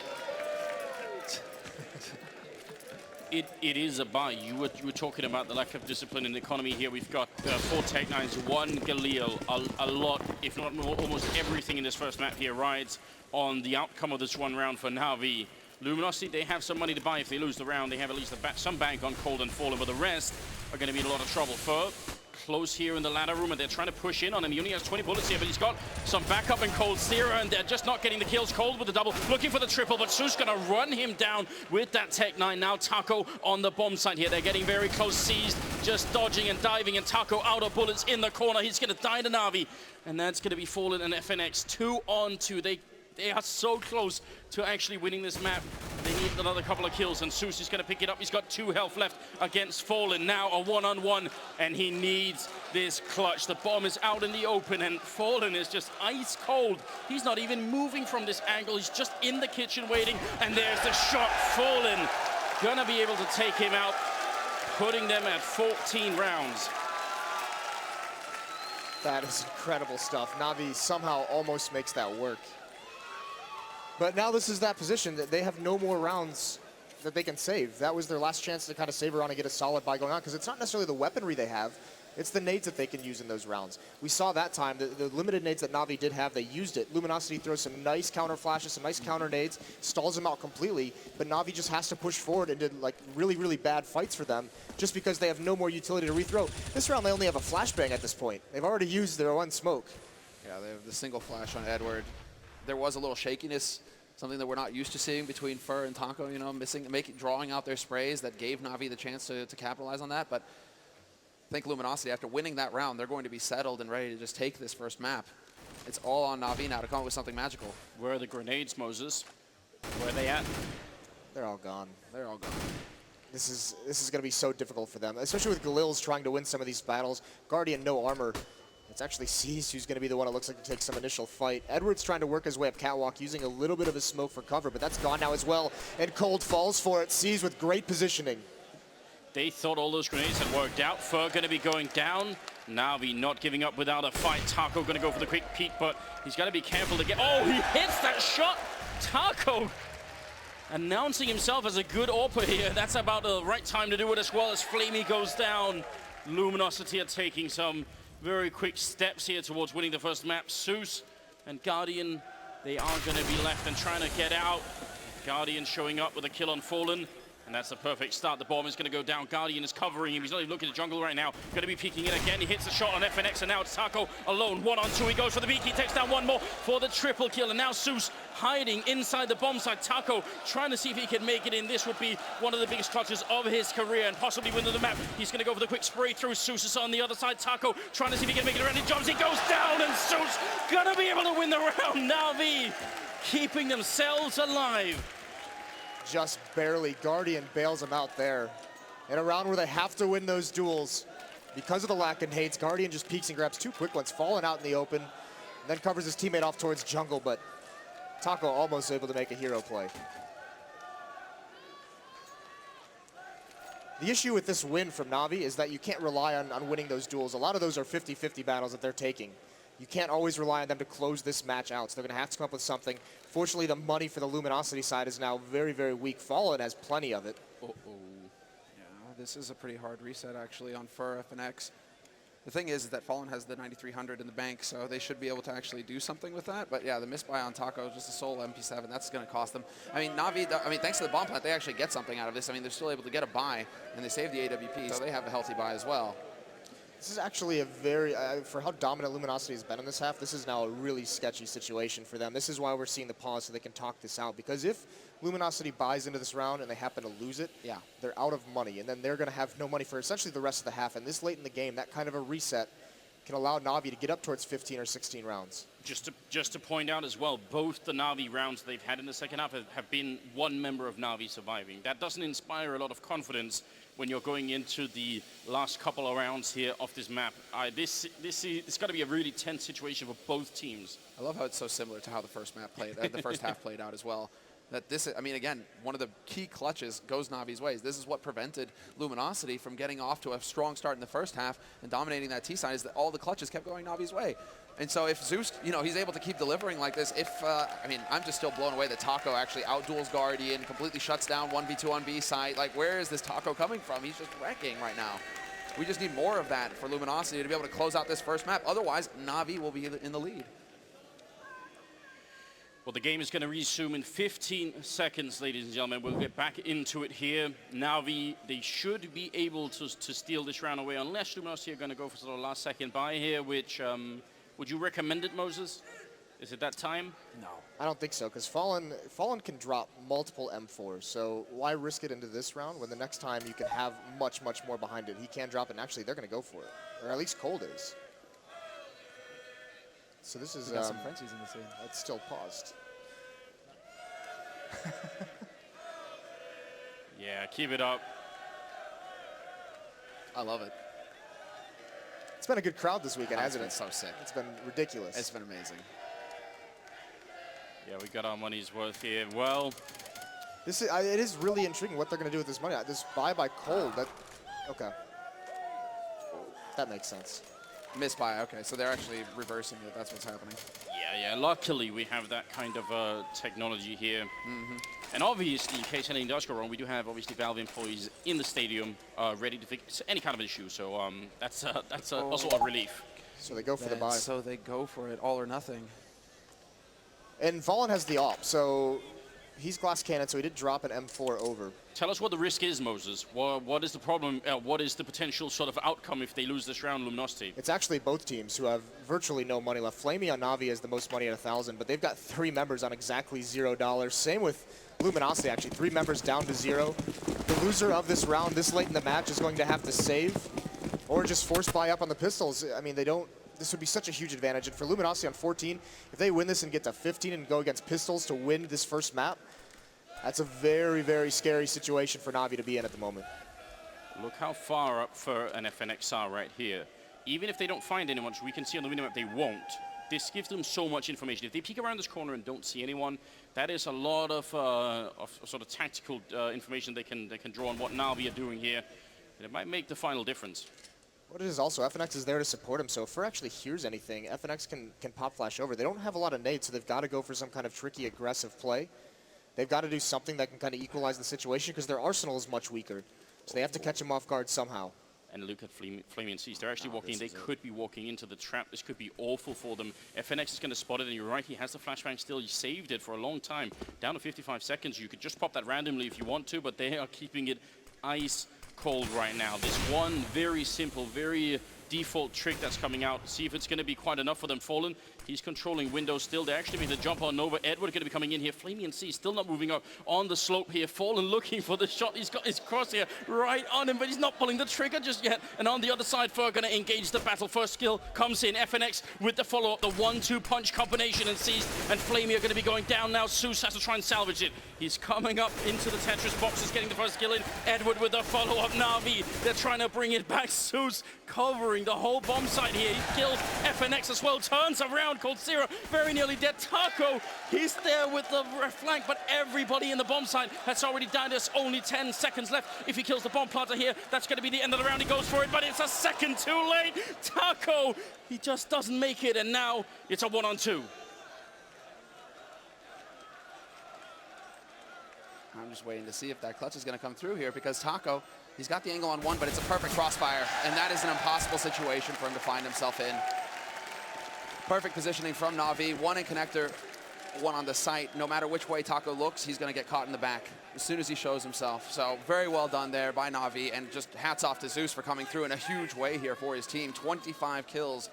It is a buy. You were talking about the lack of discipline in the economy here. We've got 4 Tech-9s, 1 Galil. A lot, if not more, almost everything in this first map here rides on the outcome of this one round for Navi. Luminosity, they have some money to buy if they lose the round. They have at least some bank on Cold and Fallen, but the rest are going to be in a lot of trouble. Fur close here in the ladder room, and they're trying to push in on him. He only has 20 bullets here, but he's got some backup in Cold Zero, and they're just not getting the kills. Cold with the double, looking for the triple, but Su's going to run him down with that Tech-9. Now Taco on the bomb site here. They're getting very close, seized, just dodging and diving, and Taco out of bullets in the corner. He's going to die to Navi, and that's going to be Fallen and FNX 2 on 2. They are so close to actually winning this map. They need another couple of kills, and Zeus is going to pick it up. He's got 2 health left against Fallen. Now a one-on-one, and he needs this clutch. The bomb is out in the open, and Fallen is just ice cold. He's not even moving from this angle. He's just in the kitchen waiting, and there's the shot. Fallen going to be able to take him out, putting them at 14 rounds. That is incredible stuff. Navi somehow almost makes that work. But now this is that position that they have no more rounds that they can save. That was their last chance to kind of save around and get a solid buy going on, because it's not necessarily the weaponry they have, it's the nades that they can use in those rounds. We saw that time, the limited nades that Navi did have, they used it. Luminosity throws some nice counter flashes, some nice counter nades, stalls them out completely, but Navi just has to push forward into like really, really bad fights for them just because they have no more utility to rethrow. This round they only have a flashbang at this point. They've already used their one smoke. Yeah, they have the single flash on Edward. There was a little shakiness, something that we're not used to seeing between Fur and Taco, you know, drawing out their sprays that gave Navi the chance to capitalize on that. But I think Luminosity, after winning that round, they're going to be settled and ready to just take this first map. It's all on Navi now to come up with something magical. Where are the grenades, Moses? Where are they at? They're all gone. They're all gone. This is going to be so difficult for them, especially with Galil's trying to win some of these battles. Guardian, no armor. It's actually Cease who's going to be the one that looks like to take some initial fight. Edward's trying to work his way up catwalk, using a little bit of his smoke for cover, but that's gone now as well. And Cold falls for it. Cease with great positioning. They thought all those grenades had worked out. Fur going to be going down. Navi not giving up without a fight. Taco going to go for the quick peek, but he's got to be careful to get... Oh, he hits that shot! Taco announcing himself as a good AWPer here. That's about the right time to do it, as well as Flamey goes down. Luminosity are taking some very quick steps here towards winning the first map. Zeus and Guardian, they are going to be left and trying to get out. Guardian showing up with a kill on Fallen, and that's the perfect start. The bomb is going to go down. Guardian is covering him. He's not even looking at the jungle right now. Going to be peeking in again. He hits the shot on FNX, and now it's Taco alone. 1-on-2. He goes for the beak. He takes down one more for the triple kill, and now Zeus hiding inside the bomb site. Taco trying to see if he can make it in. This would be one of the biggest clutches of his career and possibly win the map. He's going to go for the quick spray through. Zeus is on the other side. Taco trying to see if he can make it around. He jumps. He goes down, and Zeus going to be able to win the round. Navi keeping themselves alive. Just barely. Guardian bails him out there. In a round where they have to win those duels, because of the lack of nades, Guardian just peeks and grabs 2 quick ones, falling out in the open, and then covers his teammate off towards jungle, but Taco almost able to make a hero play. The issue with this win from Navi is that you can't rely on winning those duels. A lot of those are 50-50 battles that they're taking. You can't always rely on them to close this match out, so they're going to have to come up with something. Fortunately, the money for the Luminosity side is now very, very weak. Fallen has plenty of it. Yeah, this is a pretty hard reset, actually, on Fur FNX. The thing is that Fallen has the 9,300 in the bank, so they should be able to actually do something with that. But yeah, the misbuy on Taco, just a sole MP7, that's going to cost them. I mean, Navi, thanks to the bomb plant, they actually get something out of this. I mean, they're still able to get a buy, and they save the AWP, so they have a healthy buy as well. This is actually a very, for how dominant Luminosity has been in this half, this is now a really sketchy situation for them. This is why we're seeing the pause, so they can talk this out. Because if Luminosity buys into this round and they happen to lose it, yeah, they're out of money. And then they're going to have no money for essentially the rest of the half. And this late in the game, that kind of a reset can allow Navi to get up towards 15 or 16 rounds. Just to point out as well, both the Na'Vi rounds they've had in the second half have been one member of Na'Vi surviving. That doesn't inspire a lot of confidence when you're going into the last couple of rounds here of this map. This got to be a really tense situation for both teams. I love how it's so similar to how the first map played, the first half played out as well. That this, I mean, again, one of the key clutches goes Navi's ways. This is what prevented Luminosity from getting off to a strong start in the first half and dominating that T side, is that all the clutches kept going Navi's way. And so if Zeus, you know, he's able to keep delivering like this, I mean, I'm just still blown away that Taco actually outduels Guardian, completely shuts down 1v2 on B side. Like, where is this Taco coming from? He's just wrecking right now. We just need more of that for Luminosity to be able to close out this first map. Otherwise, Na'Vi will be in the lead. Well, the game is going to resume in 15 seconds, ladies and gentlemen. We'll get back into it here. Na'Vi, they should be able to steal this round away, unless Luminosity are going to go for sort of last second buy here, which... would you recommend it, Moses? Is it that time? No. I don't think so, because Fallen can drop multiple M4s, so why risk it into this round when the next time you can have much, much more behind it? He can drop it, and actually they're going to go for it. Or at least Cold is. So this is... We got some frenzies in the scene. It's still paused. Yeah, keep it up. I love it. It's been a good crowd this weekend, hasn't it? It's been so sick. It's been ridiculous. It's been amazing. Yeah, we got our money's worth here. Well, this is, it is really intriguing what they're going to do with this money. This buy by Cold. Okay. That makes sense. Misbuy, okay. So they're actually reversing it. That's what's happening. yeah. Luckily, we have that kind of technology here. And obviously, in case anything does go wrong, we do have, obviously, Valve employees in the stadium ready to fix any kind of issue. So that's also a relief. So they go for the buy. So they go for it, all or nothing. And Fallen has the op, so he's glass cannon, so he did drop an M4 over. Tell us what the risk is, Moses. What is the problem? What is the potential sort of outcome if they lose this round, Luminosity? It's actually both teams who have virtually no money left. Flamey on Na'Vi has the most money at 1,000, but they've got 3 members on exactly $0. Same with Luminosity, actually. 3 members down to 0. The loser of this round this late in the match is going to have to save or just force buy up on the pistols. I mean, this would be such a huge advantage. And for Luminosity on 14, if they win this and get to 15 and go against pistols to win this first map, that's a very, very scary situation for Na'Vi to be in at the moment. Look how far up for an FNX are right here. Even if they don't find anyone, which we can see on the minimap they won't, this gives them so much information. If they peek around this corner and don't see anyone, that is a lot of sort of tactical information they can draw on what Na'Vi are doing here. And it might make the final difference. What it is also, FNX is there to support him, so if Fer actually hears anything, FNX can pop flash over. They don't have a lot of nades, so they've got to go for some kind of tricky, aggressive play. They've got to do something that can kind of equalize the situation because their arsenal is much weaker. So they have to catch him off guard somehow. And look at Flaming Seas. They're actually walking. They could be walking into the trap. This could be awful for them. FNX is going to spot it, and you're right. He has the flashbang still. He saved it for a long time. Down to 55 seconds. You could just pop that randomly if you want to, but they are keeping it ice cold right now. This one very simple, very default trick that's coming out. See if it's going to be quite enough for them. Fallen, he's controlling windows still. They actually made the jump on Nova. Edward going to be coming in here. Flamey and C still not moving up on the slope here. Fallen looking for the shot. He's got his crosshair right on him, but he's not pulling the trigger just yet. And on the other side, Fer going to engage the battle. First skill comes in. FNX with the follow-up, the 1-2 punch combination, and Seas and Flamey are going to be going down now. Zeus has to try and salvage it. He's coming up into the Tetris boxes, getting the first skill in. Edward with the follow-up. Na'Vi, they're trying to bring it back. Zeus covering the whole bomb site here. He kills FNX as well. Turns around. Cold Zero very nearly dead. Taco, he's there with the flank, but everybody in the bomb site has already died. There's only 10 seconds left. If he kills the bomb planter here, that's going to be the end of the round. He goes for it, but it's a second too late. Taco, he just doesn't make it, and now it's a 1-on-2. I'm just waiting to see if that clutch is going to come through here because Taco, he's got the angle on one, but it's a perfect crossfire, and that is an impossible situation for him to find himself in. Perfect positioning from Na'Vi. One in connector, one on the site. No matter which way Taco looks, he's going to get caught in the back as soon as he shows himself. So very well done there by Na'Vi, and just hats off to Zeus for coming through in a huge way here for his team. 25 kills.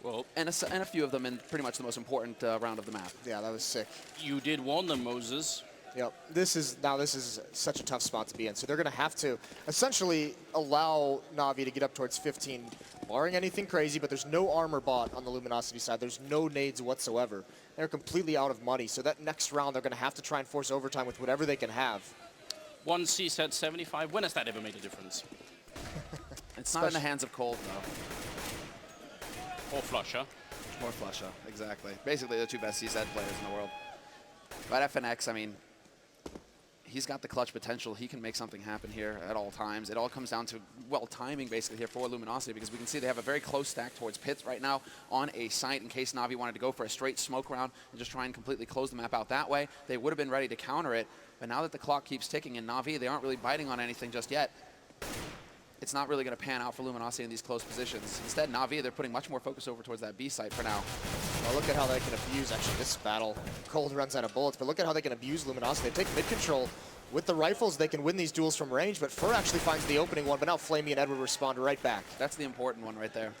Well, and a few of them in pretty much the most important round of the map. Yeah, that was sick. You did warn them, Moses. Yep. This is such a tough spot to be in. So they're going to have to essentially allow Na'Vi to get up towards 15, barring anything crazy, but there's no armor bot on the Luminosity side. There's no nades whatsoever. They're completely out of money. So that next round, they're going to have to try and force overtime with whatever they can have. 1 C set 75. When has that ever made a difference? It's not in the hands of Cold, though. Or Flusher. Or Flusher, exactly. Basically the two best CZ players in the world. But FNX, I mean, he's got the clutch potential. He can make something happen here at all times. It all comes down to, well, timing basically here for Luminosity, because we can see they have a very close stack towards pits right now on a site in case Na'Vi wanted to go for a straight smoke round and just try and completely close the map out that way. They would have been ready to counter it, but now that the clock keeps ticking in Na'Vi, they aren't really biting on anything just yet. It's not really going to pan out for Luminosity in these close positions. Instead, Na'Vi, they're putting much more focus over towards that B site for now. Well, look at how they can abuse, actually, this battle. Cold runs out of bullets, but look at how they can abuse Luminosity. They take mid control. With the rifles, they can win these duels from range, but Fur actually finds the opening one, but now Flamey and Edward respond right back. That's the important one right there.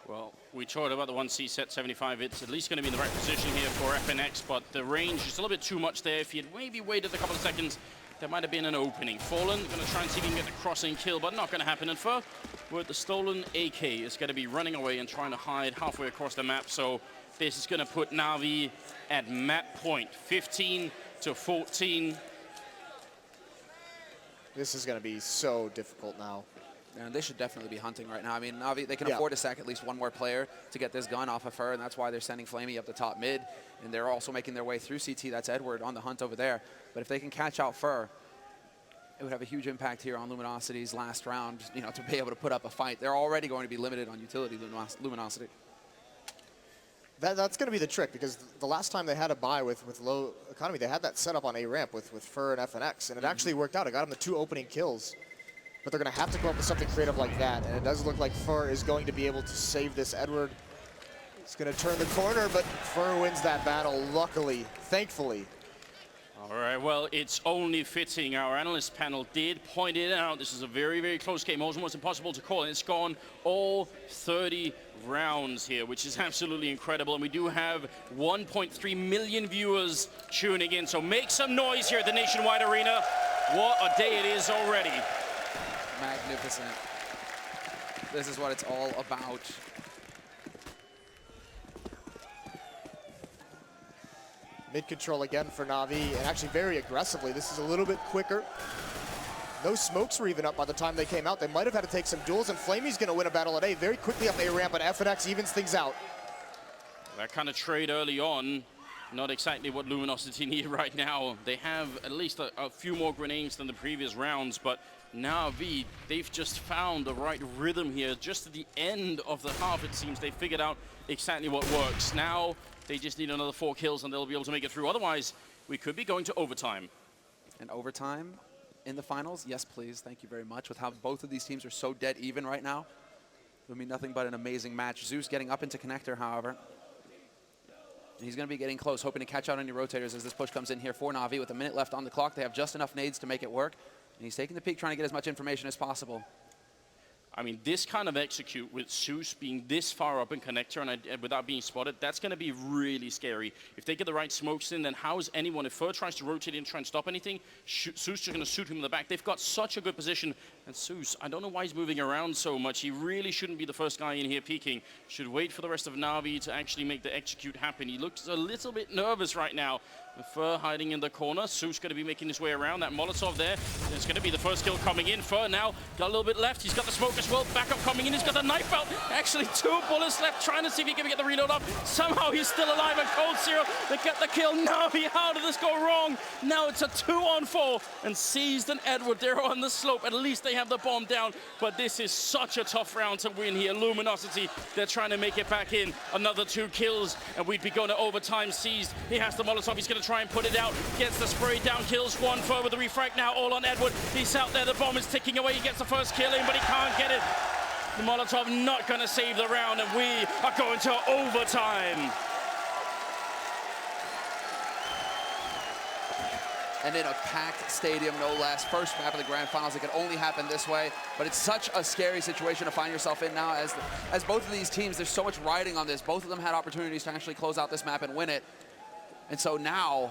Well, we talked about the 1C set 75. It's at least going to be in the right position here for FNX, but the range is a little bit too much there. If he had maybe waited a couple of seconds, there might have been an opening. Fallen, going to try and see if he can get the crossing kill, but not going to happen. And Fur, with the stolen AK, is going to be running away and trying to hide halfway across the map. So this is going to put Na'Vi at map point, 15 to 14. This is going to be so difficult now. And they should definitely be hunting right now. I mean, Na'Vi, they can afford to sack at least one more player to get this gun off of Fur, and that's why they're sending Flamey up the top mid. And they're also making their way through CT. That's Edward on the hunt over there. But if they can catch out Fur, it would have a huge impact here on Luminosity's last round, you know, to be able to put up a fight. They're already going to be limited on utility, Luminosity. That's going to be the trick, because the last time they had a buy with low economy, they had that set up on A ramp with Fur and FNX, and it actually worked out. It got them the 2 opening kills. But they're going to have to come up with something creative like that, and it does look like Fur is going to be able to save this. Edward is going to turn the corner, but Fur wins that battle, luckily, thankfully. All right, well, it's only fitting. Our analyst panel did point it out. This is a very, very close game, almost impossible to call, and it's gone all 30 rounds here, which is absolutely incredible. And we do have 1.3 million viewers tuning in, so make some noise here at the Nationwide Arena. What a day it is already. Magnificent. This is what it's all about. Mid control again for Na'Vi, and actually very aggressively. This is a little bit quicker. No smokes were even up by the time they came out. They might have had to take some duels, and Flamey's going to win a battle at A very quickly up A ramp, but FNX evens things out. That kind of trade early on, not exactly what Luminosity need right now. They have at least a few more grenades than the previous rounds, but Na'Vi, they've just found the right rhythm here. Just at the end of the half, it seems they figured out exactly what works. Now, they just need another 4 kills and they'll be able to make it through. Otherwise, we could be going to overtime. And overtime in the finals? Yes, please. Thank you very much. With how both of these teams are so dead even right now, it would be nothing but an amazing match. Zeus getting up into connector, however. And he's going to be getting close, hoping to catch out any rotators as this push comes in here for Na'Vi. With a minute left on the clock, they have just enough nades to make it work. And he's taking the peek, trying to get as much information as possible. I mean, this kind of execute with Zeus being this far up in connector and without being spotted, that's going to be really scary. If they get the right smokes in, then how is anyone, if Fur tries to rotate in, try and stop anything, Zeus is going to shoot him in the back. They've got such a good position. And Zeus, I don't know why he's moving around so much. He really shouldn't be the first guy in here peeking. Should wait for the rest of Na'Vi to actually make the execute happen. He looks a little bit nervous right now. Fur hiding in the corner. Zeus going to be making his way around. That Molotov there. It's going to be the first kill coming in. Fur now got a little bit left. He's got the smoke as well. Backup coming in. He's got the knife out. Actually, 2 bullets left. Trying to see if he can get the reload up. Somehow he's still alive. And Cold Zero, they get the kill. Na'Vi, how did this go wrong? Now it's a 2-on-4. And Seized and Edward, they're on the slope. At least they have the bomb down. But this is such a tough round to win here. Luminosity, they're trying to make it back in. Another 2 kills. And we'd be going to overtime. Seized. He has the Molotov. He's going to try and put it out. Gets the spray down, kills 1 Fur with the refrag now all on Edward. He's out there, the bomb is ticking away. He gets the first kill in, but he can't get it. The Molotov not going to save the round, and we are going to overtime. And in a packed stadium, no less. First map of the grand finals. It could only happen this way, but it's such a scary situation to find yourself in now as both of these teams, there's so much riding on this. Both of them had opportunities to actually close out this map and win it. And so now,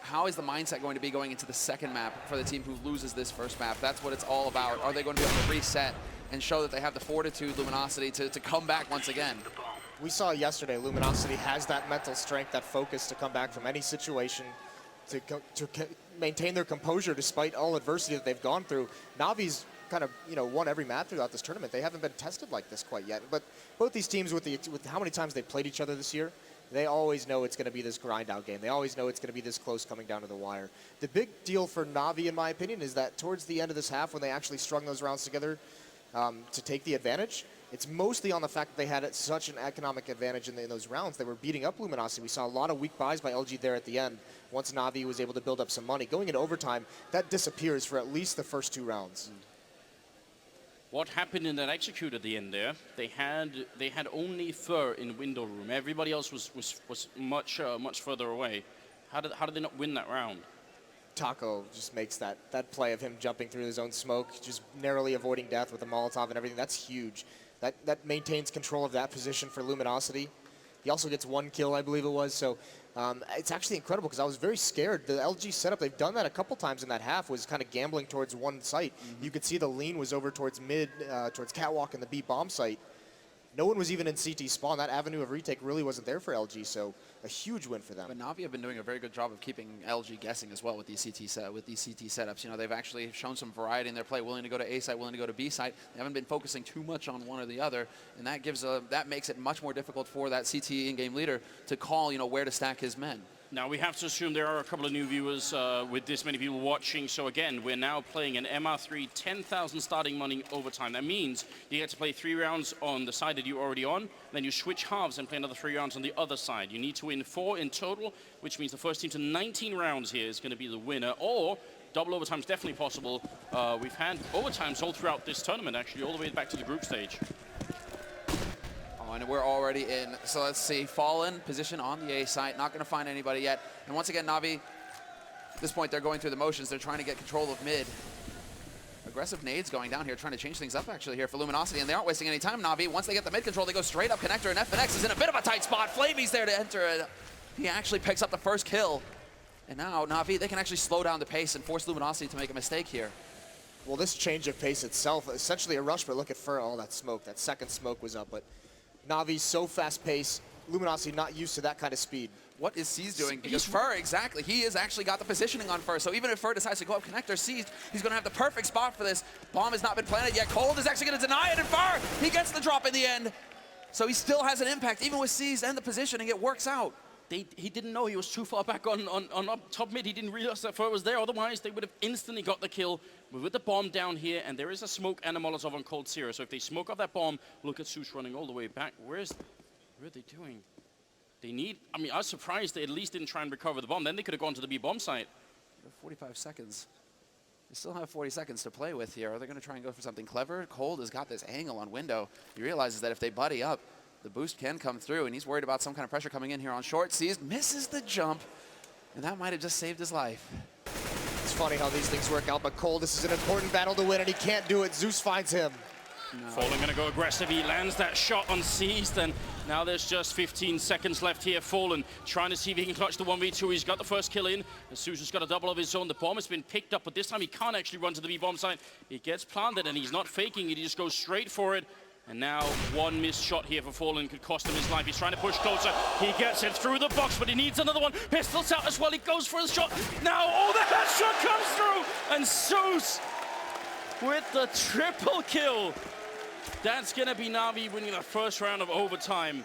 how is the mindset going to be going into the second map for the team who loses this first map? That's what it's all about. Are they going to be able to reset and show that they have the fortitude, Luminosity, to come back once again? We saw yesterday, Luminosity has that mental strength, that focus to come back from any situation, to maintain their composure despite all adversity that they've gone through. Navi's kind of, won every map throughout this tournament. They haven't been tested like this quite yet. But both these teams, with how many times they've played each other this year, they always know it's going to be this grind-out game. They always know it's going to be this close coming down to the wire. The big deal for Navi, in my opinion, is that towards the end of this half, when they actually strung those rounds together to take the advantage, it's mostly on the fact that they had such an economic advantage in those rounds. They were beating up Luminosity. We saw a lot of weak buys by LG there at the end. Once Navi was able to build up some money. Going into overtime, that disappears for at least the first 2 rounds. What happened in that execute at the end there? They had only Fur in window room. Everybody else was much further away. How did they not win that round? Taco just makes that play of him jumping through his own smoke, just narrowly avoiding death with a Molotov and everything. That's huge. That maintains control of that position for Luminosity. He also gets 1 kill, I believe it was. So it's actually incredible because I was very scared. The LG setup, they've done that a couple times in that half, was kind of gambling towards one site. You could see the lean was over towards mid, towards Catwalk and the B bomb site. No one was even in CT spawn. That avenue of retake really wasn't there for LG, so a huge win for them. But Navi have been doing a very good job of keeping LG guessing as well with these CT setups. They've actually shown some variety in their play, willing to go to A site, willing to go to B site. They haven't been focusing too much on one or the other, and that makes it much more difficult for that CT in-game leader to call, where to stack his men. Now, we have to assume there are a couple of new viewers with this many people watching. So again, we're now playing an MR3 10,000 starting money overtime. That means you get to play 3 rounds on the side that you're already on. Then you switch halves and play another 3 rounds on the other side. You need to win 4 in total, which means the first team to 19 rounds here is going to be the winner. Or double overtime is definitely possible. We've had overtimes all throughout this tournament, actually, all the way back to the group stage. And we're already in. So let's see. Fallen, position on the A site. Not going to find anybody yet. And once again, Navi, at this point, they're going through the motions. They're trying to get control of mid. Aggressive nades going down here, trying to change things up, actually, here for Luminosity. And they aren't wasting any time, Navi. Once they get the mid control, they go straight up connector. And FNX is in a bit of a tight spot. Flamey's there to enter it. He actually picks up the first kill. And now, Navi, they can actually slow down the pace and force Luminosity to make a mistake here. Well, this change of pace itself, essentially a rush, but look at Fur, all that smoke. That second smoke was up, but Navi's so fast-paced, Luminosity not used to that kind of speed. What is C's doing? Because Fur, exactly, he has actually got the positioning on Fur. So even if Fur decides to go up connector, C's, he's going to have the perfect spot for this. Bomb has not been planted yet. Cold is actually going to deny it, and Fur, he gets the drop in the end. So he still has an impact, even with C's and the positioning, it works out. He didn't know he was too far back on up top mid. He didn't realize that Fur was there. Otherwise, they would have instantly got the kill. We're with the bomb down here, and there is a smoke and a Molotov on Cold Zero. So if they smoke off that bomb, look at Zeus running all the way back. Where are they doing? I was surprised they at least didn't try and recover the bomb. Then they could have gone to the B bomb site. 45 seconds. They still have 40 seconds to play with here. Are they going to try and go for something clever? Cold has got this angle on window. He realizes that if they buddy up, the boost can come through, and he's worried about some kind of pressure coming in here on short. Sees, misses the jump, and that might have just saved his life. It's funny how these things work out, but Cole, this is an important battle to win, and he can't do it. Zeus finds him. No. Fallen going to go aggressive. He lands that shot on Seized, and now there's just 15 seconds left here. Fallen trying to see if he can clutch the 1v2. He's got the first kill in. Susan's got a double of his own. The bomb has been picked up, but this time he can't actually run to the B-bomb site. He gets planted, and he's not faking it. He just goes straight for it. And now one missed shot here for Fallen could cost him his life. He's trying to push closer. He gets it through the box, but he needs another one. Pistols out as well. He goes for the shot. Now, oh, the headshot comes through. And Zeus with the triple kill. That's going to be Navi winning the first round of overtime.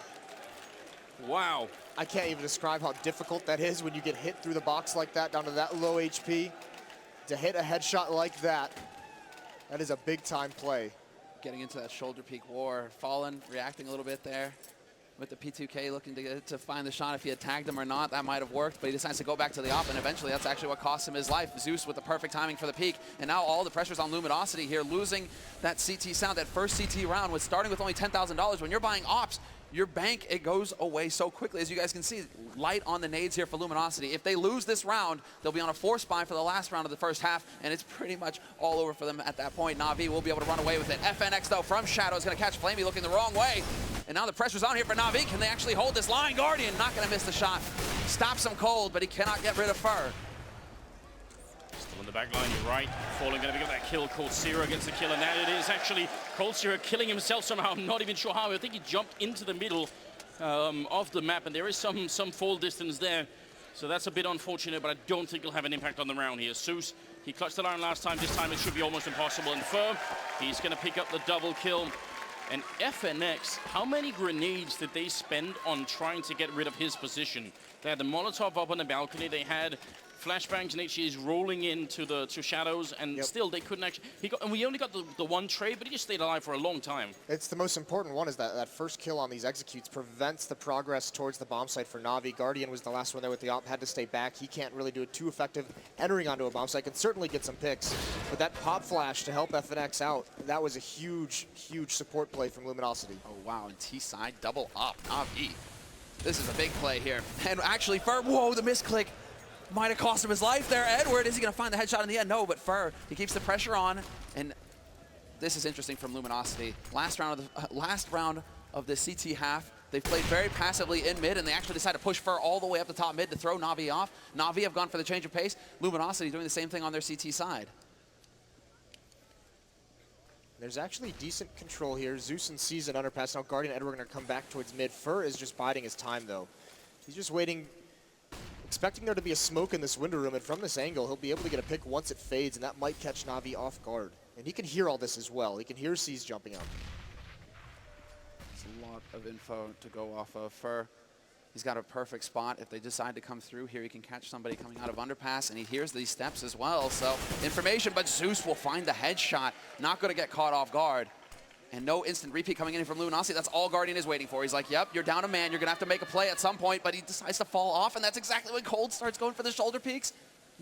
Wow. I can't even describe how difficult that is when you get hit through the box like that, down to that low HP. To hit a headshot like that, that is a big-time play. Getting into that shoulder peak war. Fallen reacting a little bit there with the P2K looking to find the shot. If he had tagged him or not, that might have worked, but he decides to go back to the op, and eventually that's actually what cost him his life. Zeus with the perfect timing for the peak, and now all the pressure's on Luminosity here, losing that CT sound. That first CT round was starting with only $10,000. When you're buying ops, your bank, it goes away so quickly. As you guys can see, light on the nades here for Luminosity. If they lose this round, they'll be on a 4-spy for the last round of the first half, and it's pretty much all over for them at that point. Na'Vi will be able to run away with it. FNX, though, from Shadow is going to catch Flamey looking the wrong way. And now the pressure's on here for Na'Vi. Can they actually hold this line? Guardian not going to miss the shot. Stops him cold, but he cannot get rid of Fur. On the back line, you're right. Fallen going to pick up that kill. Cold Zero gets the kill, and now it is actually Cold Zero killing himself somehow. I'm not even sure how. I think he jumped into the middle of the map, and there is some fall distance there. So that's a bit unfortunate, but I don't think it'll have an impact on the round here. Zeus, he clutched the line last time. This time it should be almost impossible. And Fur, he's going to pick up the double kill. And FNX, how many grenades did they spend on trying to get rid of his position? They had the Molotov up on the balcony. They had flashbangs and HEs rolling into the shadows, and still they couldn't actually. And we only got the one trade, but he just stayed alive for a long time. It's the most important one, is that first kill on these executes prevents the progress towards the bomb site for Na'Vi. Guardian was the last one there with the op, had to stay back. He can't really do it too effective entering onto a bomb site. Can certainly get some picks, but that pop flash to help FNX out, that was a huge, huge support play from Luminosity. Oh wow, and T-side double up, Na'Vi. This is a big play here. And actually, Fur, whoa, the misclick might have cost him his life there. Edward, is he going to find the headshot in the end? No, but Fur, he keeps the pressure on. And this is interesting from Luminosity. Last round of the CT half, they've played very passively in mid, and they actually decided to push Fur all the way up the top mid to throw Na'Vi off. Na'Vi have gone for the change of pace. Luminosity doing the same thing on their CT side. There's actually decent control here. Zeus and Seas and underpass. Now Guardian and Edward are going to come back towards mid. Fur is just biding his time, though. He's just waiting, expecting there to be a smoke in this window room, and from this angle, he'll be able to get a pick once it fades, and that might catch Na'Vi off guard. And he can hear all this as well. He can hear Seas jumping up. It's a lot of info to go off of. Fur, he's got a perfect spot. If they decide to come through here, he can catch somebody coming out of underpass, and he hears these steps as well. So information, but Zeus will find the headshot. Not going to get caught off guard. And no instant repeat coming in from Luminosity. That's all Guardian is waiting for. He's like, yep, you're down a man. You're going to have to make a play at some point, but he decides to fall off, and that's exactly when Cold starts going for the shoulder peaks.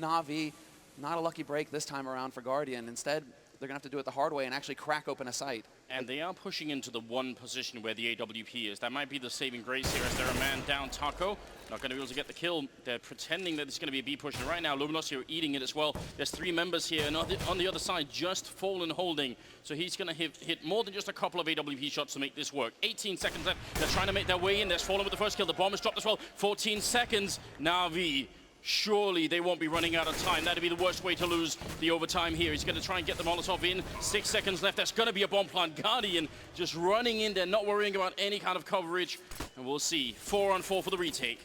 Na'Vi, not a lucky break this time around for Guardian. Instead, they're going to have to do it the hard way and actually crack open a site. And they are pushing into the one position where the AWP is. That might be the saving grace here as they're a man down. Taco, not going to be able to get the kill. They're pretending that it's going to be a B push. And right now, Luminosity are eating it as well. There's 3 members here, and on the other side, just Fallen holding. So he's going to hit more than just a couple of AWP shots to make this work. 18 seconds left. They're trying to make their way in. There's Fallen with the first kill. The bomb is dropped as well. 14 seconds. Na'Vi. Surely they won't be running out of time. That'd be the worst way to lose the overtime here. He's going to try and get the Molotov in. 6 seconds left. That's going to be a bomb plant. Guardian just running in there, not worrying about any kind of coverage. And we'll see. 4 on 4 for the retake.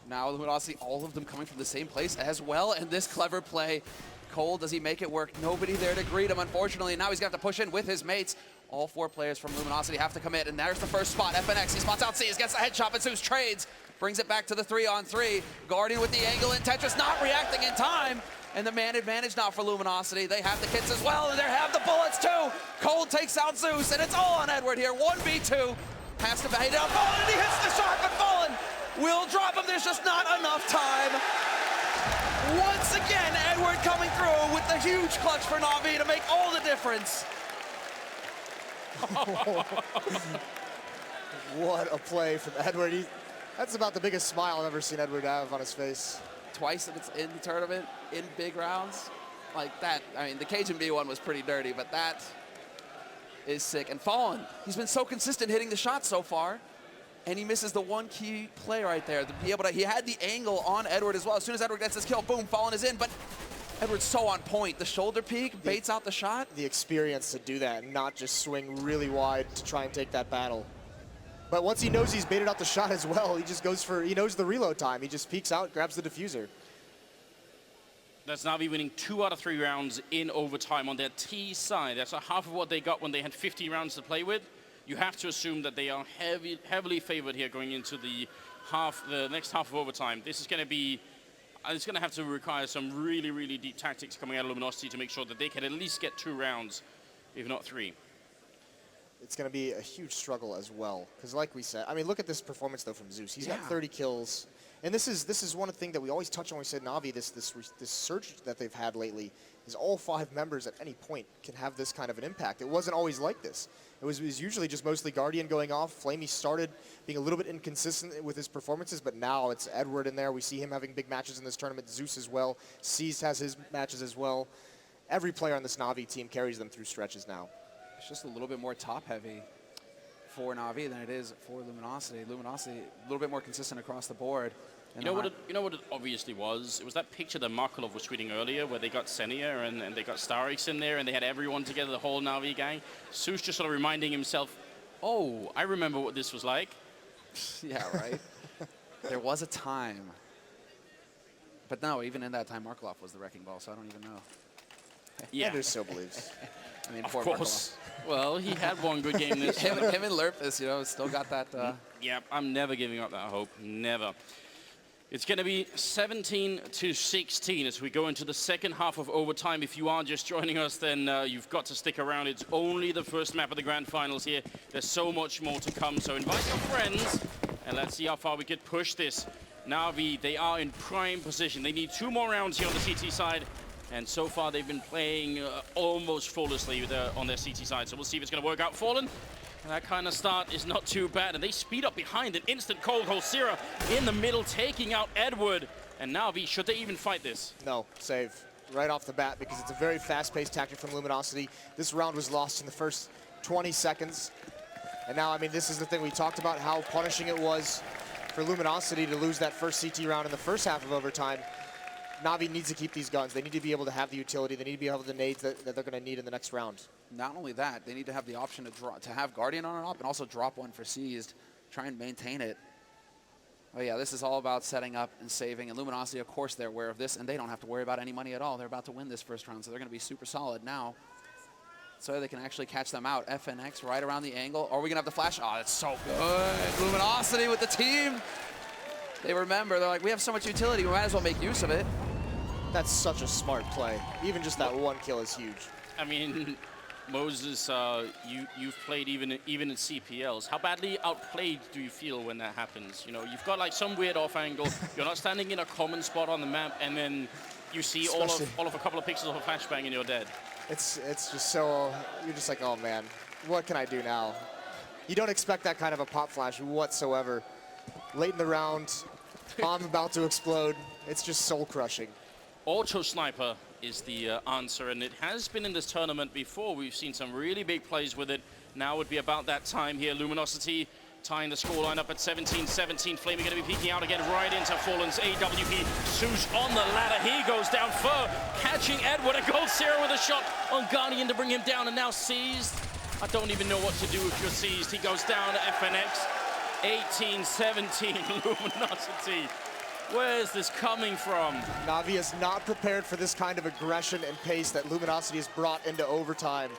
Now Luminosity, all of them coming from the same place as well. And this clever play. Cole, does he make it work? Nobody there to greet him, unfortunately. Now he's going to have to push in with his mates. All 4 players from Luminosity have to commit. And there's the first spot. FNX, he spots out Seas, gets the headshot, but Zeus trades. Brings it back to the 3-on-3. Guardian with the angle, and Tetris not reacting in time. And the man advantage now for Luminosity. They have the kits as well, and they have the bullets too. Cold takes out Zeus, and it's all on Edward here. 1v2. Has to bait down Fallen, and he hits the shot, but Fallen will drop him. There's just not enough time. Once again, Edward coming through with the huge clutch for Na'Vi to make all the difference. What a play from Edward. That's about the biggest smile I've ever seen Edward have on his face. Twice that it's in the tournament, in big rounds. Like that, I mean, the Cajun B one was pretty dirty, but that is sick. And Fallen, he's been so consistent hitting the shot so far, and he misses the one key play right there. To be able to, he had the angle on Edward as well. As soon as Edward gets his kill, boom, Fallen is in, but Edward's so on point. The shoulder peek baits out the shot. The experience to do that and not just swing really wide to try and take that battle. But once he knows he's baited out the shot as well, he just goes for, he knows the reload time. He just peeks out, grabs the diffuser. That's Na'Vi winning 2 out of 3 rounds in overtime on their T side. That's half of what they got when they had 50 rounds to play with. You have to assume that they are heavily favored here going into the next half of overtime. This is going to be, it's going to have to require some really, really deep tactics coming out of Luminosity to make sure that they can at least get 2 rounds, if not 3. It's going to be a huge struggle as well. Because like we said, I mean, look at this performance, though, from Zeus. He's got 30 kills. And this is one thing that we always touch on when we said Na'Vi, this surge that they've had lately, is all 5 members at any point can have this kind of an impact. It wasn't always like this. It was usually just mostly Guardian going off. Flamey started being a little bit inconsistent with his performances, but now it's Edward in there. We see him having big matches in this tournament. Zeus as well. Seas has his matches as well. Every player on this Na'Vi team carries them through stretches now. It's just a little bit more top heavy for Na'Vi than it is for Luminosity. Luminosity a little bit more consistent across the board. You know what it obviously was? It was that picture that Markelov was tweeting earlier where they got Senia and they got Starix in there and they had everyone together, the whole Na'Vi gang. Zeus just sort of reminding himself, oh, I remember what this was like. Yeah, right? There was a time. But no, even in that time, Markelov was the wrecking ball, so I don't even know. Yeah. Andrew still believes. I mean, Of poor course. Markelov. Well, he had one good game this him and Lerpus, you know, still got that. Yeah, I'm never giving up that hope. Never. It's going to be 17-16 as we go into the second half of overtime. If you are just joining us, then you've got to stick around. It's only the first map of the grand finals here. There's so much more to come. So invite your friends, and let's see how far we could push this. Na'Vi, they are in prime position. They need 2 more rounds here on the CT side. And so far, they've been playing almost flawlessly on their CT side. So we'll see if it's going to work out. Fallen. That kind of start is not too bad, and they speed up behind an instant cold Sira in the middle, taking out Edward. And Na'Vi, should they even fight this? No, save right off the bat because it's a very fast-paced tactic from Luminosity. This round was lost in the first 20 seconds. And now, I mean, this is the thing we talked about, how punishing it was for Luminosity to lose that first CT round in the first half of overtime. Na'Vi needs to keep these guns. They need to be able to have the utility. They need to be able to have the nades that they're going to need in the next round. Not only that, they need to have the option to have Guardian on and up and also drop one for seized, try and maintain it. Oh yeah, this is all about setting up and saving. And Luminosity, of course, they're aware of this, and they don't have to worry about any money at all. They're about to win this first round, so they're going to be super solid now. So they can actually catch them out. FNX right around the angle. Are we going to have the flash? Oh, that's so good. Luminosity with the team. They remember, they're like, we have so much utility, we might as well make use of it. That's such a smart play. Even just that one kill is huge. I mean, Moses, you've played even in CPLs. How badly outplayed do you feel when that happens? You know, you've got like some weird off angle. You're not standing in a common spot on the map, and then you see all of a couple of pixels of a flashbang and you're dead. It's just so, you're just like, oh man, what can I do now? You don't expect that kind of a pop flash whatsoever. Late in the round, bomb about to explode. It's just soul crushing. Auto Sniper is the answer, and it has been in this tournament before. We've seen some really big plays with it. Now would be about that time here. Luminosity tying the scoreline up at 17-17. Flamey going to be peeking out again right into Fallen's AWP. Zeus on the ladder. He goes down. Fur catching Edward. A gold Sierra with a shot on Guardian to bring him down, and now seized. I don't even know what to do if you're seized. He goes down to FNX. 18-17 Luminosity. Where is this coming from? Na'Vi is not prepared for this kind of aggression and pace that Luminosity has brought into overtime.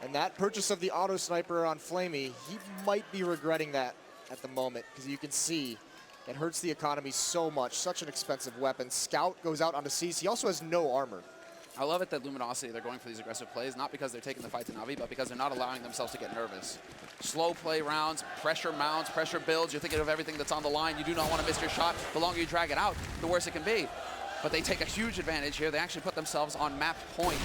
And that purchase of the auto sniper on Flamey, he might be regretting that at the moment, because you can see it hurts the economy so much. Such an expensive weapon. Scout goes out onto Cease. He also has no armor. I love it that Luminosity, they're going for these aggressive plays, not because they're taking the fight to Na'Vi, but because they're not allowing themselves to get nervous. Slow play rounds, pressure mounts, pressure builds. You're thinking of everything that's on the line. You do not want to miss your shot. The longer you drag it out, the worse it can be. But they take a huge advantage here. They actually put themselves on map point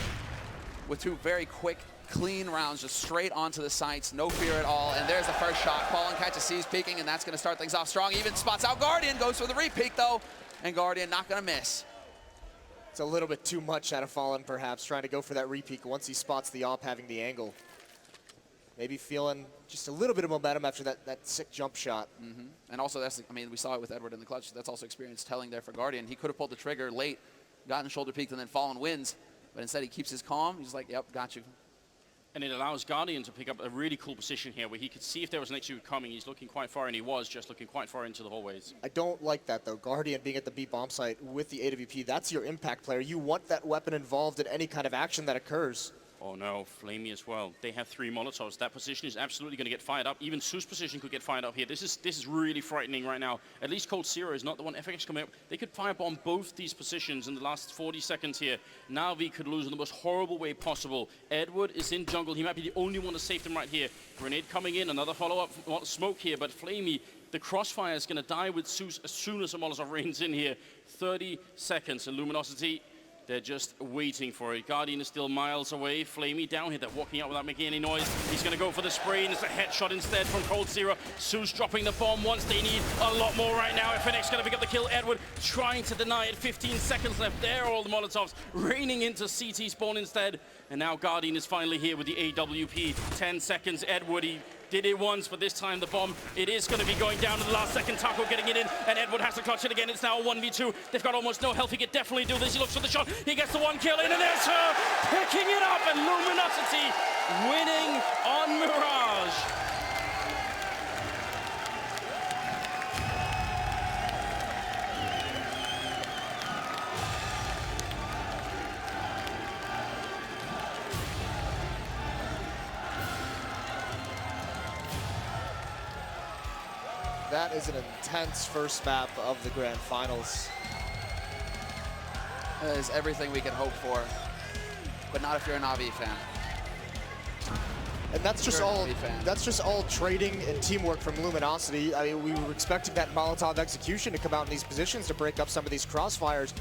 with 2 very quick, clean rounds, just straight onto the sights, no fear at all. And there's the first shot. Fallen catches C's peeking, and that's going to start things off strong. Even spots out Guardian, goes for the re-peek though, and Guardian not going to miss. It's a little bit too much out of Fallen, perhaps, trying to go for that re-peek once he spots the AWP having the angle. Maybe feeling just a little bit of momentum after that sick jump shot. And also, that's, I mean, we saw it with Edward in the clutch. That's also experience telling there for Guardian. He could have pulled the trigger late, gotten shoulder peeked, and then Fallen wins. But instead, he keeps his calm. He's like, yep, got you. And it allows Guardian to pick up a really cool position here where he could see if there was an execute coming. He's looking quite far, and he was just looking quite far into the hallways. I don't like that, though. Guardian being at the B bomb site with the AWP, that's your impact player. You want that weapon involved in any kind of action that occurs. Oh no, Flamey as well. They have 3 Molotovs. That position is absolutely going to get fired up. Even Su's position could get fired up here. This is really frightening right now. At least Cold Zero is not the one FX coming up. They could firebomb both these positions in the last 40 seconds here. Na'Vi could lose in the most horrible way possible. Edward is in jungle. He might be the only one to save them right here. Grenade coming in. Another follow-up smoke here. But Flamey, the crossfire is going to die with Sus as soon as the Molotov rains in here. 30 seconds. And Luminosity, they're just waiting for it. Guardian is still miles away. Flamey down here. They're walking out without making any noise. He's going to go for the spray, and it's a headshot instead from Cold Zero. Sus dropping the bomb once. They need a lot more right now. FNX going to pick up the kill. Edward trying to deny it. 15 seconds left. There are all the Molotovs raining into CT spawn instead. And now Guardian is finally here with the AWP. 10 seconds. Edward, he Did it once, but this time the bomb, it is going to be going down in the last second. Taco getting it in, and Edward has to clutch it again. It's now a 1v2. They've got almost no health. He could definitely do this. He looks for the shot. He gets the 1 kill in, and there's her picking it up, and Luminosity winning on Mirage. That is an intense first map of the Grand Finals. That is everything we can hope for, but not if you're a Na'Vi fan. And that's just all trading and teamwork from Luminosity. I mean, we were expecting that Molotov execution to come out in these positions to break up some of these crossfires.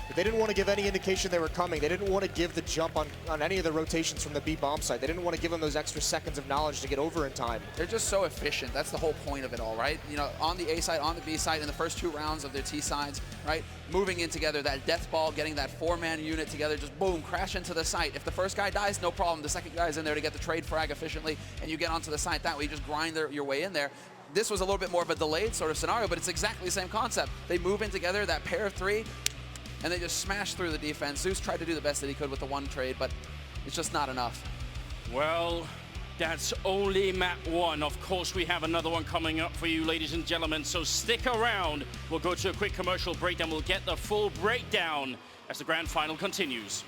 But they didn't want to give any indication they were coming. They didn't want to give the jump on any of the rotations from the B bomb site. They didn't want to give them those extra seconds of knowledge to get over in time. They're just so efficient. That's the whole point of it all, right? You know, on the A side, on the B side, in the first 2 rounds of their T sides, right? Moving in together, that death ball, getting that 4-man unit together, just boom, crash into the site. If the first guy dies, no problem. The second guy's in there to get the trade frag efficiently, and you get onto the site that way. You just grind your way in there. This was a little bit more of a delayed sort of scenario, but it's exactly the same concept. They move in together, that pair of 3, and they just smash through the defense. Zeus tried to do the best that he could with the 1 trade, but it's just not enough. Well, that's only map 1. Of course, we have another one coming up for you, ladies and gentlemen, so stick around. We'll go to a quick commercial break, then we'll get the full breakdown as the grand final continues.